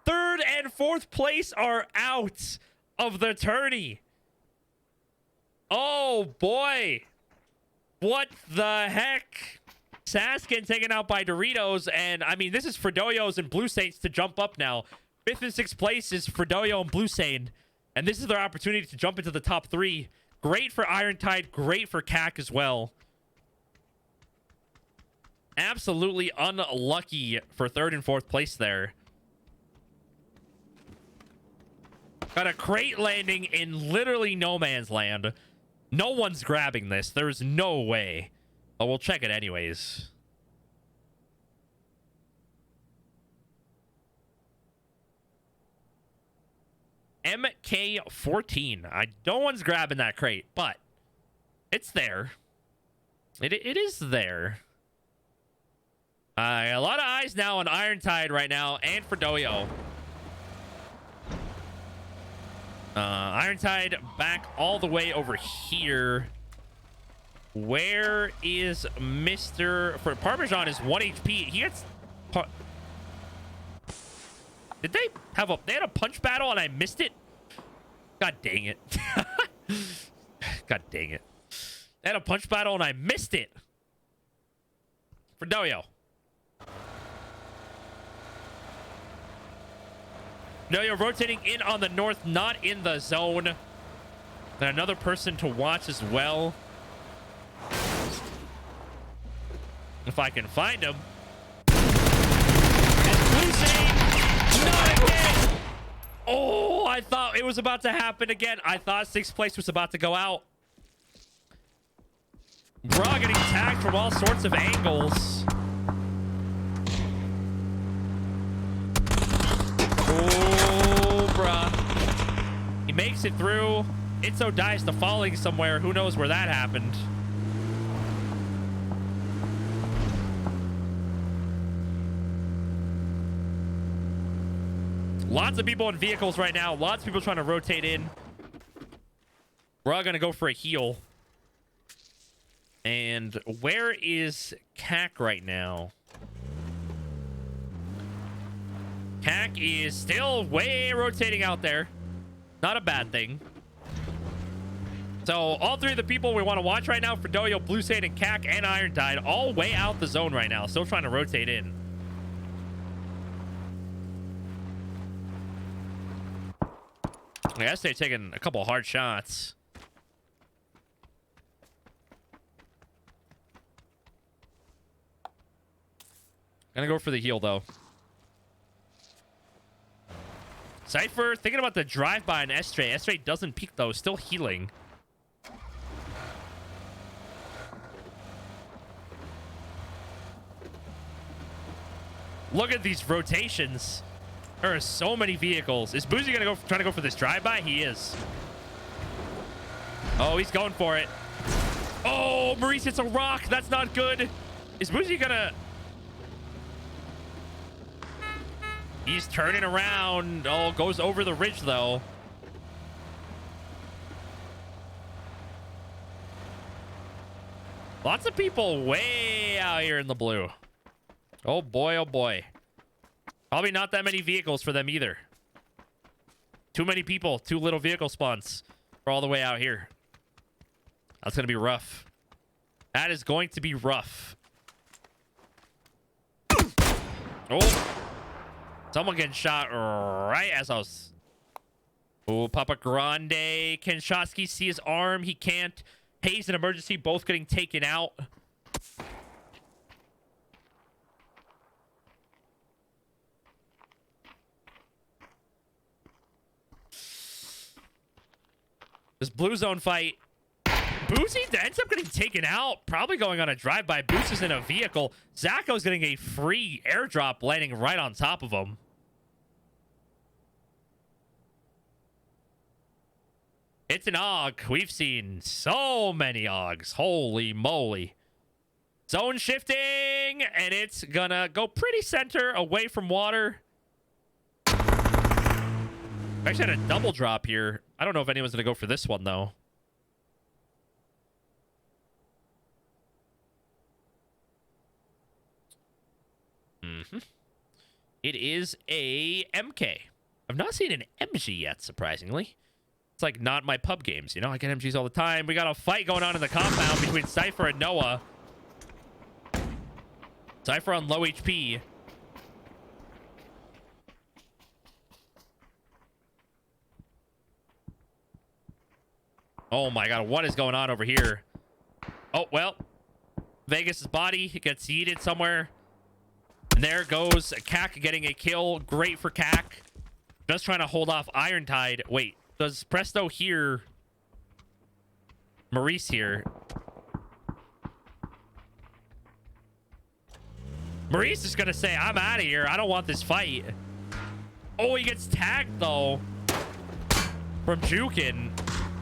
Third and fourth place are out of the tourney. Oh boy. What the heck? Saskin taken out by Doritos, and I mean, this is Fredoyo's and Blue Saints to jump up now. Fifth and sixth place is Fredoyo and Blue Saint, and this is their opportunity to jump into the top three. Great for Iron Tide, great for CAC as well. Absolutely unlucky for third and fourth place there. Got a crate landing in literally no man's land. No one's grabbing this. There's no way. Oh, we'll check it anyways. MK14. No one's grabbing that crate, but it's there. It is there. A lot of eyes now on Iron Tide right now, and for Doyo. Iron Tide back all the way over here. Where is Mr. For Parmesan is 1 HP. He gets... Did they have a... They had a punch battle and I missed it? God dang it. God dang it. They had a punch battle and I missed it. For Doyo. Doyo rotating in on the north, not in the zone. And another person to watch as well. If I can find him. It's Blue Saint. Not again. Oh, I thought it was about to happen again. I thought sixth place was about to go out. Bra getting tagged from all sorts of angles. Oh, bruh. He makes it through. Itzo dies to falling somewhere. Who knows where that happened? Lots of people in vehicles right now. Lots of people trying to rotate in. We're all going to go for a heal. And where is CAC right now? CAC is still way rotating out there. Not a bad thing. So all three of the people we want to watch right now, Fredoyo, Blue Saint, and CAC, and Iron Tide, all way out the zone right now. Still trying to rotate in. I guess they're taking a couple hard shots. Gonna go for the heal, though. Cypher thinking about the drive-by on Estray. Estray doesn't peek, though. Still healing. Look at these rotations. There are so many vehicles. Is Boozy gonna go trying to go for this drive-by? He is. Oh, he's going for it. Oh, Maurice hits a rock. That's not good. Is Boozy gonna... He's turning around. Oh, goes over the ridge, though. Lots of people way out here in the blue. Oh, boy, oh, boy. Probably not that many vehicles for them either. Too many people, too little vehicle spawns for all the way out here. That's going to be rough. That is going to be rough. Oh. Someone getting shot right as I was... Oh, Papa Grande. Can Shosky see his arm? He can't. Hayes and Emergency both getting taken out. This blue zone fight. Boozy ends up getting taken out. Probably going on a drive-by. Boots is in a vehicle. Zacho's getting a free airdrop landing right on top of him. It's an AUG. We've seen so many AUGs. Holy moly. Zone shifting, and it's gonna go pretty center away from water. Actually had a double drop here. I don't know if anyone's gonna go for this one, though. It is a MK. I've not seen an MG yet, surprisingly. It's like not my pub games, you know? I get MGs all the time. We got a fight going on in the compound between Cypher and Noah. Cypher on low HP. Oh my god, what is going on over here? Oh, well. Vegas's body gets yeeted somewhere. And there goes Kak getting a kill. Great for Kak. Just trying to hold off Irontide. Wait, does Presto hear Maurice here? Maurice is going to say, I'm out of here. I don't want this fight. Oh, he gets tagged, though. From Jukin.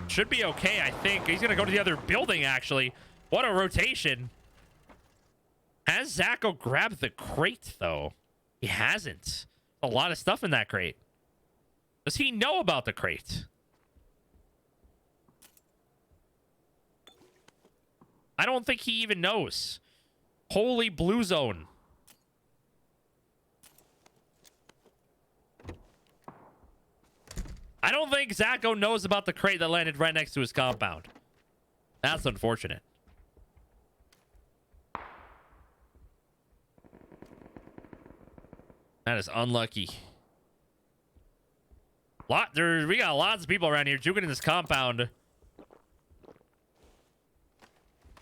Should be okay, I think. He's going to go to the other building, actually. What a rotation. Has Zacho grabbed the crate, though? He hasn't. A lot of stuff in that crate. Does he know about the crate? I don't think he even knows. Holy blue zone. I don't think Zacho knows about the crate that landed right next to his compound. That's unfortunate. That is unlucky. We got lots of people around here juking in this compound.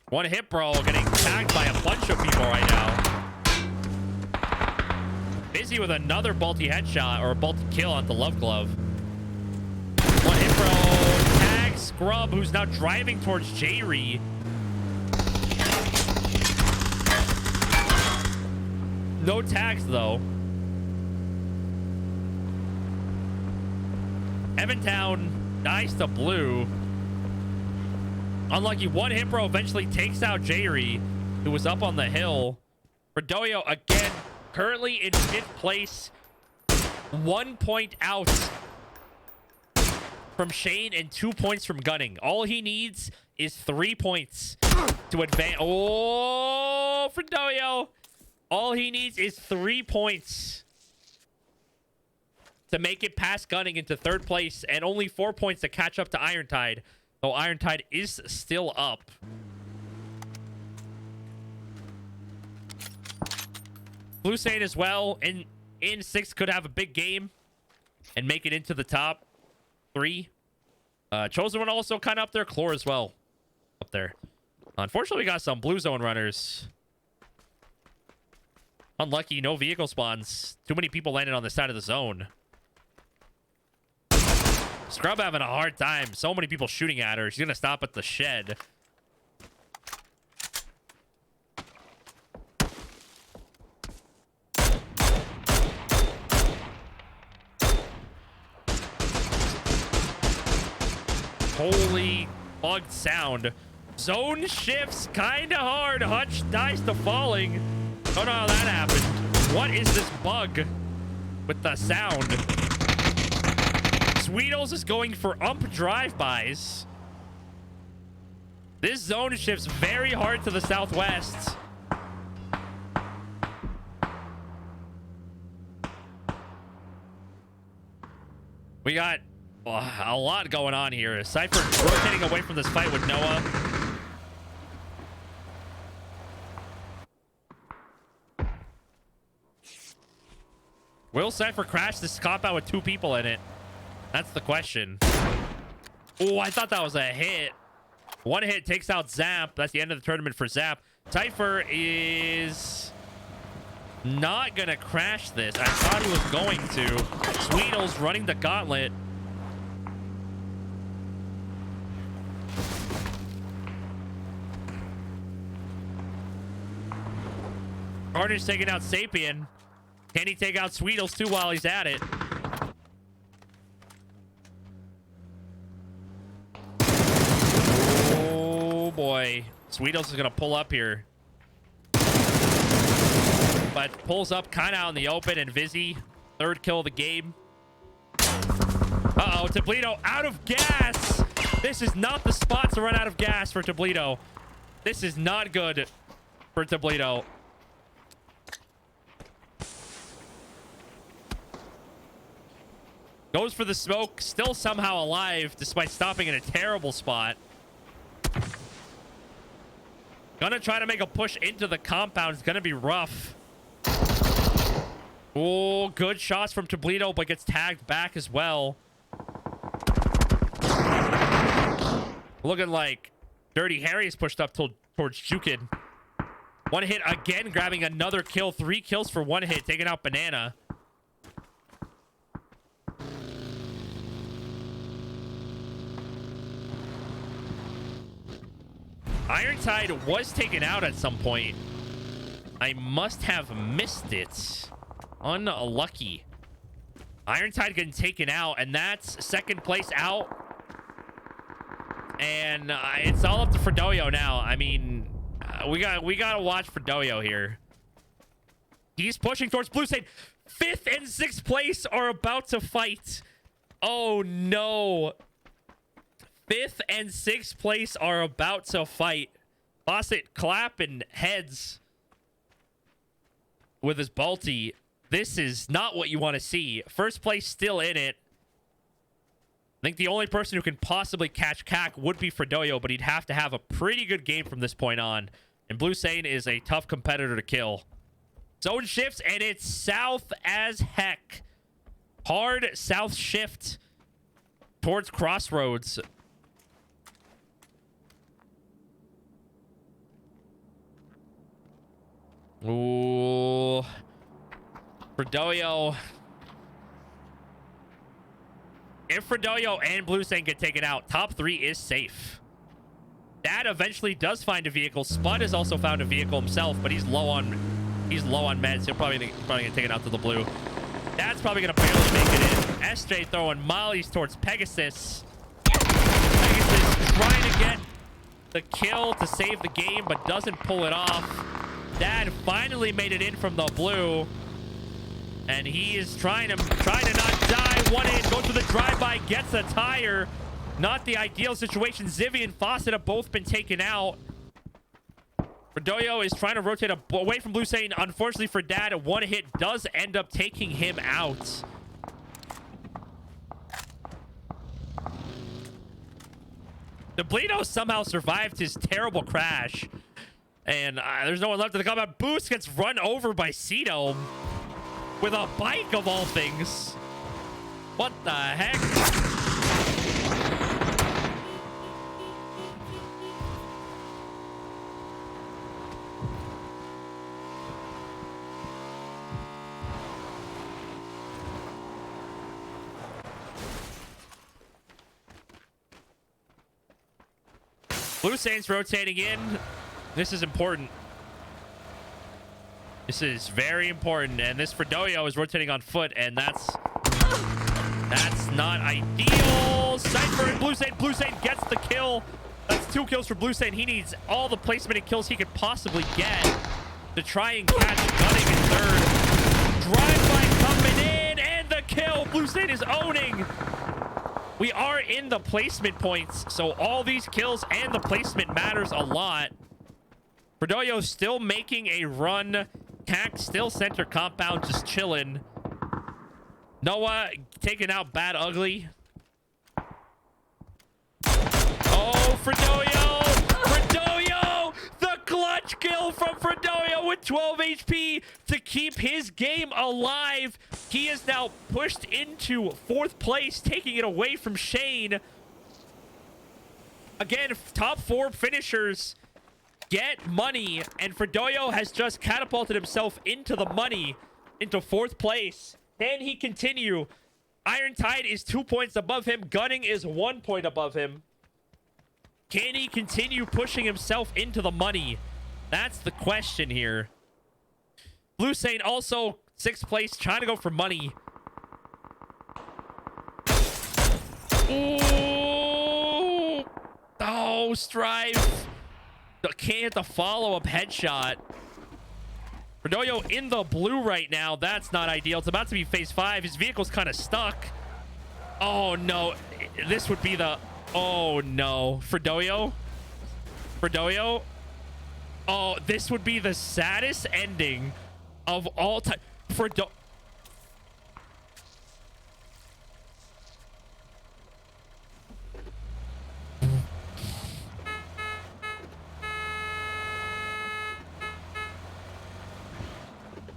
One hit bro getting tagged by a bunch of people right now. Busy with another Balti headshot or a Balti kill on the Love Glove. One hit bro tags Scrub, who's now driving towards J-Ree. No tags though. Evantown dies to blue. Unlucky. One hit bro eventually takes out J-Ree, who was up on the hill. Fredoyo again, currently in 5th place. 1 point out from Shane and 2 points from Gunning. All he needs is 3 points to advance. Oh, Fredoyo. All he needs is 3 points to make it past Gunning into 3rd place, and only 4 points to catch up to Irontide, though Irontide is still up. Blue Saint as well in 6th could have a big game and make it into the top 3. Chosen One also kind of up there. Chlor as well up there. Unfortunately, we got some blue zone runners. Unlucky, no vehicle spawns. Too many people landed on the side of the zone. Scrub having a hard time. So many people shooting at her. She's going to stop at the shed. Holy bugged sound. Zone shifts kind of hard. Hutch dies to falling. Don't know how that happened. What is this bug with the sound? Sweetles is going for ump drive-bys. This zone shifts very hard to the southwest. We got a lot going on here. Cypher rotating away from this fight with Noah. Will Cypher crash this compound with 2 people in it? That's the question. Oh, I thought that was a hit. 1 hit takes out Zap. That's the end of the tournament for Zap. Cypher is not going to crash this. I thought he was going to. Sweetles running the gauntlet. Carter's taking out Sapien. Can he take out Sweetles too while he's at it? Oh boy. Sweetles is going to pull up here. But pulls up kind of out in the open, and Vizzy, 3rd kill of the game. Uh-oh, Tabledo out of gas. This is not the spot to run out of gas for Tabledo. This is not good for Tabledo. Goes for the smoke, still somehow alive despite stopping in a terrible spot. Gonna try to make a push into the compound. It's gonna be rough. Oh, good shots from Tabledo, but gets tagged back as well. Looking like Dirty Harry is pushed up towards Jukin. 1 hit again, grabbing another kill. 3 kills for 1 hit, taking out Banana. Ironside was taken out at some point. I must have missed it. Unlucky. Ironside getting taken out, and that's 2nd place out. And it's all up to Fredoyo now. I mean, we gotta watch Fredoyo here. He's pushing towards Blue State. 5th and 6th place are about to fight. Oh no. 5th and 6th place are about to fight. Fawcett clapping heads with his Balti. This is not what you want to see. 1st place still in it. I think the only person who can possibly catch CAC would be Fredoyo, but he'd have to have a pretty good game from this point on. And Blue Sane is a tough competitor to kill. Zone shifts, and it's south as heck. Hard south shift towards Crossroads. Ooh. Fredoyo. If Fredoyo and Blue Sane get taken out, top 3 is safe. Dad eventually does find a vehicle. Spud has also found a vehicle himself, but he's low on meds. He'll probably get taken out to the blue. Dad's probably gonna barely make it in. SJ throwing mollies towards Pegasus. Pegasus trying to get the kill to save the game, but doesn't pull it off. Dad finally made it in from the blue, and he is trying to not die. 1 hit, goes for the drive-by, gets a tire. Not the ideal situation. Zivy and Fawcett have both been taken out. Fredoyo is trying to rotate away from Blue Sane. Unfortunately for Dad, 1 hit does end up taking him out. Debledo somehow survived his terrible crash. And there's no one left in the combat. Boost gets run over by Cito with a bike of all things. What the heck? Blue Saints rotating in. This is important. This is very important. And this Fredoyo is rotating on foot, and that's not ideal. Cypher and Blue Saint. Blue Saint gets the kill. That's 2 kills for Blue Saint. He needs all the placement and kills he could possibly get to try and catch Gunning in 3rd. Drive-by coming in, and the kill. Blue Saint is owning. We are in the placement points, so all these kills and the placement matters a lot. Fredoyo still making a run. CAC still center compound, just chilling. Noah taking out Bad Ugly. Oh, Fredoyo! Fredoyo! The clutch Clutch kill from Fredoyo with 12 HP to keep his game alive. He is now pushed into 4th place, taking it away from Shane. Again, top 4 finishers get money, and Fredoyo has just catapulted himself into the money, into 4th place. Can he continue? Iron Tide is 2 points above him. Gunning is 1 point above him. Can he continue pushing himself into the money? That's the question here. Blue Saint also 6th place, trying to go for money. Ooh. Oh, Strive. Can't hit the follow-up headshot. Fredoyo in the blue right now. That's not ideal. It's about to be phase 5. His vehicle's kind of stuck. Oh, no. This would be the... Oh, no. Fredoyo? Fredoyo? Oh, this would be the saddest ending of all time. Fredoyo...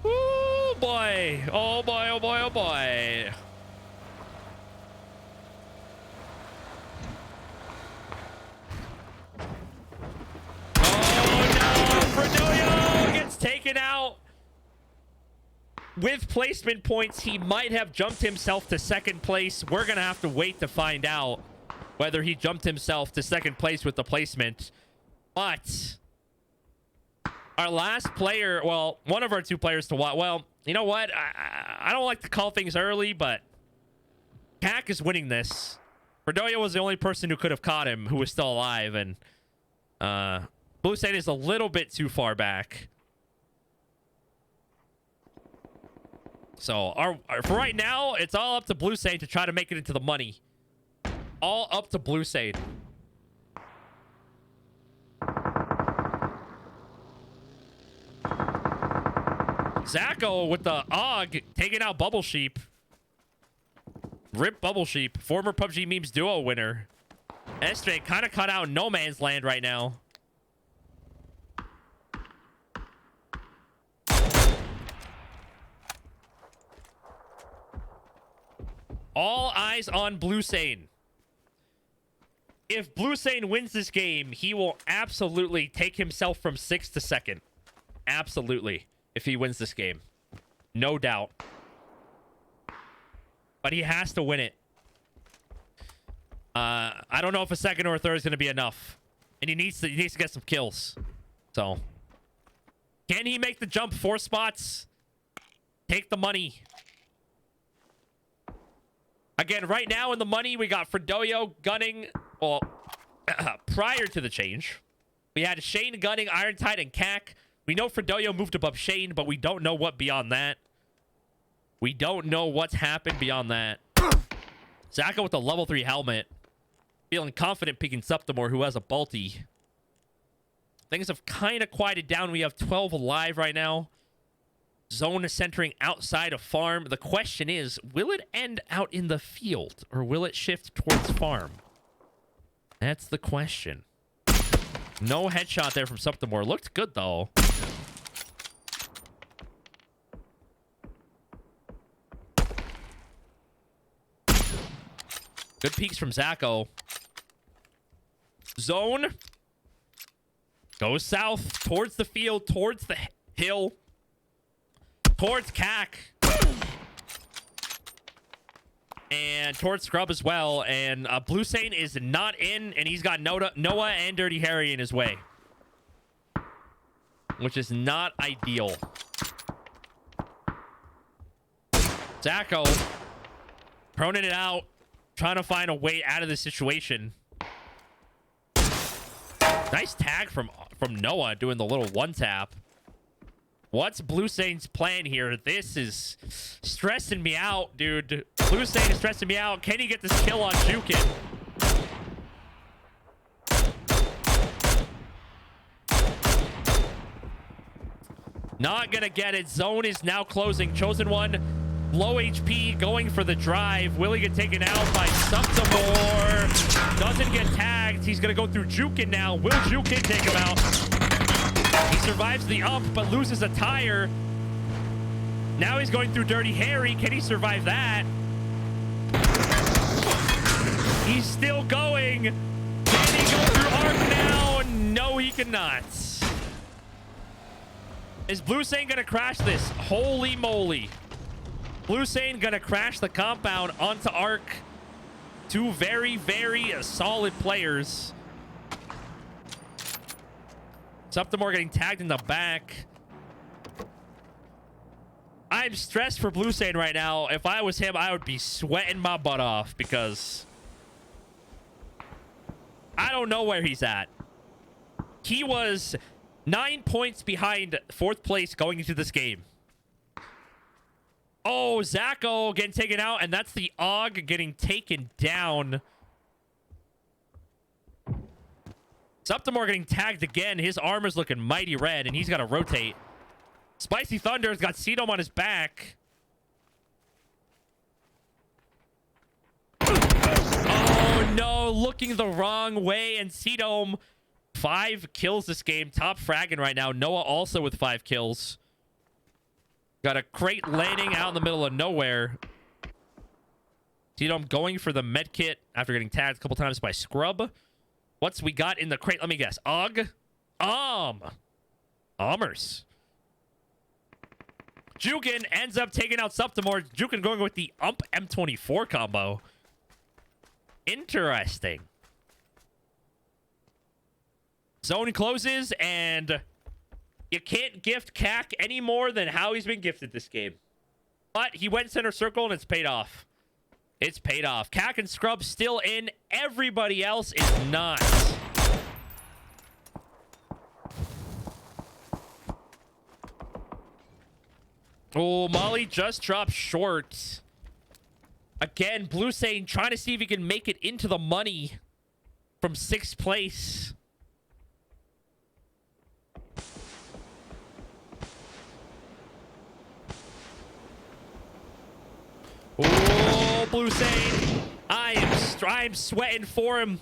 Oh boy. Oh boy, oh boy, oh boy. Oh no, Fredoyo gets taken out. With placement points, he might have jumped himself to 2nd place. We're gonna have to wait to find out whether he jumped himself to 2nd place with the placement. But our last player, well, one of our 2 players to watch. Well, you know what? I don't like to call things early, but CAC is winning this. Fredoyo was the only person who could have caught him who was still alive, and Blue Saint is a little bit too far back. So for right now, it's all up to Blue Saint to try to make it into the money. All up to Blue Saint. Zacho with the AUG taking out Bubble Sheep. Rip Bubble Sheep, former PUBG Memes Duo winner. Estre kind of cut out no man's land right now. All eyes on Blue Saint. If Blue Saint wins this game, he will absolutely take himself from 6th to 2nd. Absolutely. If he wins this game. No doubt. But he has to win it. I don't know if a 2nd or a 3rd is going to be enough. And he needs to get some kills. So. Can he make the jump 4 spots? Take the money. Again, right now in the money, we got Fredoyo gunning. Well, prior to the change, we had Shane gunning, Iron Tide, and CAC. We know Fredoyo moved above Shane, but we don't know what beyond that. We don't know what's happened beyond that. Zacho with the level 3 helmet. Feeling confident picking Septimore, who has a Balti. Things have kind of quieted down. We have 12 alive right now. Zone is centering outside of farm. The question is, will it end out in the field, or will it shift towards farm? That's the question. No headshot there from Septimore. Looked good, though. Good peeks from Zacho. Zone. Goes south towards the field, towards the hill. Towards CAC. And towards Scrub as well. And Blue Saint is not in, and he's got Noah and Dirty Harry in his way. Which is not ideal. Zacho proning it out. Trying to find a way out of this situation. Nice tag from Noah doing the little 1-tap. What's Blue Saint's plan here? This is stressing me out, dude. Blue Saint is stressing me out. Can he get this kill on Jukin? Not gonna get it. Zone is now closing. Chosen One, low HP, going for the drive. Will he get taken out by Septimore? Doesn't get tagged. He's gonna go through Jukin now. Will Jukin take him out? He's survives the up, but loses a tire. Now he's going through Dirty Harry. Can he survive that? He's still going. Can he go through Arc now? No, he cannot. Is Blue Sane gonna crash this? Holy moly. Blue Sane gonna crash the compound onto Arc. Two very, very solid players. Septimore getting tagged in the back. I'm stressed for Blue Sane right now. If I was him, I would be sweating my butt off because I don't know where he's at. He was 9 points behind 4th place going into this game. Oh, Zacho getting taken out, and that's the Og getting taken down. Septimore getting tagged again. His armor's looking mighty red, and he's got to rotate. Spicy Thunder's got Cedom on his back. Oh, no. Looking the wrong way, and Cedom 5 kills this game. Top fragging right now. Noah also with 5 kills. Got a crate landing out in the middle of nowhere. Cedom going for the med kit after getting tagged a couple times by Scrub. What's we got in the crate? Let me guess. Og? Aumers. Jukin ends up taking out Septimore. Jukin going with the Ump M24 combo. Interesting. Zone closes, and you can't gift Cac any more than how he's been gifted this game. But he went center circle, and it's paid off. It's paid off. Cac and Scrub still in. Everybody else is not. Oh, Molly just dropped short. Again, Blue Sane trying to see if he can make it into the money from 6th place. Oh, Blue Sane. I'm sweating for him.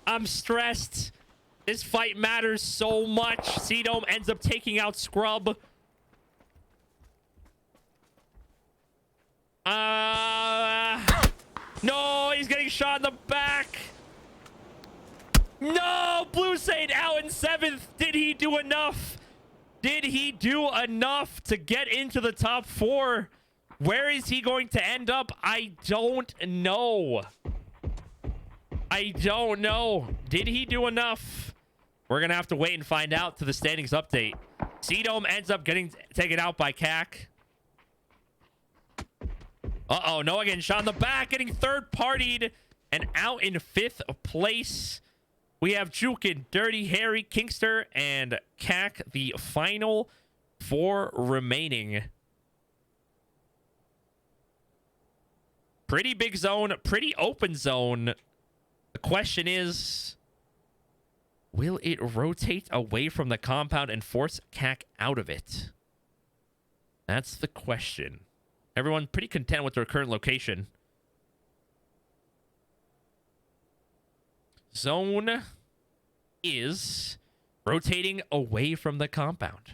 I'm stressed. This fight matters so much. Cedom ends up taking out Scrub. No, he's getting shot in the back. No, Blue Sane out in 7th. Did he do enough? Did he do enough to get into the top 4? Where is he going to end up? I don't know. I don't know. Did he do enough? We're going to have to wait and find out to the standings update. Cedom ends up getting taken out by Cac. Uh-oh, Noah getting shot in the back, getting third-partied, and out in 5th place. We have Jukin, Dirty Harry, Kingster, and Cac, the final 4 remaining. Pretty big zone, pretty open zone. The question is, will it rotate away from the compound and force Cac out of it? That's the question. Everyone pretty content with their current location. Zone is rotating away from the compound.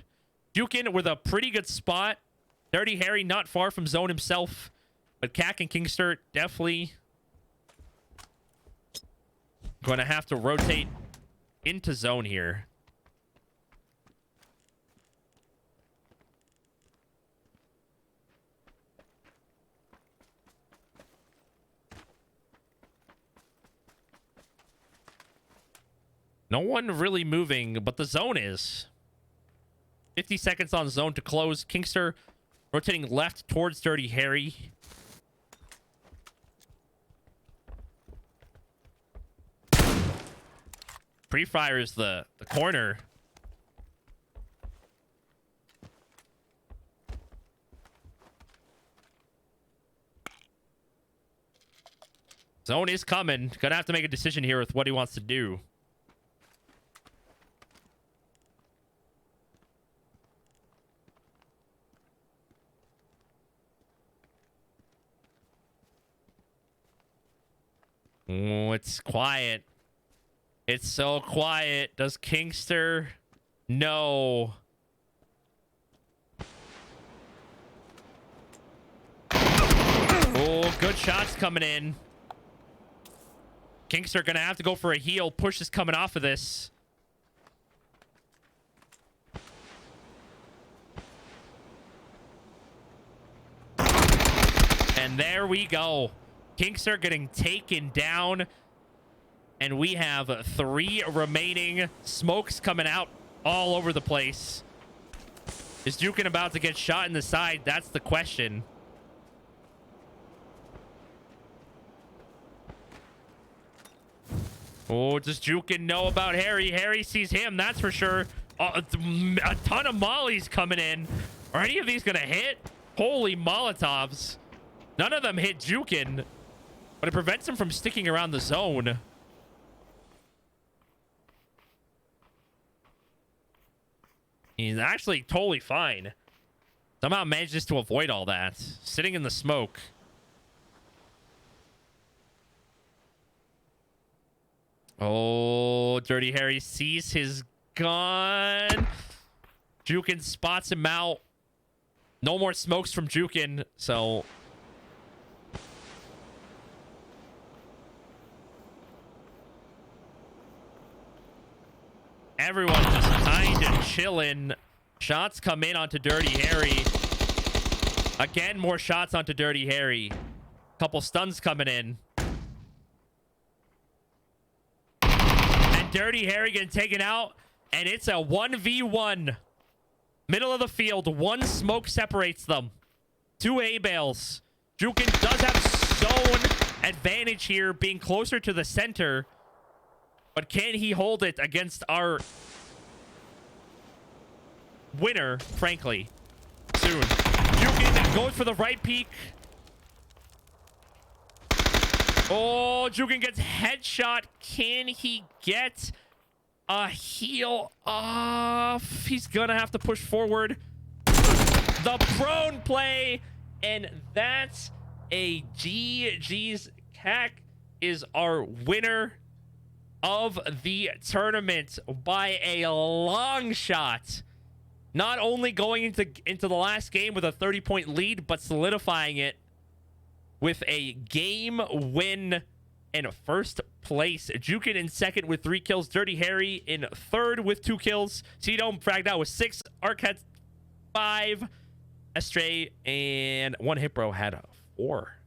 Jukin with a pretty good spot. Dirty Harry not far from zone himself. But Cac and Kingster definitely going to have to rotate into zone here. No one really moving, but the zone is. 50 seconds on zone to close. Kingster rotating left towards Dirty Harry. Pre-fires the corner. Zone is coming. Gonna have to make a decision here with what he wants to do. Oh, it's quiet. It's so quiet. Does Kingster? No. Oh, good shots coming in. Kinkster gonna have to go for a heal. Push is coming off of this. And there we go. Kinkster getting taken down. And we have 3 remaining. Smokes coming out all over the place. Is Jukin about to get shot in the side? That's the question. Oh, does Jukin know about Harry? Harry sees him, that's for sure. A ton of mollies coming in. Are any of these going to hit? Holy Molotovs. None of them hit Jukin, but it prevents him from sticking around the zone. He's actually totally fine. Somehow manages to avoid all that. Sitting in the smoke. Oh, Dirty Harry sees his gun. Jukin spots him out. No more smokes from Jukin, so... Everyone just kind of chilling. Shots come in onto Dirty Harry. Again, more shots onto Dirty Harry. Couple stuns coming in. And Dirty Harry getting taken out. And it's a 1v1. Middle of the field. 1 smoke separates them. 2 A-bales. Jukin does have zone advantage here, being closer to the center. But can he hold it against our winner, frankly, soon? Jukin goes for the right peak. Oh, Jukin gets headshot. Can he get a heal off? He's gonna have to push forward. The prone play, and that's a GG's. CAC is our winner of the tournament by a long shot. Not only going into the last game with a 30-point lead, but solidifying it with a game win in first place. Jukin in second with 3 kills. Dirty Harry in third with 2 kills. C-Dome fragged out with 6. Arc had 5. Astray and 1 Hipro had 4.